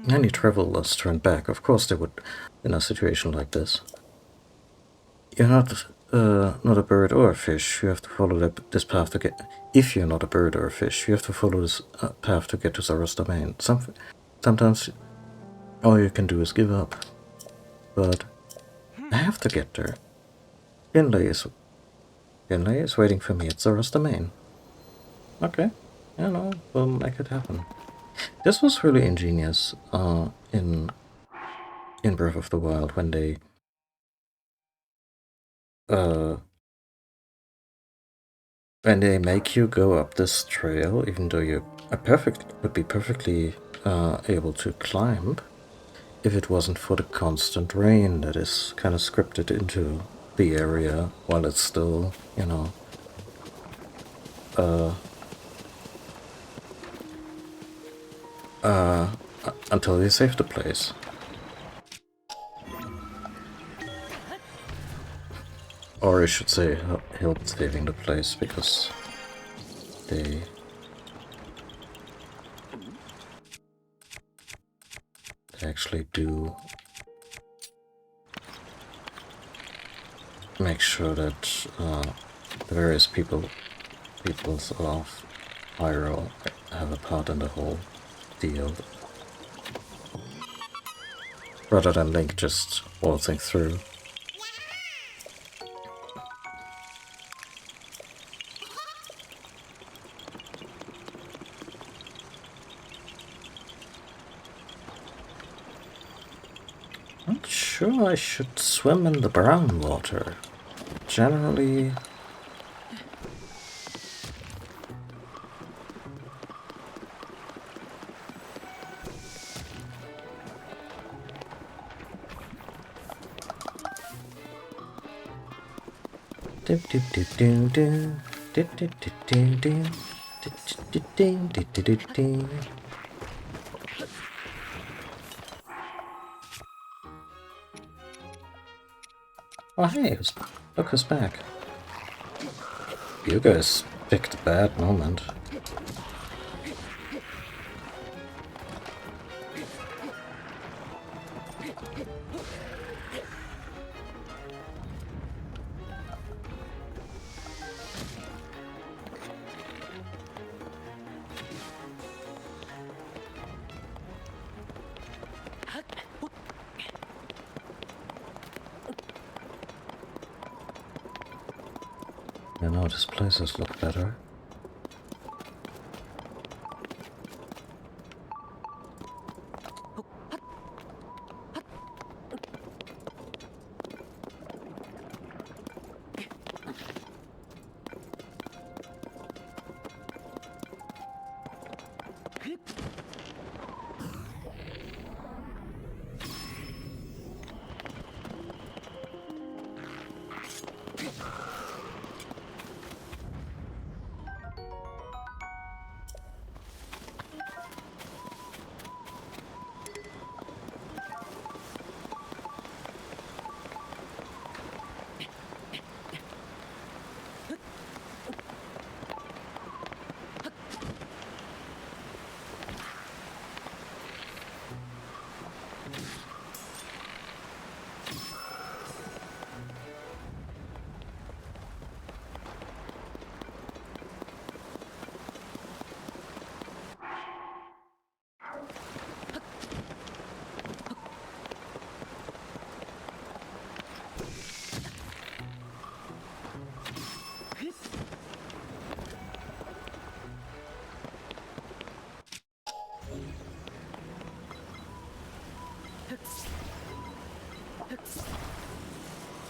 Any travelers turn back. Of course they would in a situation like this. You're not a bird or a fish. You have to follow this path to get... If you're not a bird or a fish, you have to follow this path to get to Zora's domain. Sometimes all you can do is give up. But I have to get there. Finlay is waiting for me at Zora's domain. Okay. Yeah, no, we'll make it happen. This was really ingenious in Breath of the Wild when they make you go up this trail, even though you would be perfectly able to climb. if it wasn't for the constant rain that is kind of scripted into the area while it's still, you know, until you save the place. Or I should say, help saving the place, because they actually do make sure that the various peoples of Hyrule have a part in the whole deal, rather than Link just waltzing through. Not sure I should swim in the brown water. Generally, dip dip dip doo doo, dip dip dip doo doo, dip dip dip dip dip dip dip. Oh hey, look who's back. You guys picked a bad moment. You know, these places look better.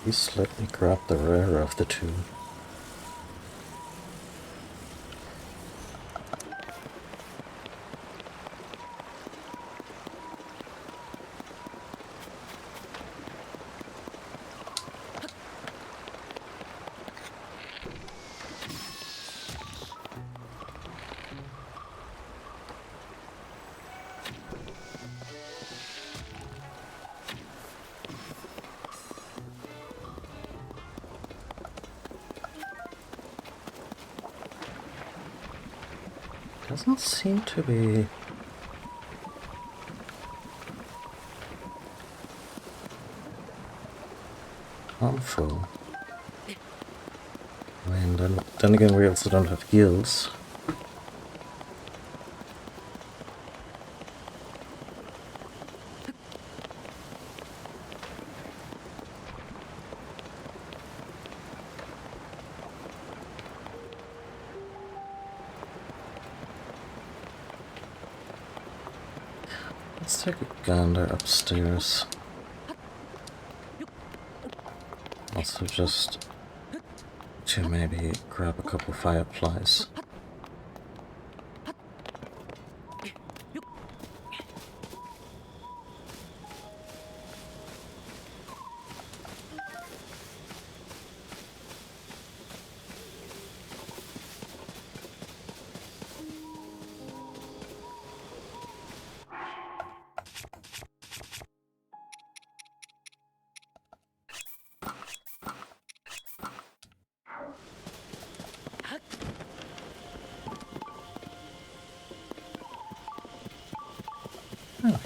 Please let me grab the rarer of the two. Doesn't seem to be harmful. I mean, then again, we also don't have heals. Let's take a gander upstairs. Also just to maybe grab a couple fireflies.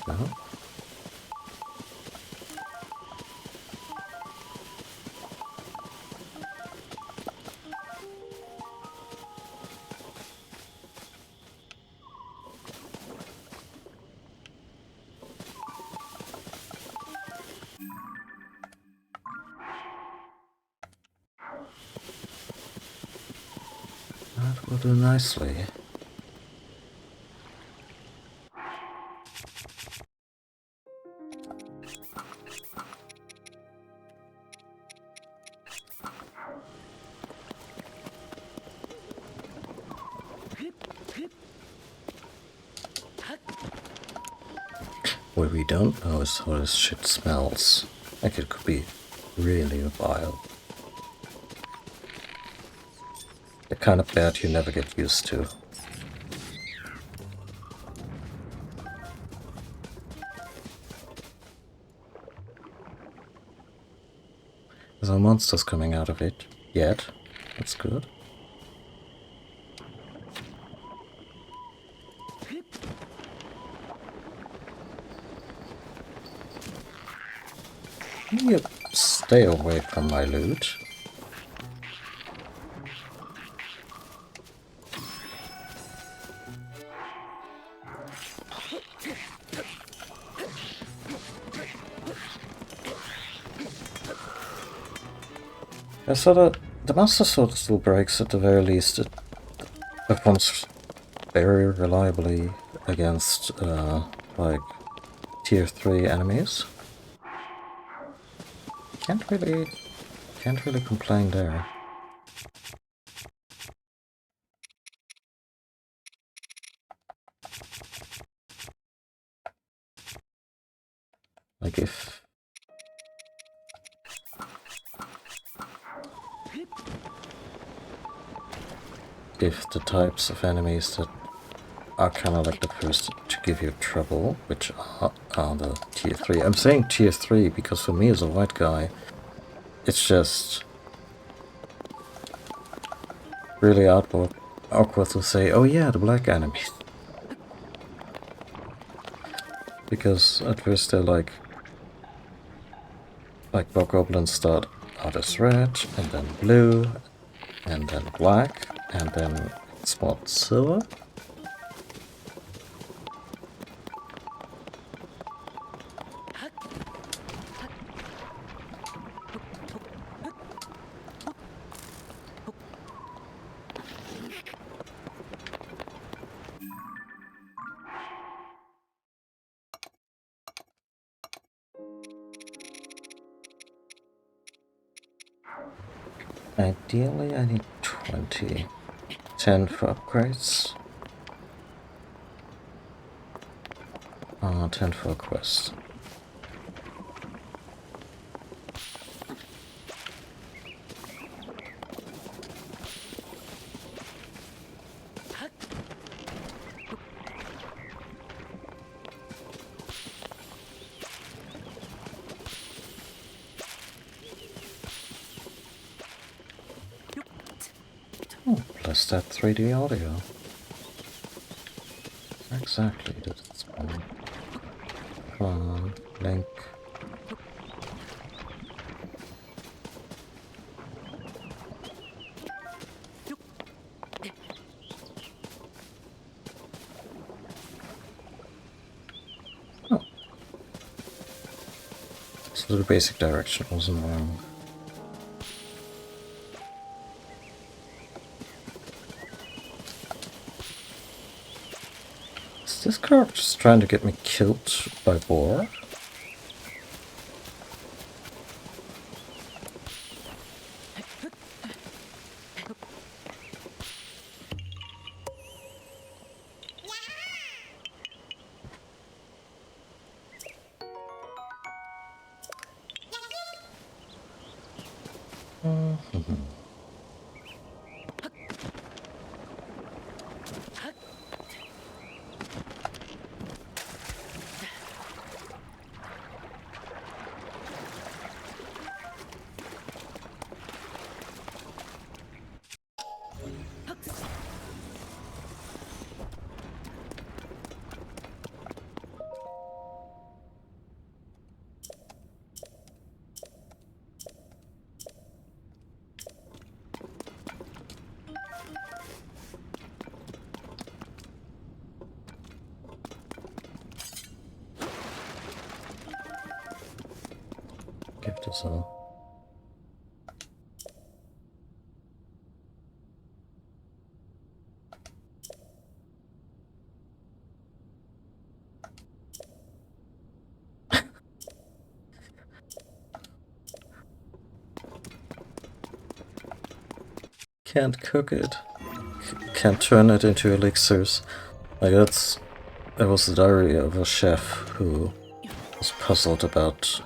now. That will do nicely. What we don't know is how this shit smells. Like it could be really vile. The kind of bad you never get used to. There's no monsters coming out of it yet. That's good. You stay away from my loot. So the Master Sword still breaks at the very least. It performs very reliably against like tier 3 enemies. Can't really complain there. Like if the types of enemies that are kind of like the first to give you trouble, which are the tier 3. I'm saying tier 3 because for me as a white guy, it's just really awkward to say, oh yeah, the black enemies. Because at first they're like Bokoblins start out as red, and then blue, and then black, and then it's what, silver? Ideally, I need 20. 10 for upgrades. 10 for a quest. Plus that 3D audio. Exactly, that's fine. Come on, Link. Oh. So the basic direction wasn't wrong. Is this card just trying to get me killed by boar? give this a... Can't cook it. Can't turn it into elixirs. Like that was the diary of a chef who was puzzled about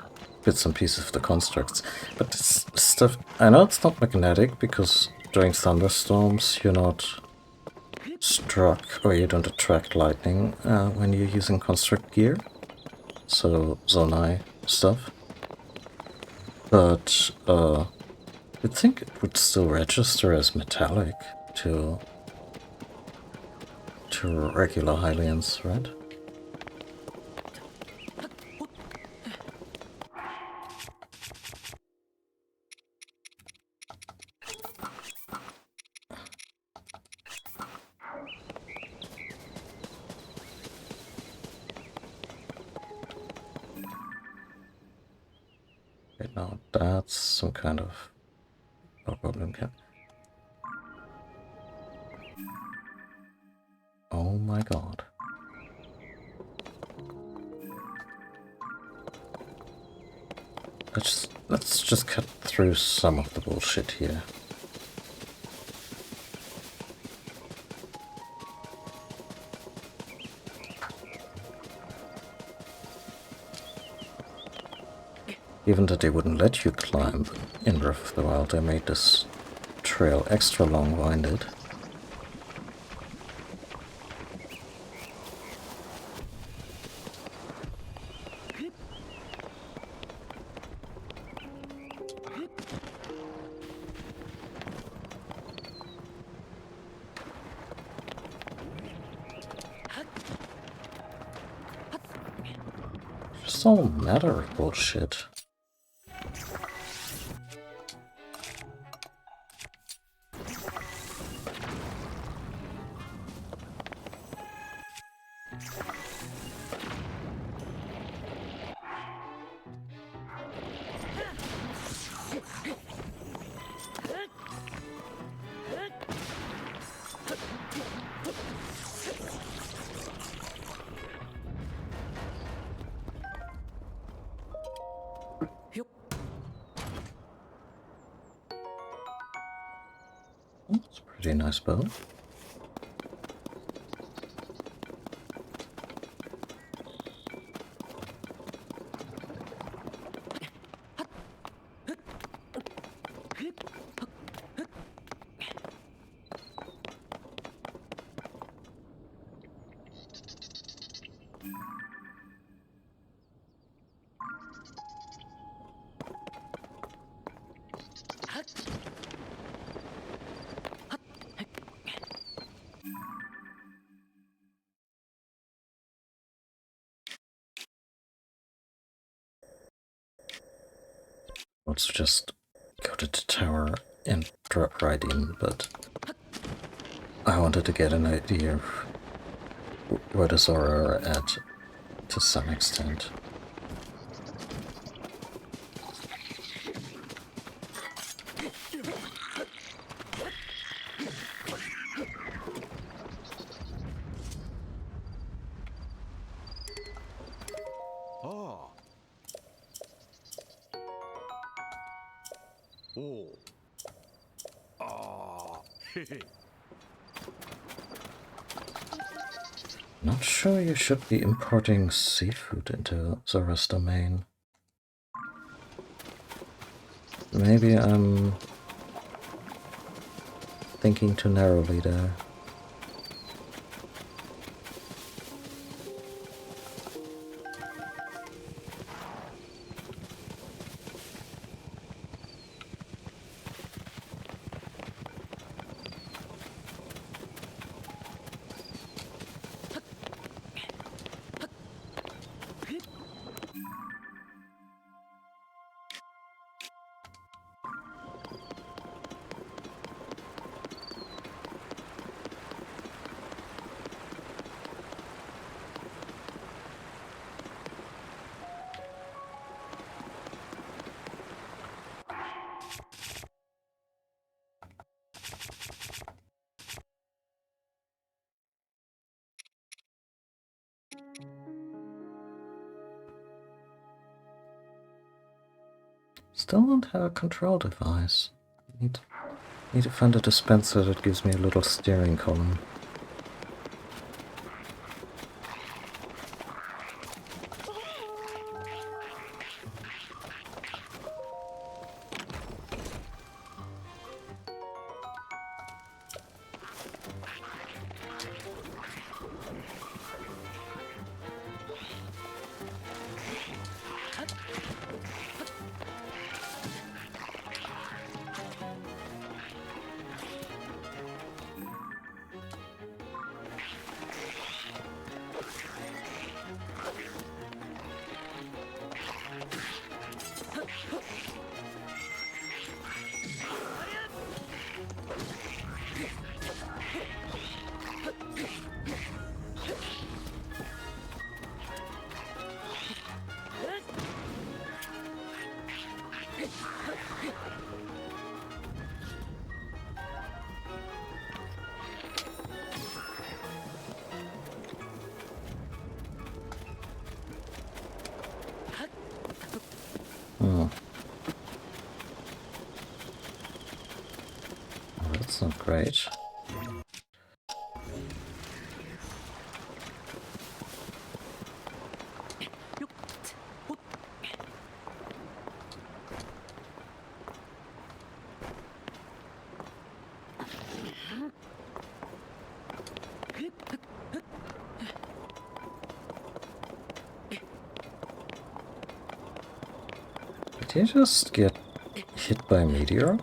bits and pieces of the constructs. But this stuff, I know it's not magnetic because during thunderstorms you're not struck or you don't attract lightning when you're using construct gear. So Zonai stuff. But you'd think it would still register as metallic to regular Hylians, right? Right now, that's some kind of problem. Oh my god. Let's just cut through some of the bullshit here. Given that they wouldn't let you climb in Breath of the Wild, they made this trail extra long-winded. Just all matter of bullshit. It's a pretty nice bow. Let's just go to the tower and drop right in, but I wanted to get an idea of where the Zora are at to some extent. Not sure you should be importing seafood into Zora's domain. Maybe I'm thinking too narrowly there. Still don't have a control device. Need to find a dispenser that gives me a little steering column. Oh, that's not great. Did you just get hit by a meteor?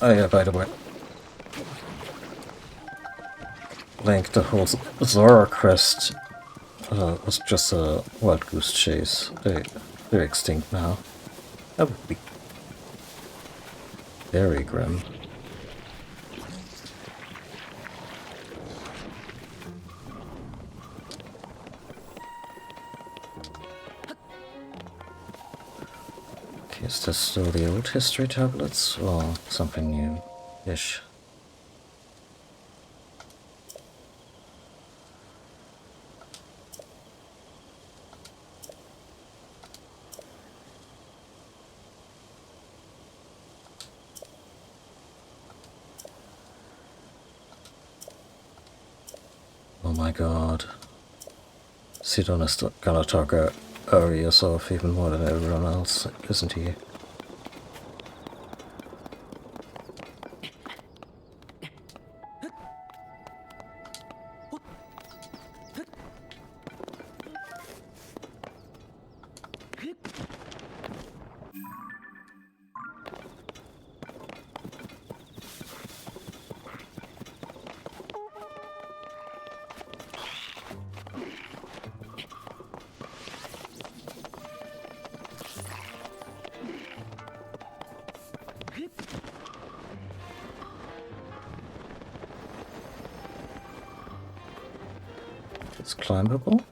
Oh yeah, by the way. Link, the whole Zora quest was just a wild goose chase. They're extinct now. That would be very grim. Okay, is this still the old history tablets or something new-ish? Oh my god. Sidon is gonna talk her ears off even more than everyone else, isn't he? It's climbable?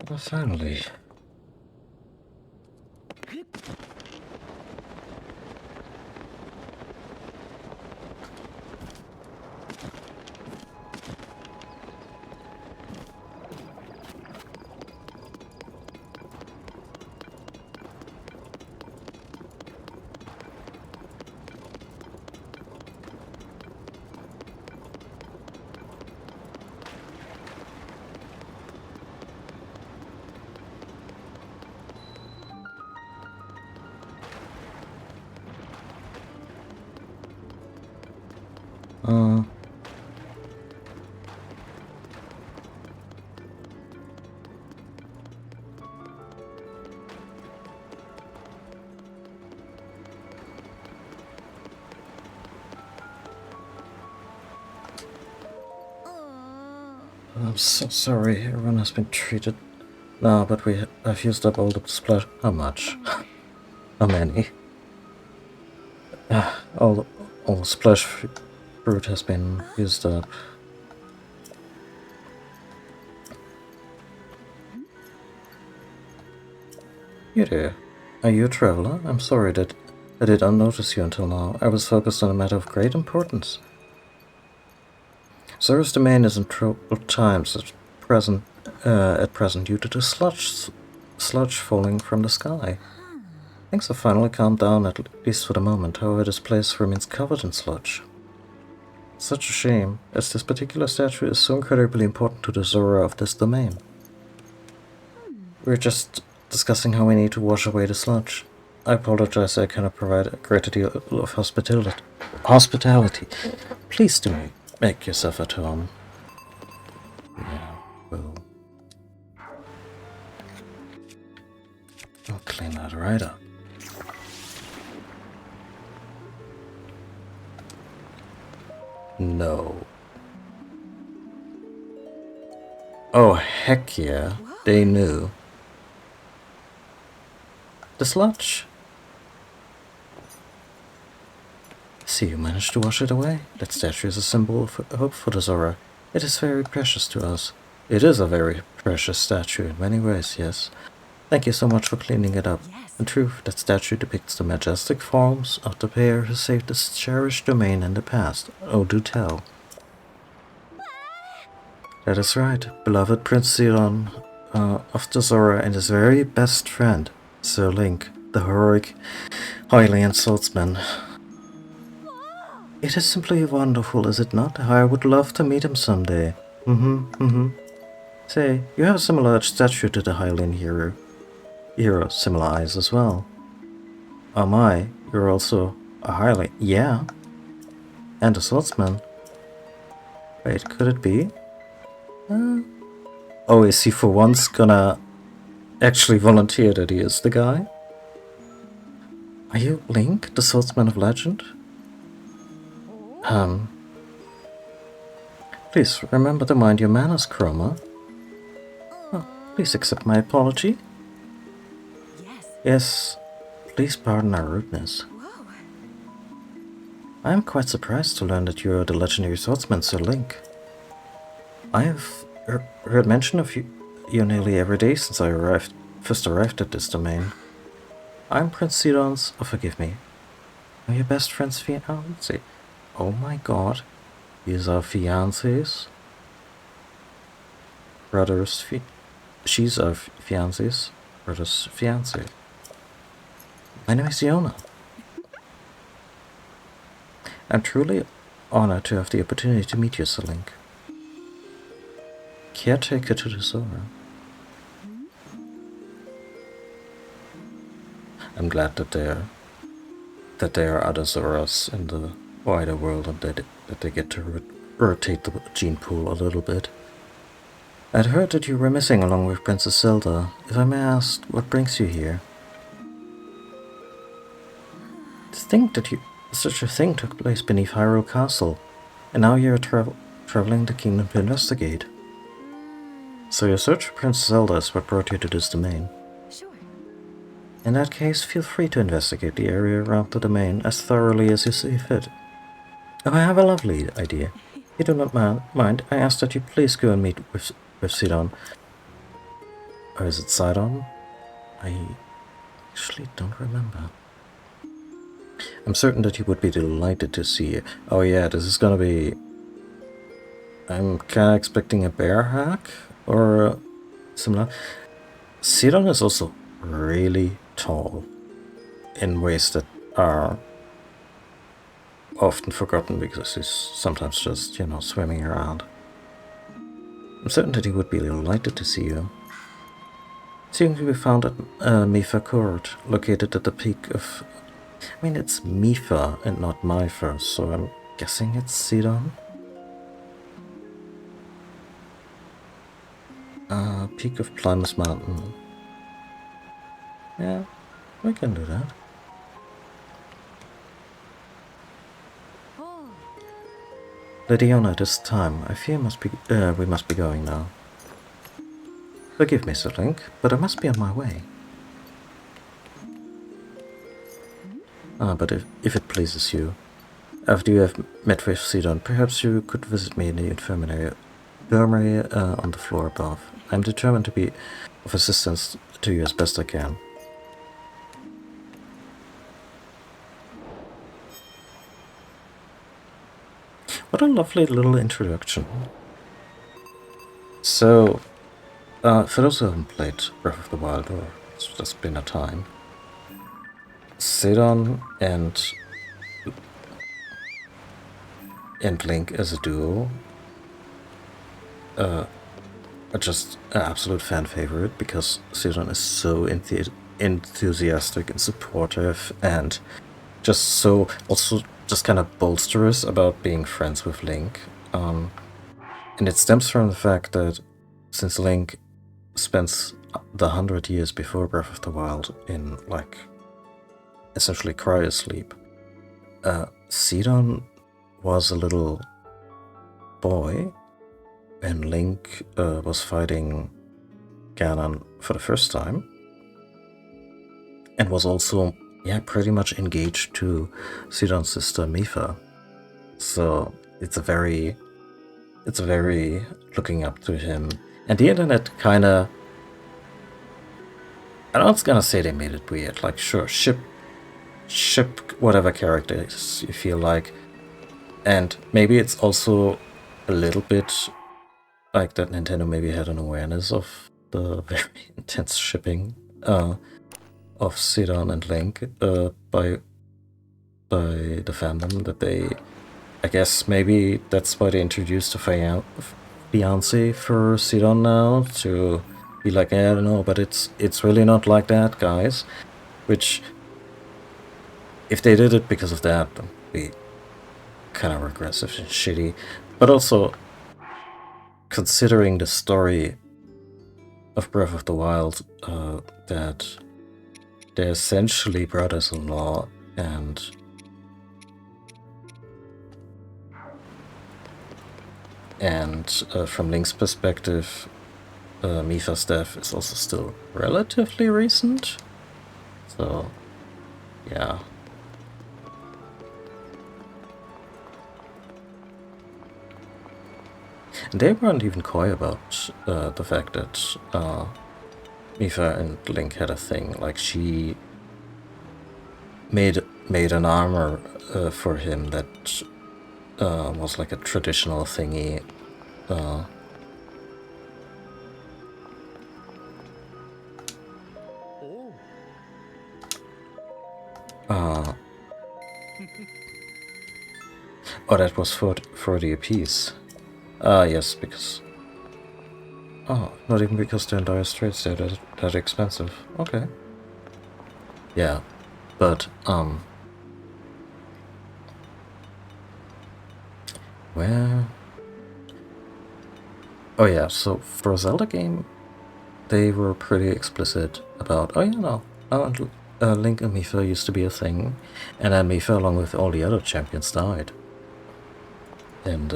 Well, finally. Uh, I'm so sorry, everyone has been treated. No, but I've used up all the splash. How much? How many? All the splash fruit has been used up. You there? Are you a traveler? I'm sorry that I did not notice you until now. I was focused on a matter of great importance. Zora's domain is in troubled times at present due to the sludge falling from the sky. Things have finally calmed down, at least for the moment. However, this place remains covered in sludge. Such a shame, as this particular statue is so incredibly important to the Zora of this domain. We're just discussing how we need to wash away the sludge. I apologize, I cannot provide a greater deal of hospitality. Please do make yourself at home. Yeah, well, I'll clean that right up. No. Oh, heck yeah. They knew. The sludge. See, you managed to wash it away. That statue is a symbol of hope for the Zora. It is very precious to us. It is a very precious statue in many ways, yes. Thank you so much for cleaning it up. Yes. In truth, that statue depicts the majestic forms of the pair who saved this cherished domain in the past. Oh, do tell. That is right. Beloved Prince Sidon of the Zora and his very best friend, Sir Link, the heroic Hylian swordsman. It is simply wonderful, is it not? How I would love to meet him someday. Say, you have a similar statue to the Hylian hero. Similar eyes as well. Oh my, you're also a Hylian. Yeah. And a swordsman. Wait, could it be? Oh, is he for once gonna actually volunteer that he is the guy? Are you Link, the swordsman of legend? Please remember to mind your manners, Chroma. Oh, please accept my apology. Yes. Yes, please pardon our rudeness. Whoa. I am quite surprised to learn that you are the legendary swordsman, Sir Link. I have heard mention of you nearly every day since I first arrived at this domain. I'm Prince Sidon's, forgive me, I'm your best friend's fiancé. Oh my god, these are fiancés? She's our fiancé's brother's fiancé. My name is Yona. I'm truly honored to have the opportunity to meet you, Sir Link. Caretaker to the Zora. I'm glad that there are other Zoras in the wider world and that they get to rotate the gene pool a little bit. I'd heard that you were missing along with Princess Zelda. If I may ask, what brings you here? To think that such a thing took place beneath Hyrule Castle, and now you're traveling the kingdom to investigate. So your search for Princess Zelda is what brought you to this domain. Sure. In that case, feel free to investigate the area around the domain as thoroughly as you see fit. Oh, I have a lovely idea. If you do not mind, I ask that you please go and meet with Sidon. Or is it Sidon? I actually don't remember. I'm certain that you would be delighted to see you. Oh yeah, this is gonna be... I'm kinda expecting a bear hack? Or similar. Sidon is also really tall. In ways that are often forgotten because he's sometimes just, swimming around. I'm certain that he would be delighted to see you. Seeing to be found at Mifa Court, located at the peak of... it's Mifa and not Mifa, so I'm guessing it's Sidon. Peak of Plymouth Mountain. Yeah, we can do that. Lydiona, it is time. I fear we must be going now. Forgive me, Sir Link, but I must be on my way. But if it pleases you, after you have met with Sidon, perhaps you could visit me in the infirmary on the floor above. I am determined to be of assistance to you as best I can. What a lovely little introduction. So, for those who haven't played Breath of the Wild, or it's just been a time, Sidon and Link as a duo are just an absolute fan favorite, because Sidon is so enthusiastic and supportive, and just so also just kind of bolsterous about being friends with Link. And it stems from the fact that since Link spends the 100 years before Breath of the Wild in, like, essentially cryosleep, Sidon was a little boy when Link was fighting Ganon for the first time, and was also, yeah, pretty much engaged to Sidon's sister Mipha. So it's a very looking up to him. And the internet kinda, I'm not gonna say they made it weird, like, sure, ship whatever characters you feel like. And maybe it's also a little bit like that Nintendo maybe had an awareness of the very intense shipping of Sidon and Link by the fandom, that they, I guess maybe that's why they introduced a fiancé for Sidon now, to be like, I don't know, but it's really not like that, guys. Which, if they did it because of that, would be kind of regressive and shitty. But also, considering the story of Breath of the Wild, that they're essentially brothers-in-law, and from Link's perspective, Mipha's death is also still relatively recent. So, yeah. And they weren't even coy about the fact that Mipha and Link had a thing. Like, she made an armor for him that was like a traditional thingy. Oh, that was 40 apiece. Yes, because... Oh, not even because they're in dire straits, they're that expensive. Okay. Yeah, but, where... Oh yeah, so for a Zelda game, they were pretty explicit about, oh yeah, no, Link and Mipha used to be a thing, and then Mipha, along with all the other champions, died. And,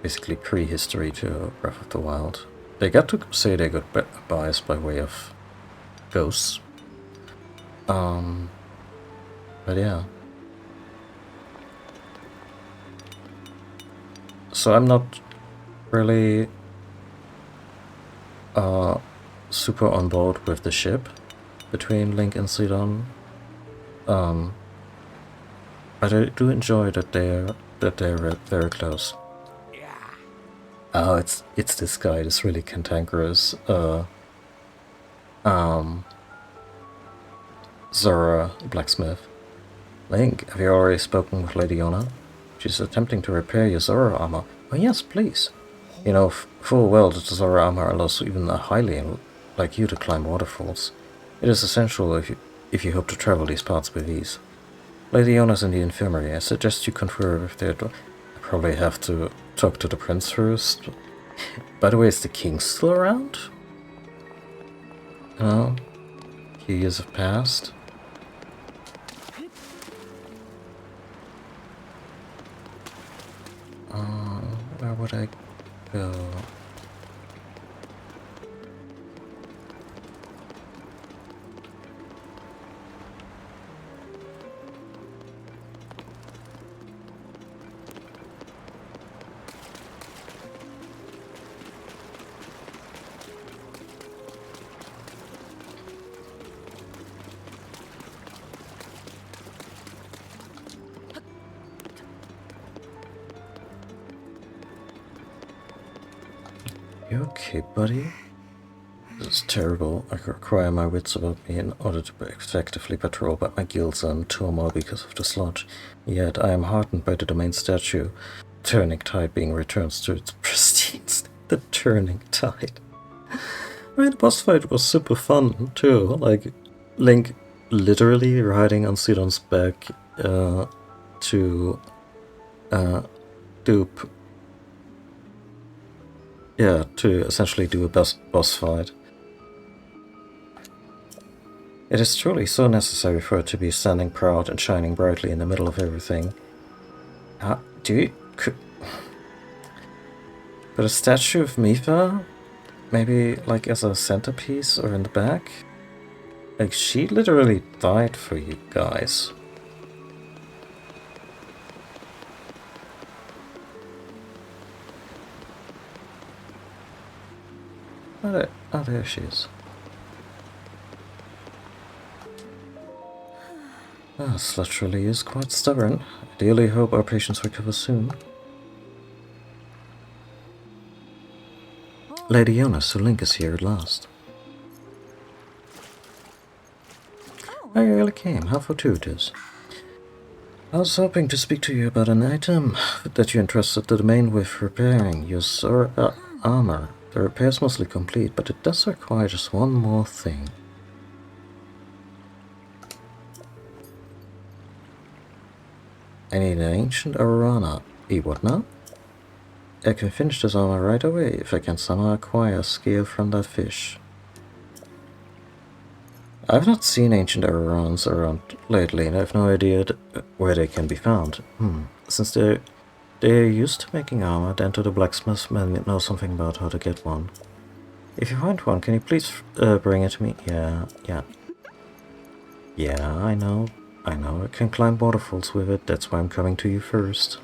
basically prehistory to Breath of the Wild. They got to say their goodbyes by way of ghosts. But yeah. So I'm not really super on board with the ship between Link and Sidon. But I do enjoy that they're very close. Oh, it's this guy, this really cantankerous Zora blacksmith. Link, have you already spoken with Lady Yona? She's attempting to repair your Zora armor. Oh yes, please. You know full well that the Zora armor allows even a highly like you to climb waterfalls. It is essential if you hope to travel these parts with ease. Lady Yona's in the infirmary. I suggest you confer with their I probably have to talk to the prince first. By the way, is the king still around? No? A few years have passed. Where would I go? You okay, buddy? This is terrible. I require my wits about me in order to effectively patrol, but my guilds are in turmoil because of the sludge. Yet I am heartened by the domain statue. Turning Tide being returned to its pristine state. The Turning Tide. I mean, the boss fight was super fun, too. Like, Link literally riding on Sidon's back to dupe. Yeah, to essentially do a boss fight. It is truly so necessary for it to be standing proud and shining brightly in the middle of everything. But a statue of Mipha? Maybe like as a centerpiece or in the back? Like, she literally died for you guys. Oh, there she is. Ah, Sludge really is quite stubborn. I dearly hope our patients recover soon. Lady Yona, Sir Link is here at last. Oh, you really came. How fortuitous. I was hoping to speak to you about an item that you entrusted the domain with repairing, your armor. The repair is mostly complete, but it does require just one more thing. I need an ancient arana. What now? I can finish this armor right away if I can somehow acquire a scale from that fish. I've not seen ancient arans around lately, and I have no idea where they can be found. Since they're used to making armor, then to the blacksmith man know something about how to get one. If you find one, can you please bring it to me? Yeah, I know. I can climb waterfalls with it, that's why I'm coming to you first.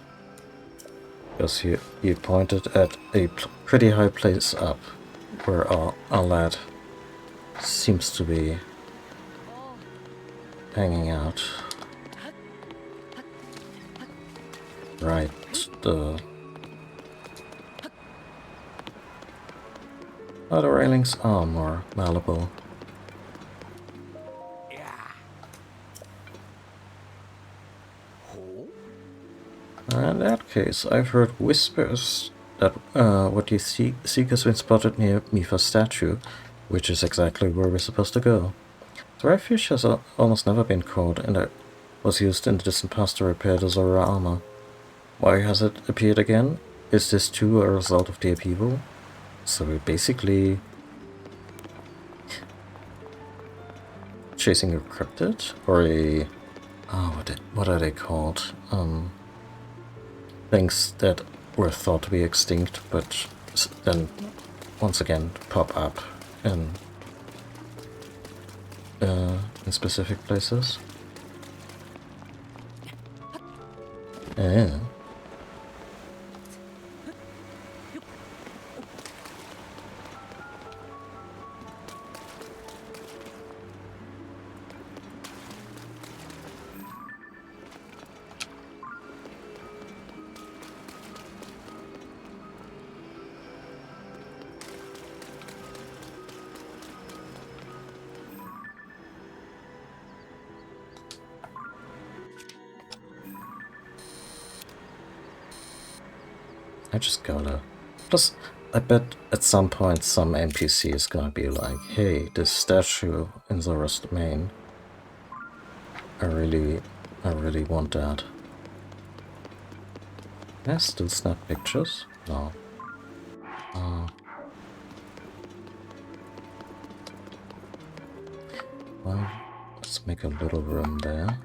Because you pointed at a pretty high place up, where our lad seems to be hanging out. Right, the other railings are more malleable. In that case, I've heard whispers that what you seek has been spotted near Mipha's statue, which is exactly where we're supposed to go. The right fish has almost never been caught, and it was used in the distant past to repair the Zora armor. Why has it appeared again? Is this too a result of the upheaval? So we're basically chasing a cryptid? Or a... what are they called? Things that were thought to be extinct, but then once again pop up in specific places. Yeah. I just gotta... Plus, I bet at some point some NPC is gonna be like, hey, this statue in Zora's domain, I really I really want that. Can I still snap pictures? No. Well, let's make a little room there.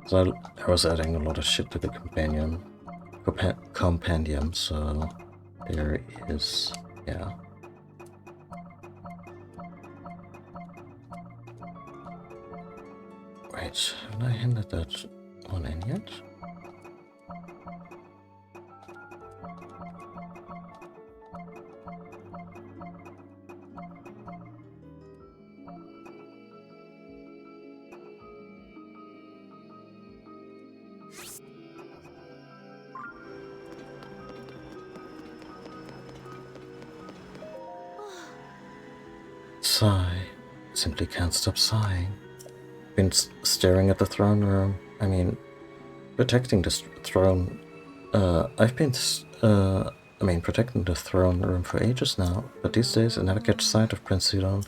So I was adding a lot of shit to the compendium, so there is, yeah. Wait, haven't I handed that one in yet? Sigh. Simply can't stop sighing. Been staring at the throne room. I mean, protecting the throne. I've been, protecting the throne room for ages now, but these days I never catch sight of Prince Zidon.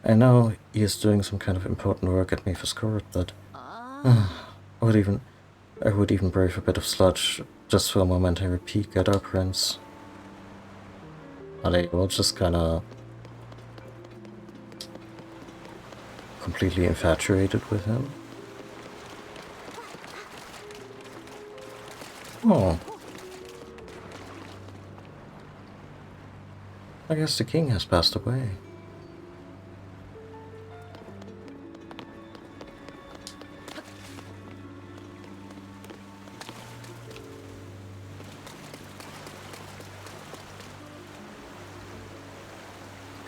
I know he is doing some kind of important work at Mepha's court, but I would even brave a bit of sludge just for a momentary peek at our prince. Are they all just kinda completely infatuated with him? Oh. I guess the king has passed away.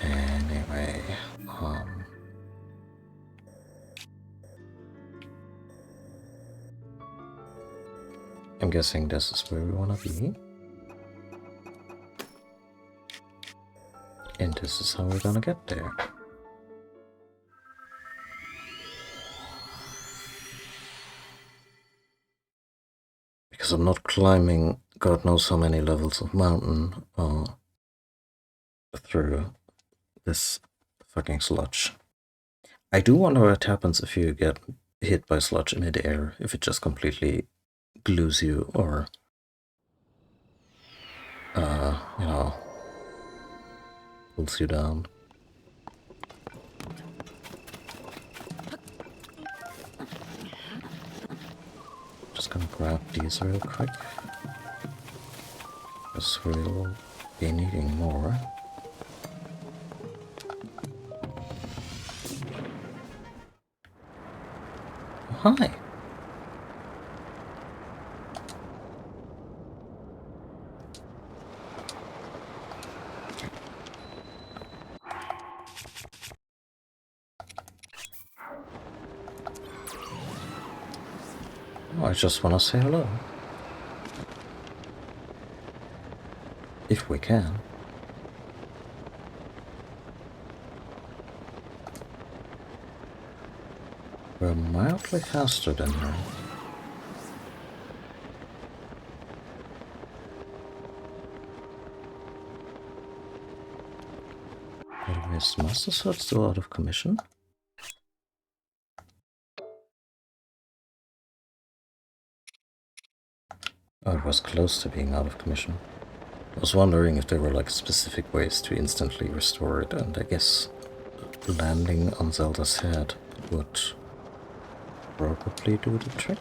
Anyway, I'm guessing this is where we want to be. And this is how we're gonna get there. Because I'm not climbing God knows how many levels of mountain through this fucking sludge. I do wonder what happens if you get hit by sludge in mid-air, if it just completely glues you or, you know, pulls you down. Just gonna grab these real quick, because we'll be needing more. Oh, hi! Oh, I just want to say hello. If we can. We're mildly faster than her. Is Master Sword still out of commission? Oh, it was close to being out of commission. I was wondering if there were like specific ways to instantly restore it, and I guess landing on Zelda's head would probably do the trick.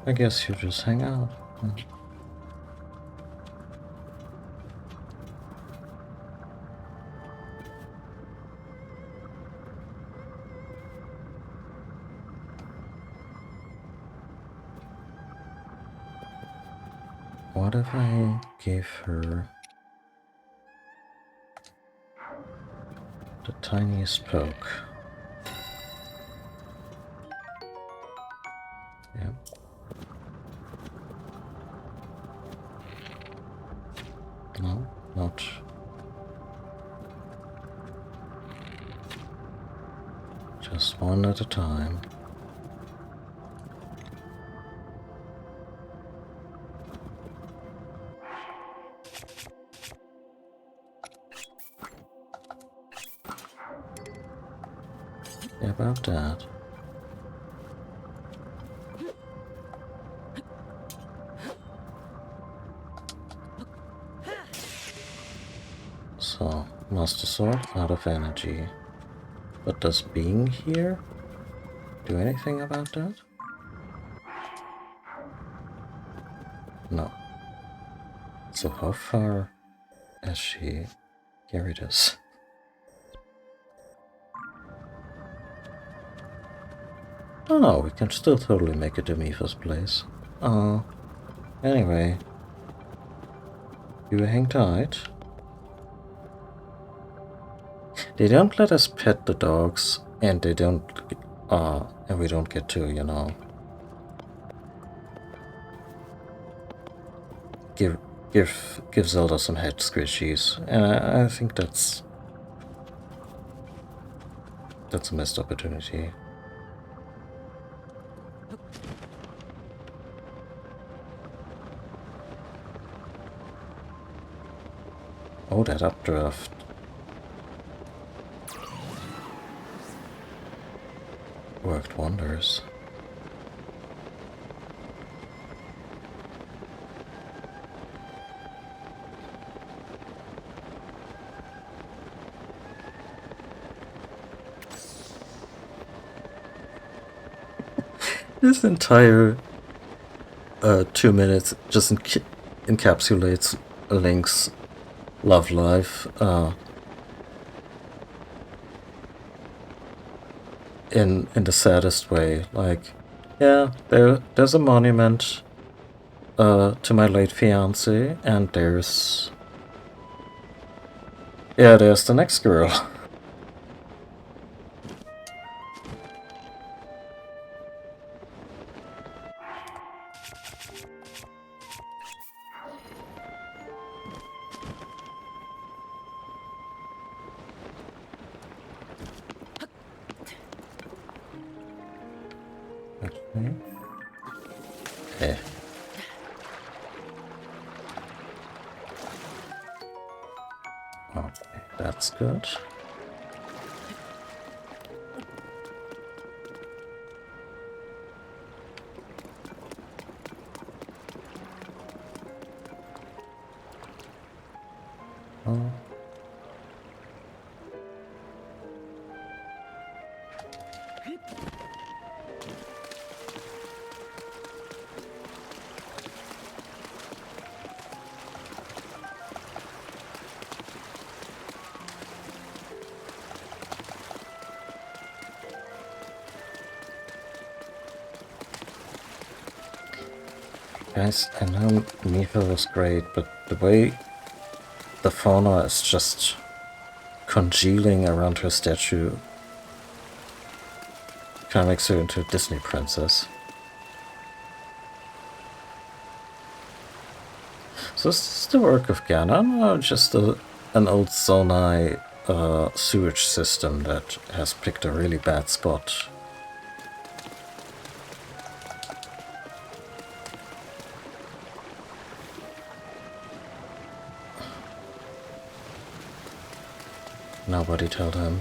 I guess you just hang out. What if I give her the tiniest poke? Yep. No, not. Just one at a time. Yeah, about that. So, Master Sword out of energy. But does being here do anything about that? No. So how far has she carried us? Oh no, we can still totally make it to Mipha's place. Anyway. You hang tight. They don't let us pet the dogs, and they don't, and we don't get to, you know, give Zelda some head squishies, and I think that's a missed opportunity. Oh, that updraft. Worked wonders. This entire 2 minutes just encapsulates Link's love life in the saddest way. Like, yeah, there's a monument to my late fiance, and there's the next girl. Okay. Okay, that's good. Oh. Guys, I know Mipha was great, but the way the fauna is just congealing around her statue kind of makes her into a Disney princess. So is this the work of Ganon, or just an old Zonai sewage system that has picked a really bad spot? Nobody told him.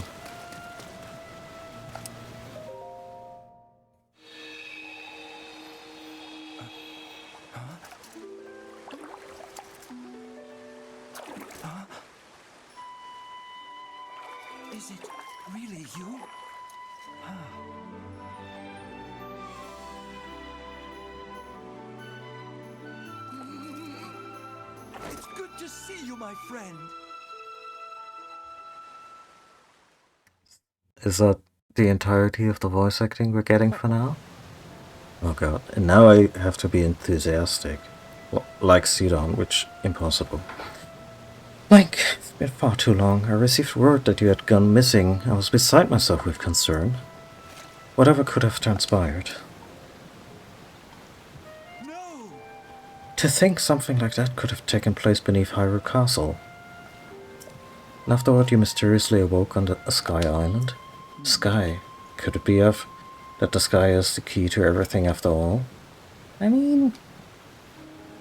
Is it really you? It's good to see you, my friend. Is that the entirety of the voice acting we're getting for now? Oh god, and now I have to be enthusiastic. Well, like Sidon, which impossible. Like, it's been far too long. I received word that you had gone missing. I was beside myself with concern. Whatever could have transpired. No! To think something like that could have taken place beneath Hyrule Castle. And afterward you mysteriously awoke on a Sky Island. Sky. Could it be that the sky is the key to everything after all? I mean...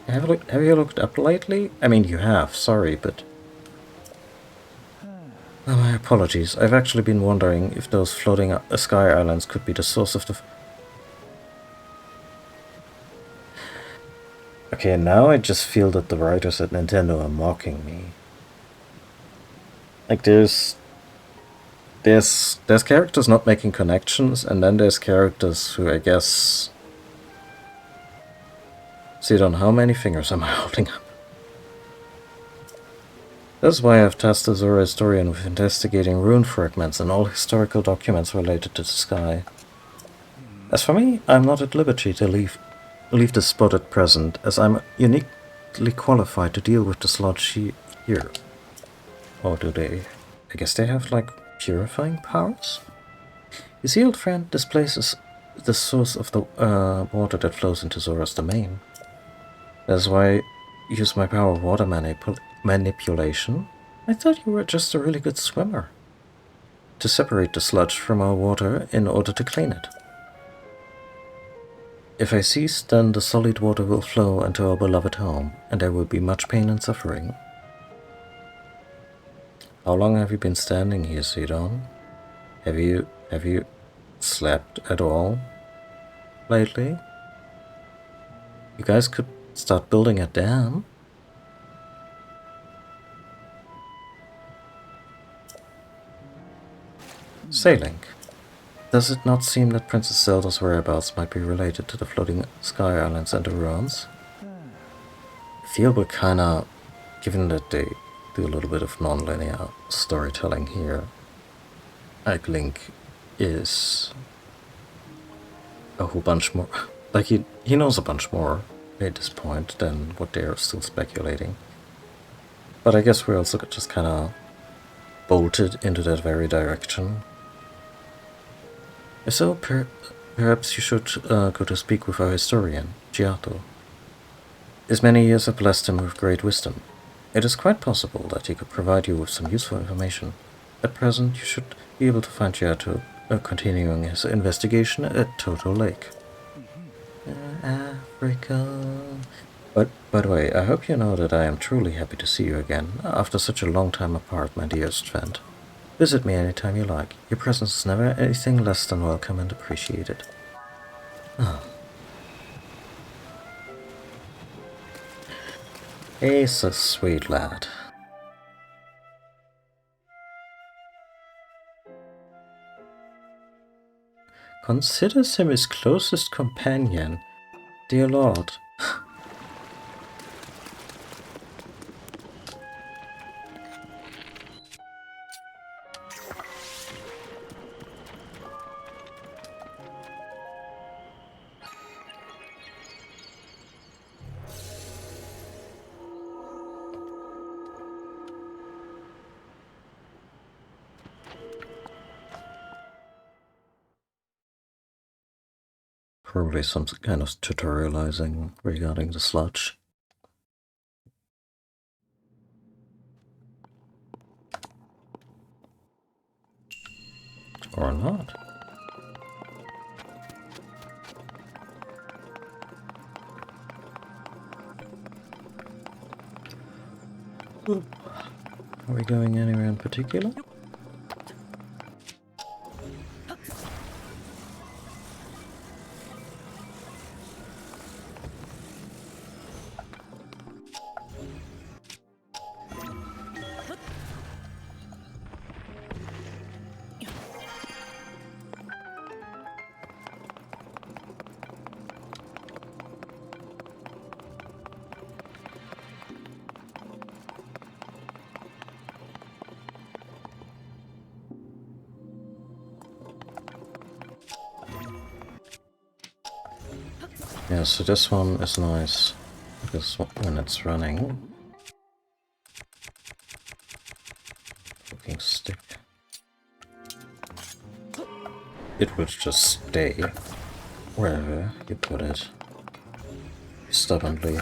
Have you looked up lately? I mean, you have, sorry, but... Oh, my apologies. I've actually been wondering if those floating Sky Islands could be the source of the... Okay, now I just feel that the writers at Nintendo are mocking me. Like, there's characters not making connections, and then there's characters who, I guess... Sidon, how many fingers am I holding up? That's why I've tasked the Zora historian with investigating rune fragments and all historical documents related to the sky. As for me, I'm not at liberty to leave the spot at present, as I'm uniquely qualified to deal with the sludge here. Or do they? I guess they have, like, purifying powers? You see, old friend, this place is the source of the water that flows into Zora's domain. That's why I use my power of water manipulation. I thought you were just a really good swimmer. To separate the sludge from our water in order to clean it. If I cease, then the solid water will flow into our beloved home, and there will be much pain and suffering. How long have you been standing here, Sidon? Have you slept at all lately? You guys could start building a dam. Sailing. Does it not seem that Princess Zelda's whereabouts might be related to the floating Sky Islands and the ruins? I feel we're kinda, given that they do a little bit of non-linear storytelling here, like Link is a whole bunch more, like he knows a bunch more at this point than what they're still speculating. But I guess we're also just kinda bolted into that very direction. So perhaps you should go to speak with our historian, Giotto. His many years have blessed him with great wisdom. It is quite possible that he could provide you with some useful information. At present, you should be able to find Giotto continuing his investigation at Toto Lake. Africa... But, by the way, I hope you know that I am truly happy to see you again, after such a long time apart, my dearest friend. Visit me anytime you like. Your presence is never anything less than welcome and appreciated. Oh. He's a sweet lad. Considers him his closest companion. Dear Lord. Probably some kind of tutorializing regarding the sludge. Or not. Are we going anywhere in particular? Yeah, so this one is nice. Because when it's running, fucking stick, it would just stay wherever you put it, stubbornly.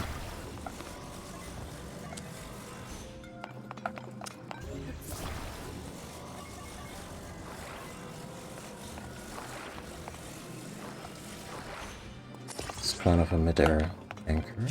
It's kind of a mid-air anchor.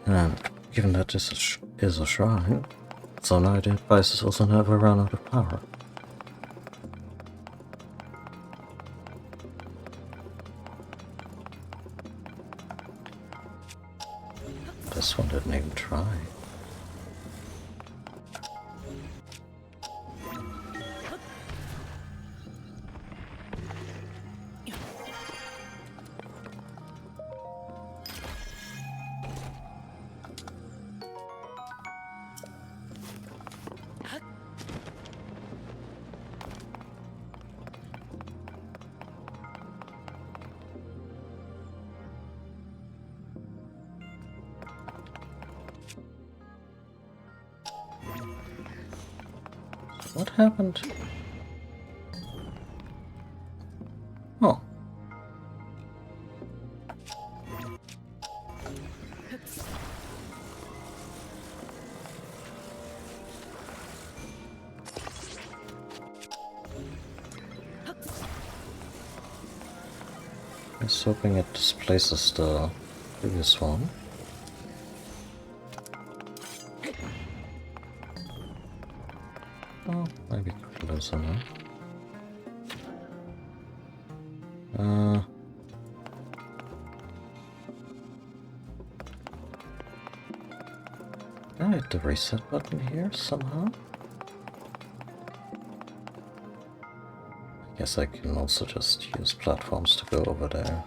And given that this is a shrine, it's unlikely devices also never run out of power. This one didn't even try. What happened? Oh. I was hoping it displaces the previous one. Oh, maybe close enough. Can I hit the reset button here somehow? Guess I can also just use platforms to go over there.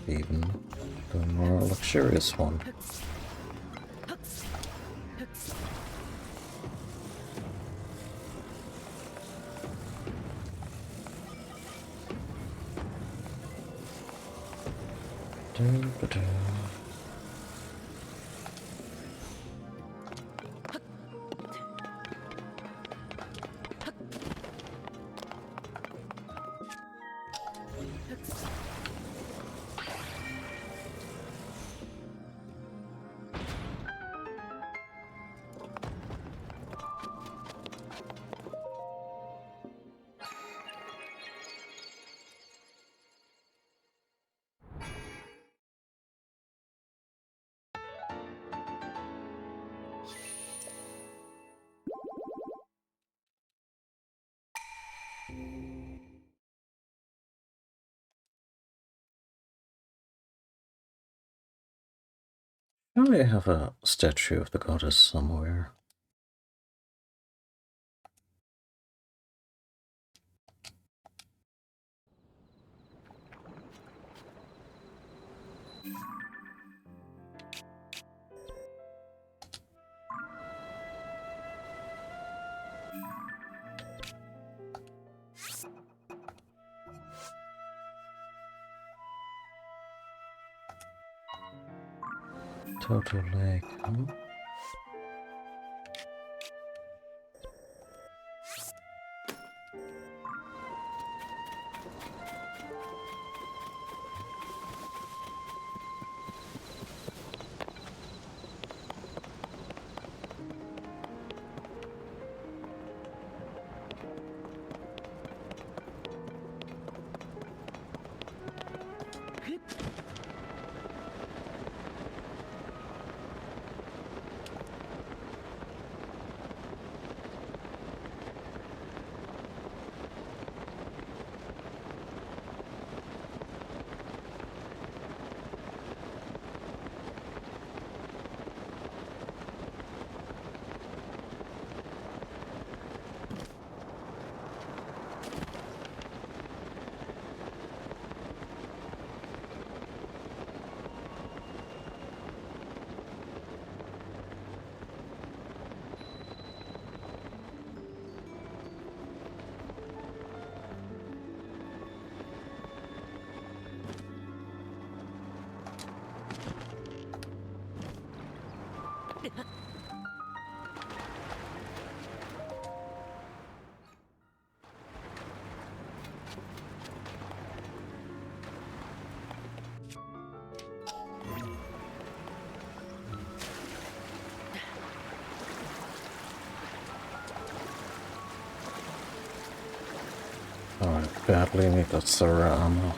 Maybe even the more luxurious one. Doo-ba-doo. I have a statue of the goddess somewhere. Total Lake, huh? Oh, I badly need that Zora ammo.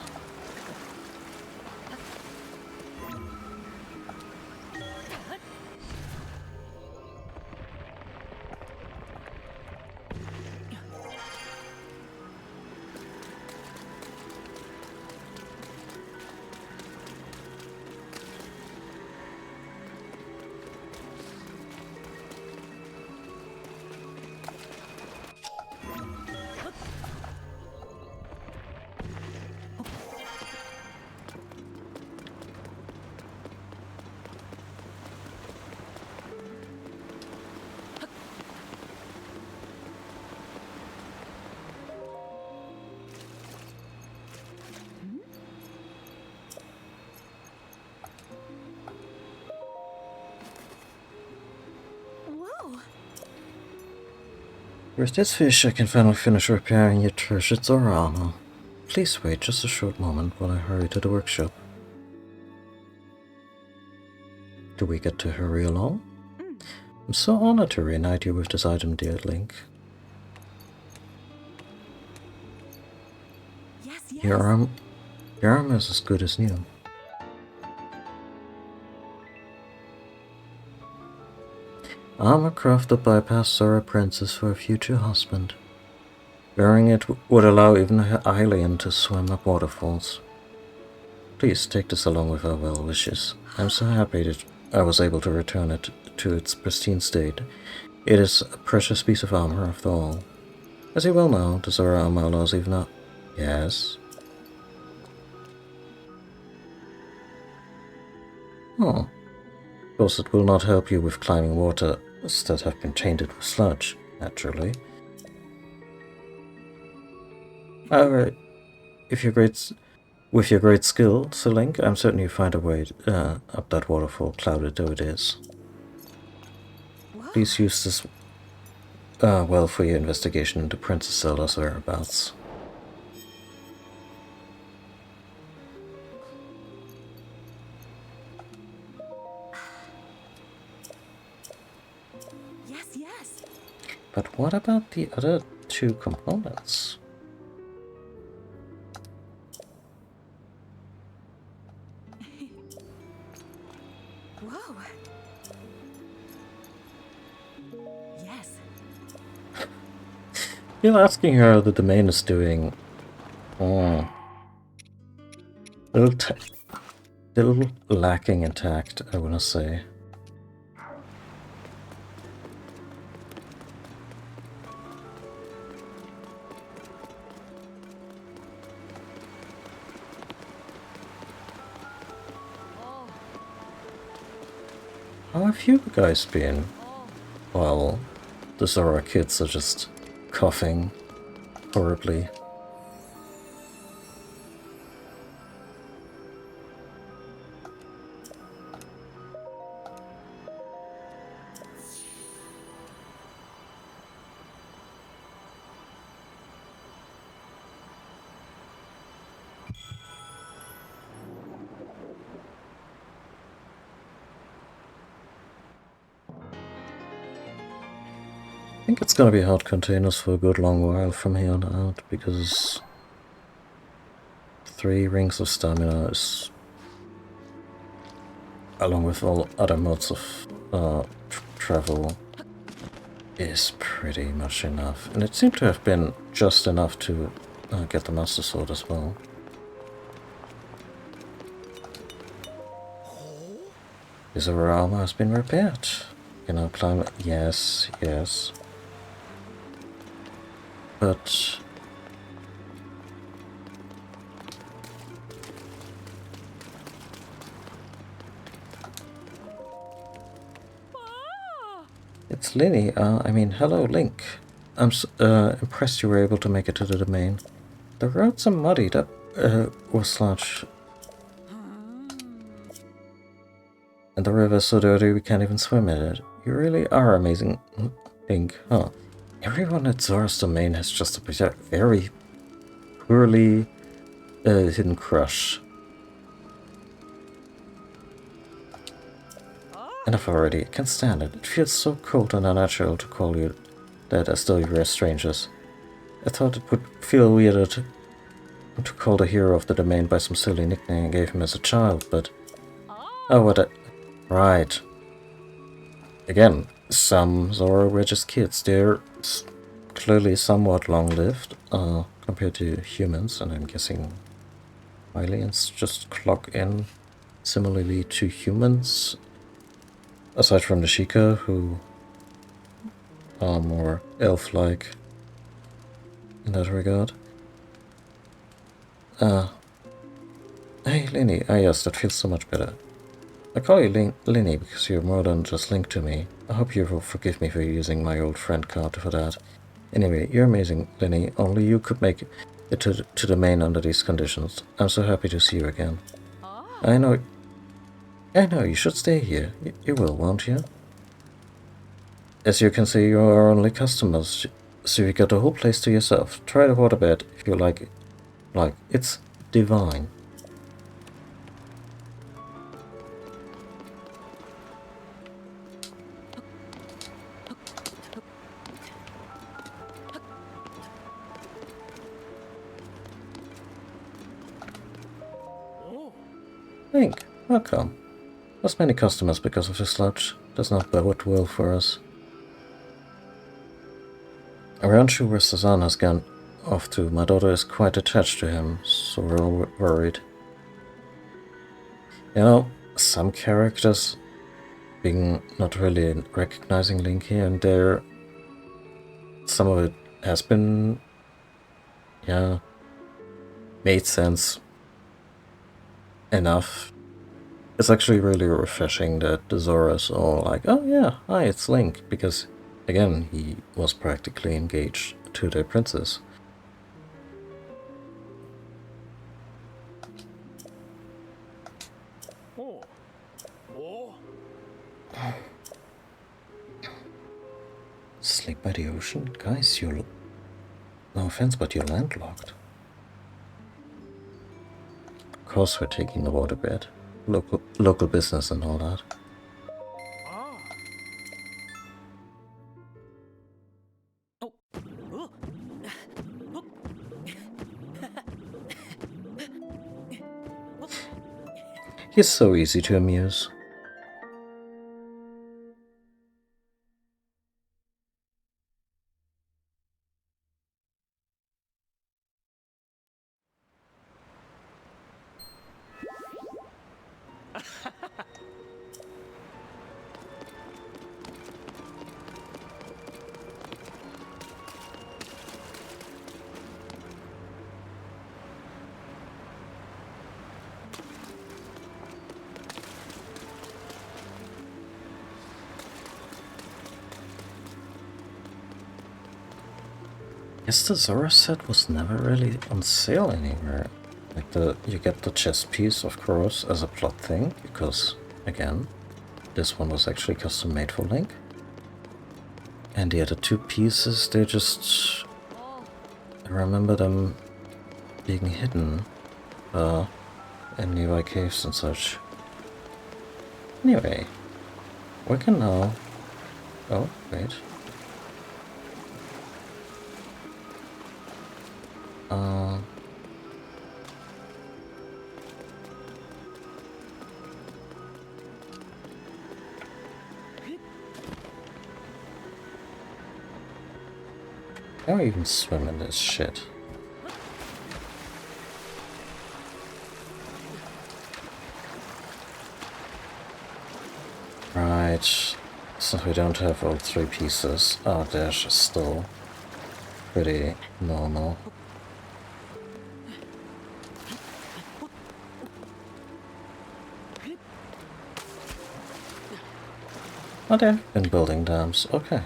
Whoa! With this fish, I can finally finish repairing your treasured Zora armor. Please wait just a short moment while I hurry to the workshop. Do we get to hurry along? I'm so honored to reunite you with this item, dear Link. Yes, yes. Your armor is as good as new. Armor crafted by a past Zora princess for a future husband. Wearing it would allow even a Hylian to swim up waterfalls. Please take this along with our well wishes. I'm so happy that I was able to return it to its pristine state. It is a precious piece of armor after all. As you well know, the Zora armor allows even a... Yes? Oh. Of course it will not help you with climbing waters that have been tainted with sludge, naturally. However, with your great skill, Sir Link, I'm certain you'll find a way up that waterfall, clouded though it is. Whoa. Please use this well for your investigation into Princess Zelda's whereabouts. Yes, yes. But what about the other two components? Whoa. Yes. You're asking her how the domain is doing. Oh. Little lacking in tact, I wanna say. How have you guys been? Well, the Zora kids are just coughing horribly. I think it's gonna be hard containers for a good long while from here on out, because 3 rings of stamina is, along with all other modes of travel, is pretty much enough. And it seemed to have been just enough to get the Master Sword as well. This armor has been repaired. You know, climb it. Yes, yes. But it's Lily. Hello, Link. I'm impressed you were able to make it to the domain. The roads are muddy. That was sludge. And the river is so dirty we can't even swim in it. You really are amazing, Link, huh? Everyone at Zora's domain has just a very poorly hidden crush. Enough already, I can't stand it. It feels so cold and unnatural to call you that as though you were strangers. I thought it would feel weirder to call the hero of the domain by some silly nickname I gave him as a child, but... Oh, what a... Right. Again, some Zora were just kids. They're clearly somewhat long-lived, compared to humans, and I'm guessing aliens just clock in similarly to humans. Aside from the Sheikah, who are more elf-like in that regard. Hey, Linny. Ah, yes, that feels so much better. I call you Linny because you're more than just Link to me. I hope you will forgive me for using my old friend card for that. Anyway, you're amazing, Linny. Only you could make it to the main under these conditions. I'm so happy to see you again. I know, you should stay here. You will, won't you? As you can see, you are our only customers, so you got the whole place to yourself. Try the waterbed if you like it. It's divine. Link, welcome. Lost many customers because of this sludge. Does not bode well for us. Around sure where Sazan has gone off to. My daughter is quite attached to him, so we're all worried. You know, some characters being not really recognizing Link here and there. Some of it has been, yeah, made sense enough. It's actually really refreshing that the Zoras are all like, oh yeah, hi, it's Link, because, again, he was practically engaged to their princess. Sleep by the ocean? Guys, you're... No offense, but you're landlocked. Of course we're taking the waterbed. Local business and all that. He's so easy to amuse. Guess the Zora set was never really on sale anywhere. Like you get the chest piece, of course, as a plot thing, because, again, this one was actually custom made for Link. And the other two pieces, they just... I remember them being hidden in nearby caves and such. Anyway, we can now... Oh, wait. How do I even swim in this shit? Right, since we don't have all three pieces, our dash is still pretty normal. Oh, they've been building dams, okay.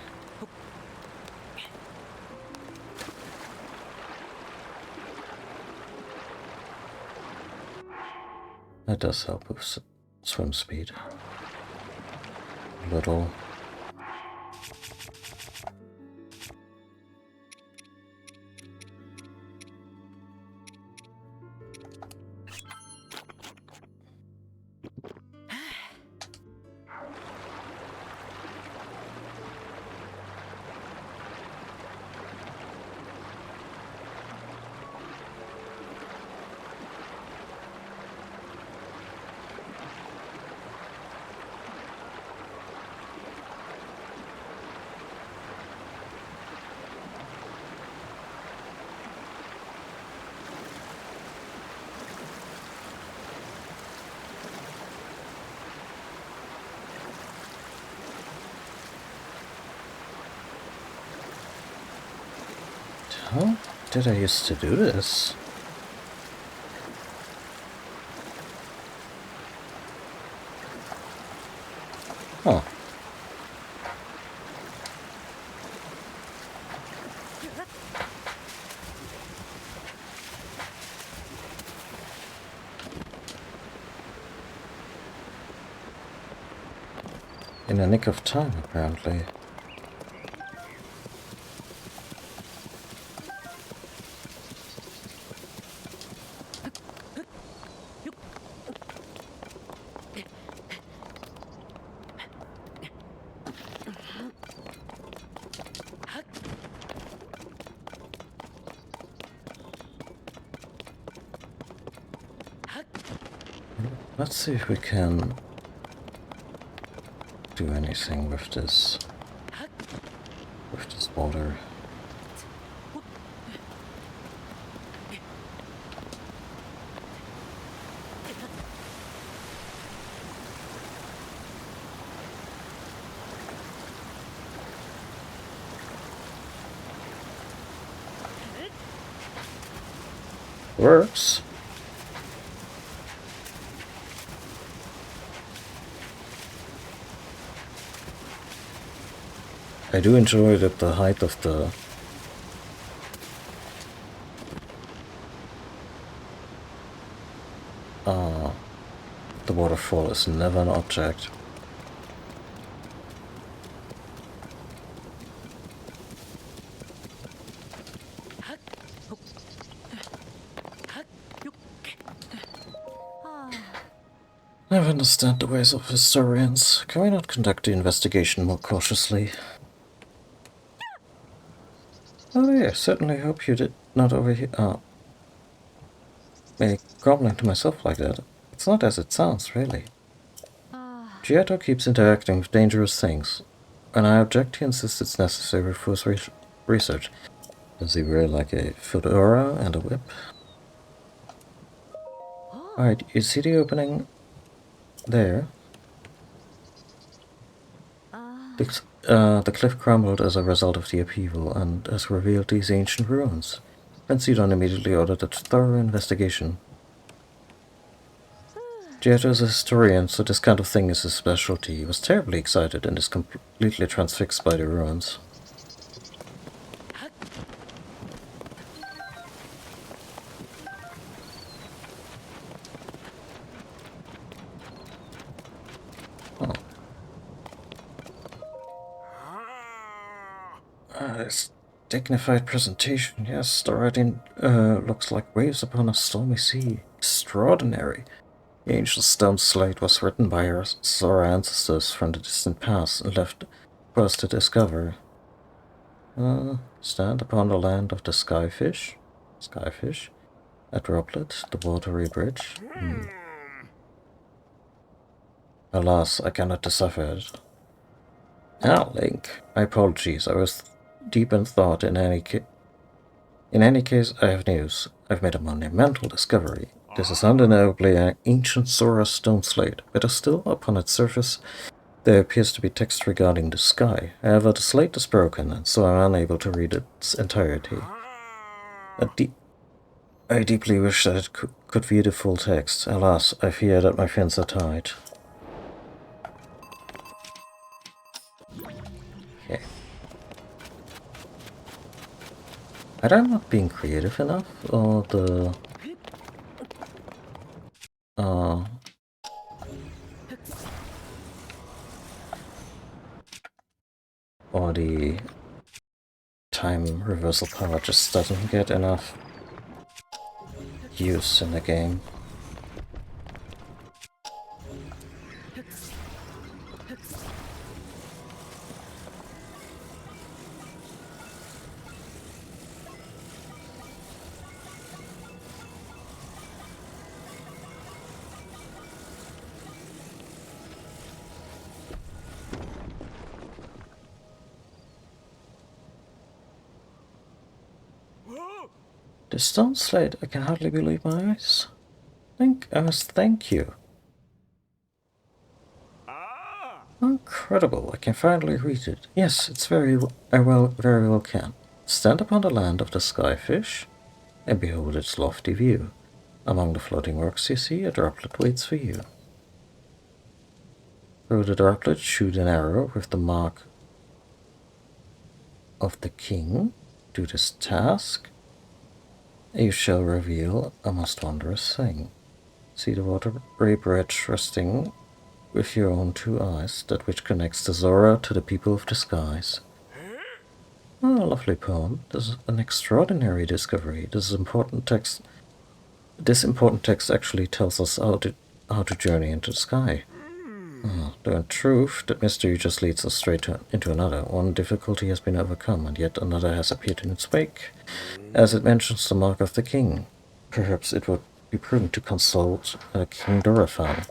That does help with swim speed. a little. How did I used to do this? Huh. In the nick of time, apparently. Let's see if we can do anything with this water. Works. I do enjoy that the height of the waterfall is never an object. I understand the ways of historians. Can we not conduct the investigation more cautiously? Oh yeah, certainly hope you did not overhear me grumbling to myself like that. It's not as it sounds, really. Giotto keeps interacting with dangerous things. When I object, he insists it's necessary for his research. Does he wear like a fedora and a whip? Alright, you see the opening there? The cliff crumbled as a result of the upheaval and has revealed these ancient ruins. Prince Sidon immediately ordered a thorough investigation. Giotto is a historian, so this kind of thing is his specialty. He was terribly excited and is completely transfixed by the ruins. This dignified presentation, yes, the writing looks like waves upon a stormy sea. Extraordinary. The ancient stone slate was written by our Zora ancestors from the distant past and left for us to discover. Stand upon the land of the Skyfish. Skyfish. A droplet, the watery bridge. Alas, I cannot decipher it. Ah, Link. My apologies, I was deep in thought. In any case, I have news. I've made a monumental discovery. This is undeniably an ancient Zora stone slate, but still, upon its surface, there appears to be text regarding the sky. However, the slate is broken, and so I'm unable to read its entirety. I deeply wish that it could view the full text. Alas, I fear that my fins are tied. Okay. Either I'm not being creative enough, or the... or the time reversal power just doesn't get enough use in the game. The stone slate, I can hardly believe my eyes. Thank you. Incredible, I can finally read it. Yes, it's very well can. Stand upon the land of the skyfish, and behold its lofty view. Among the floating rocks you see, a droplet waits for you. Through the droplet shoot an arrow with the mark of the king. Do this task, and you shall reveal a most wondrous thing. See the watery bridge resting with your own two eyes, that which connects the Zora to the people of the skies. Oh, a lovely poem. This is an extraordinary discovery. This important text actually tells us how to journey into the sky. Though in truth, that mystery just leads us straight into another. One difficulty has been overcome, and yet another has appeared in its wake, as it mentions the mark of the king. Perhaps it would be prudent to consult King Dorephan.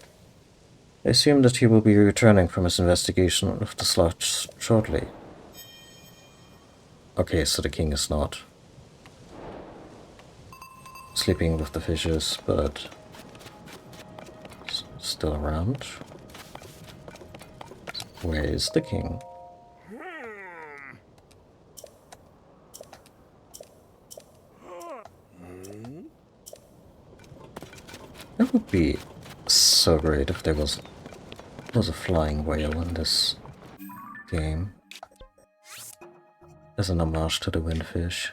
I assume that he will be returning from his investigation of the sludge shortly. Okay, so the king is not sleeping with the fishes, but still around. Where is the king? It would be so great if there was a flying whale in this game, as an homage to the windfish.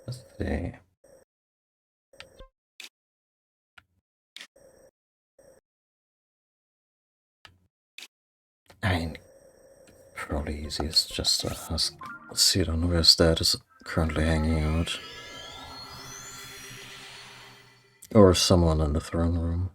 Let's see. I mean, probably easiest just to ask Sidon where his dad is currently hanging out. Or someone in the throne room.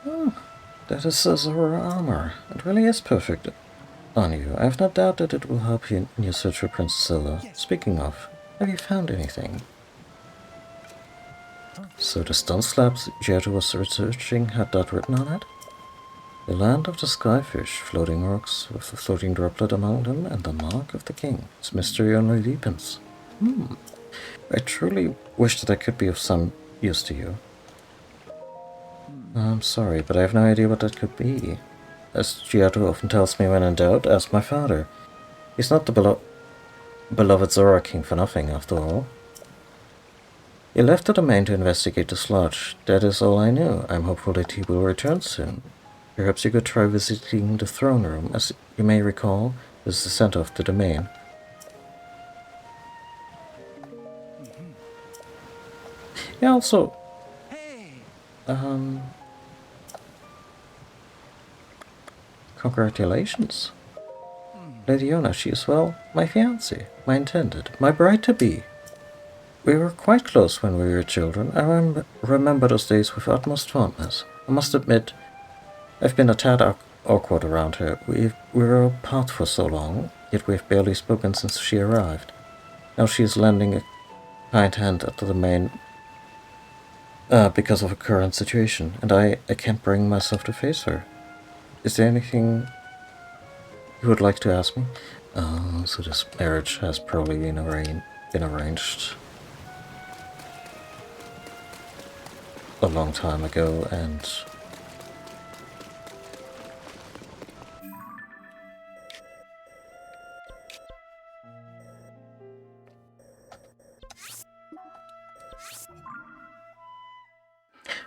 Oh, that is Zora armor. It really is perfect on you. I have no doubt that it will help you in your search for Princess Zilla. Speaking of, have you found anything? So the stone slabs Giotto was researching had that written on it? The land of the skyfish, floating rocks with a floating droplet among them, and the mark of the king. Its mystery only deepens. I truly wish that I could be of some use to you. I'm sorry, but I have no idea what that could be. As Giotto often tells me when in doubt, ask my father. He's not the beloved Zora King for nothing, after all. He left the domain to investigate the sludge. That is all I knew. I'm hopeful that he will return soon. Perhaps you could try visiting the throne room. As you may recall, this is the center of the domain. Yeah, also... Congratulations. Lady Yona, she is, well, my fiancée, my intended, my bride-to-be. We were quite close when we were children. I remember those days with utmost fondness. I must admit, I've been a tad awkward around her. We were apart for so long, yet we've barely spoken since she arrived. Now she is lending a kind hand at the domain because of her current situation, and I can't bring myself to face her. Is there anything you would like to ask me? So this marriage has probably been arranged a long time ago, and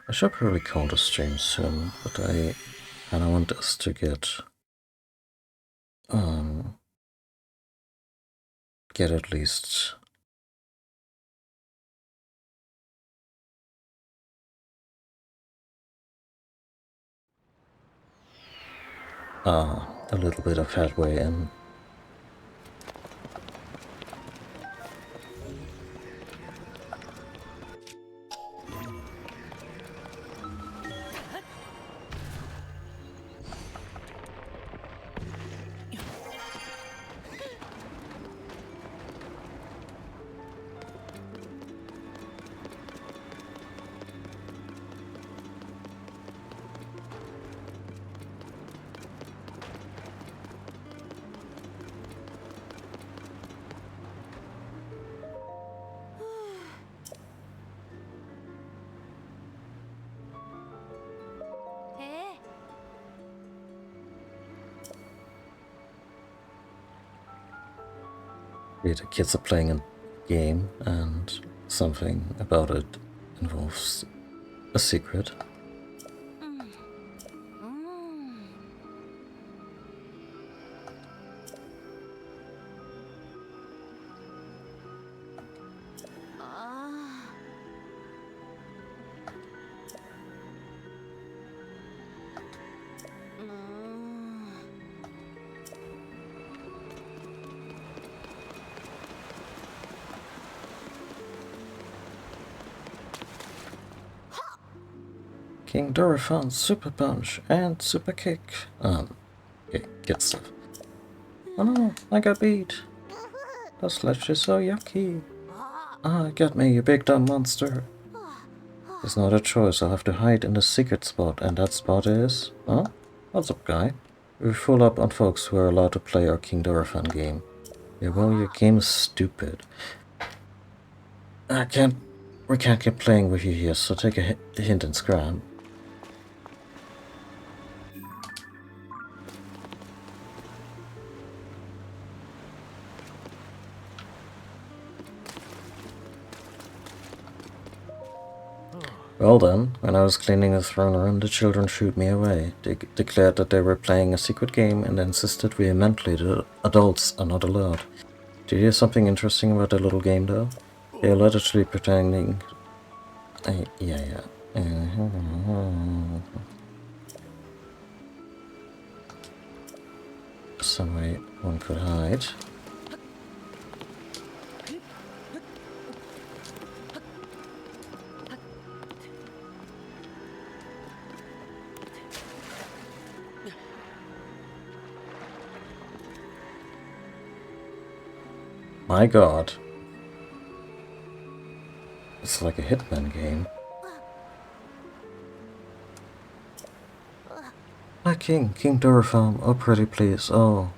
I should probably call the stream soon, but I kinda want us to get at least a little bit of headway in. The kids are playing a game, and something about it involves a secret. King Dorephan, Super Punch, and Super Kick. Okay, get stuff. Oh no, I got beat. The sledge is so yucky. Get me, you big dumb monster. It's not a choice, I'll have to hide in the secret spot, and that spot is... Huh? What's up, guy? We're full up on folks who are allowed to play our King Dorephan game. Yeah, well, your game is stupid. We can't keep playing with you here, so take a hint and scram. Well then, when I was cleaning the throne room, the children shooed me away. They declared that they were playing a secret game and insisted vehemently that adults are not allowed. Did you hear something interesting about their little game though? They are literally pretending... yeah. Some way one could hide. My god. It's like a Hitman game. My King Dorephan, oh pretty please, oh.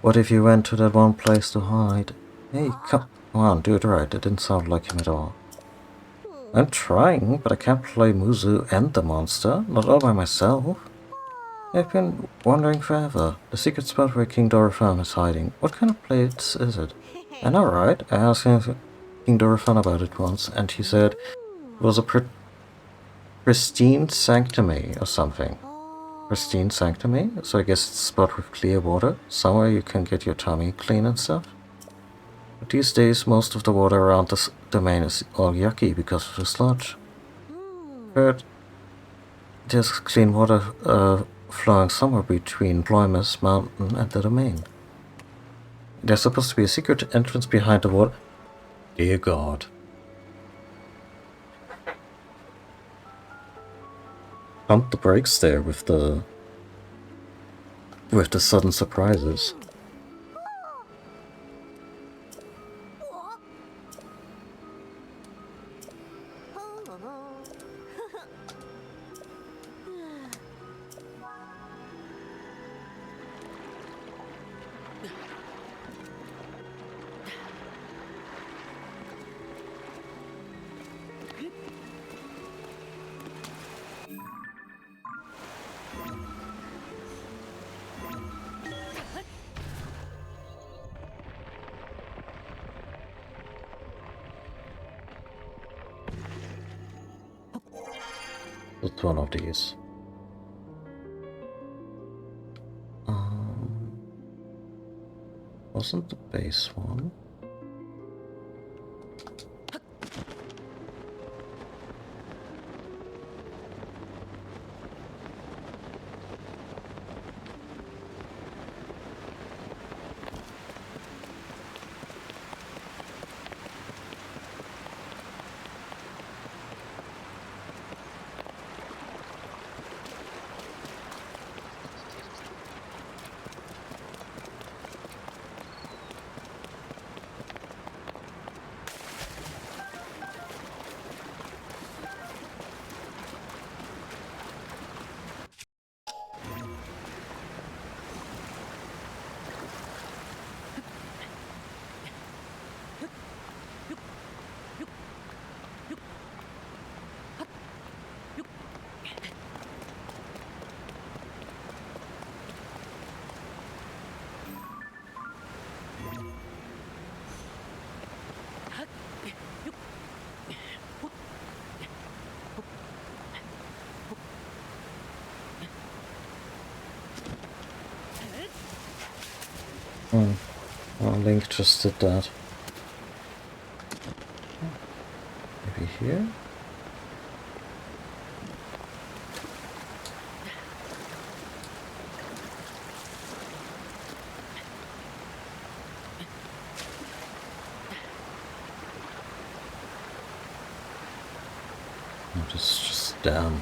What if you went to that one place to hide? Hey, come on, do it right, it didn't sound like him at all. I'm trying, but I can't play Muzu and the monster, not all by myself. I've been wondering forever. The secret spot where King Dorephan is hiding. What kind of place is it? I know, right? I asked King Dorephan about it once, and he said it was a pristine sanctuary or something. Pristine sanctuary? So I guess it's a spot with clear water, somewhere you can get your tummy clean and stuff. But these days, most of the water around this domain is all yucky because of the sludge. But there's clean water flowing somewhere between Ploymus Mountain and the domain. There's supposed to be a secret entrance behind the water. Dear God. Pump the brakes there with the with the sudden surprises. It's one of these. Wasn't the base one? Well, Link just did that. Maybe here? Oh, just damn.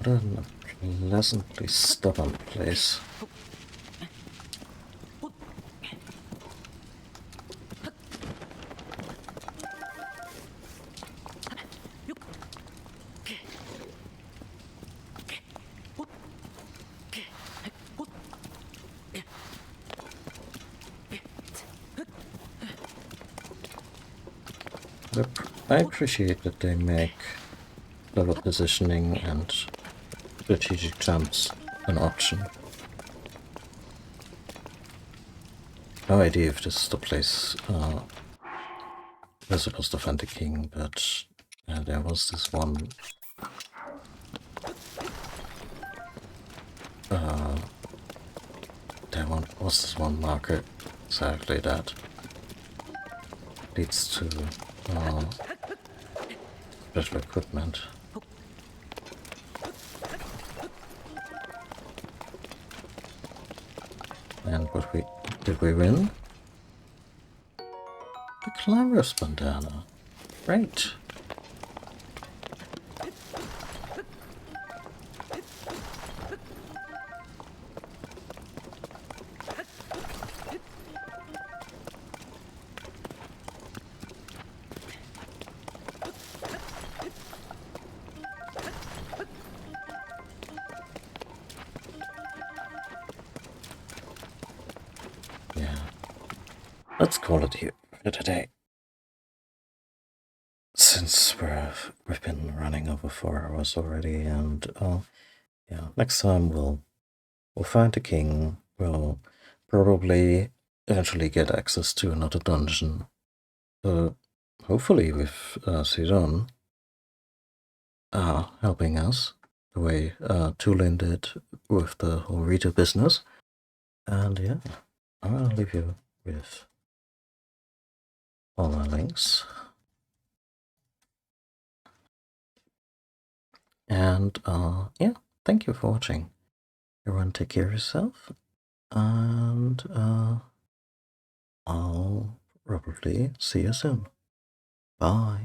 What a pleasantly stubborn place. I appreciate that they make level positioning and strategic jumps an option. No idea if this is the place we're supposed to find the king, but there was this one was this one marker exactly that leads to special equipment. And did we win? The Climber's bandana. Great. Let's call it here for today. Since we've been running over 4 hours already, and yeah, next time we'll find the king. We'll probably eventually get access to another dungeon. Hopefully with Sidon helping us the way Tulin did with the whole Rita business. And yeah, I'm gonna leave you with all my links. And yeah, thank you for watching. Everyone take care of yourself, and I'll probably see you soon. Bye.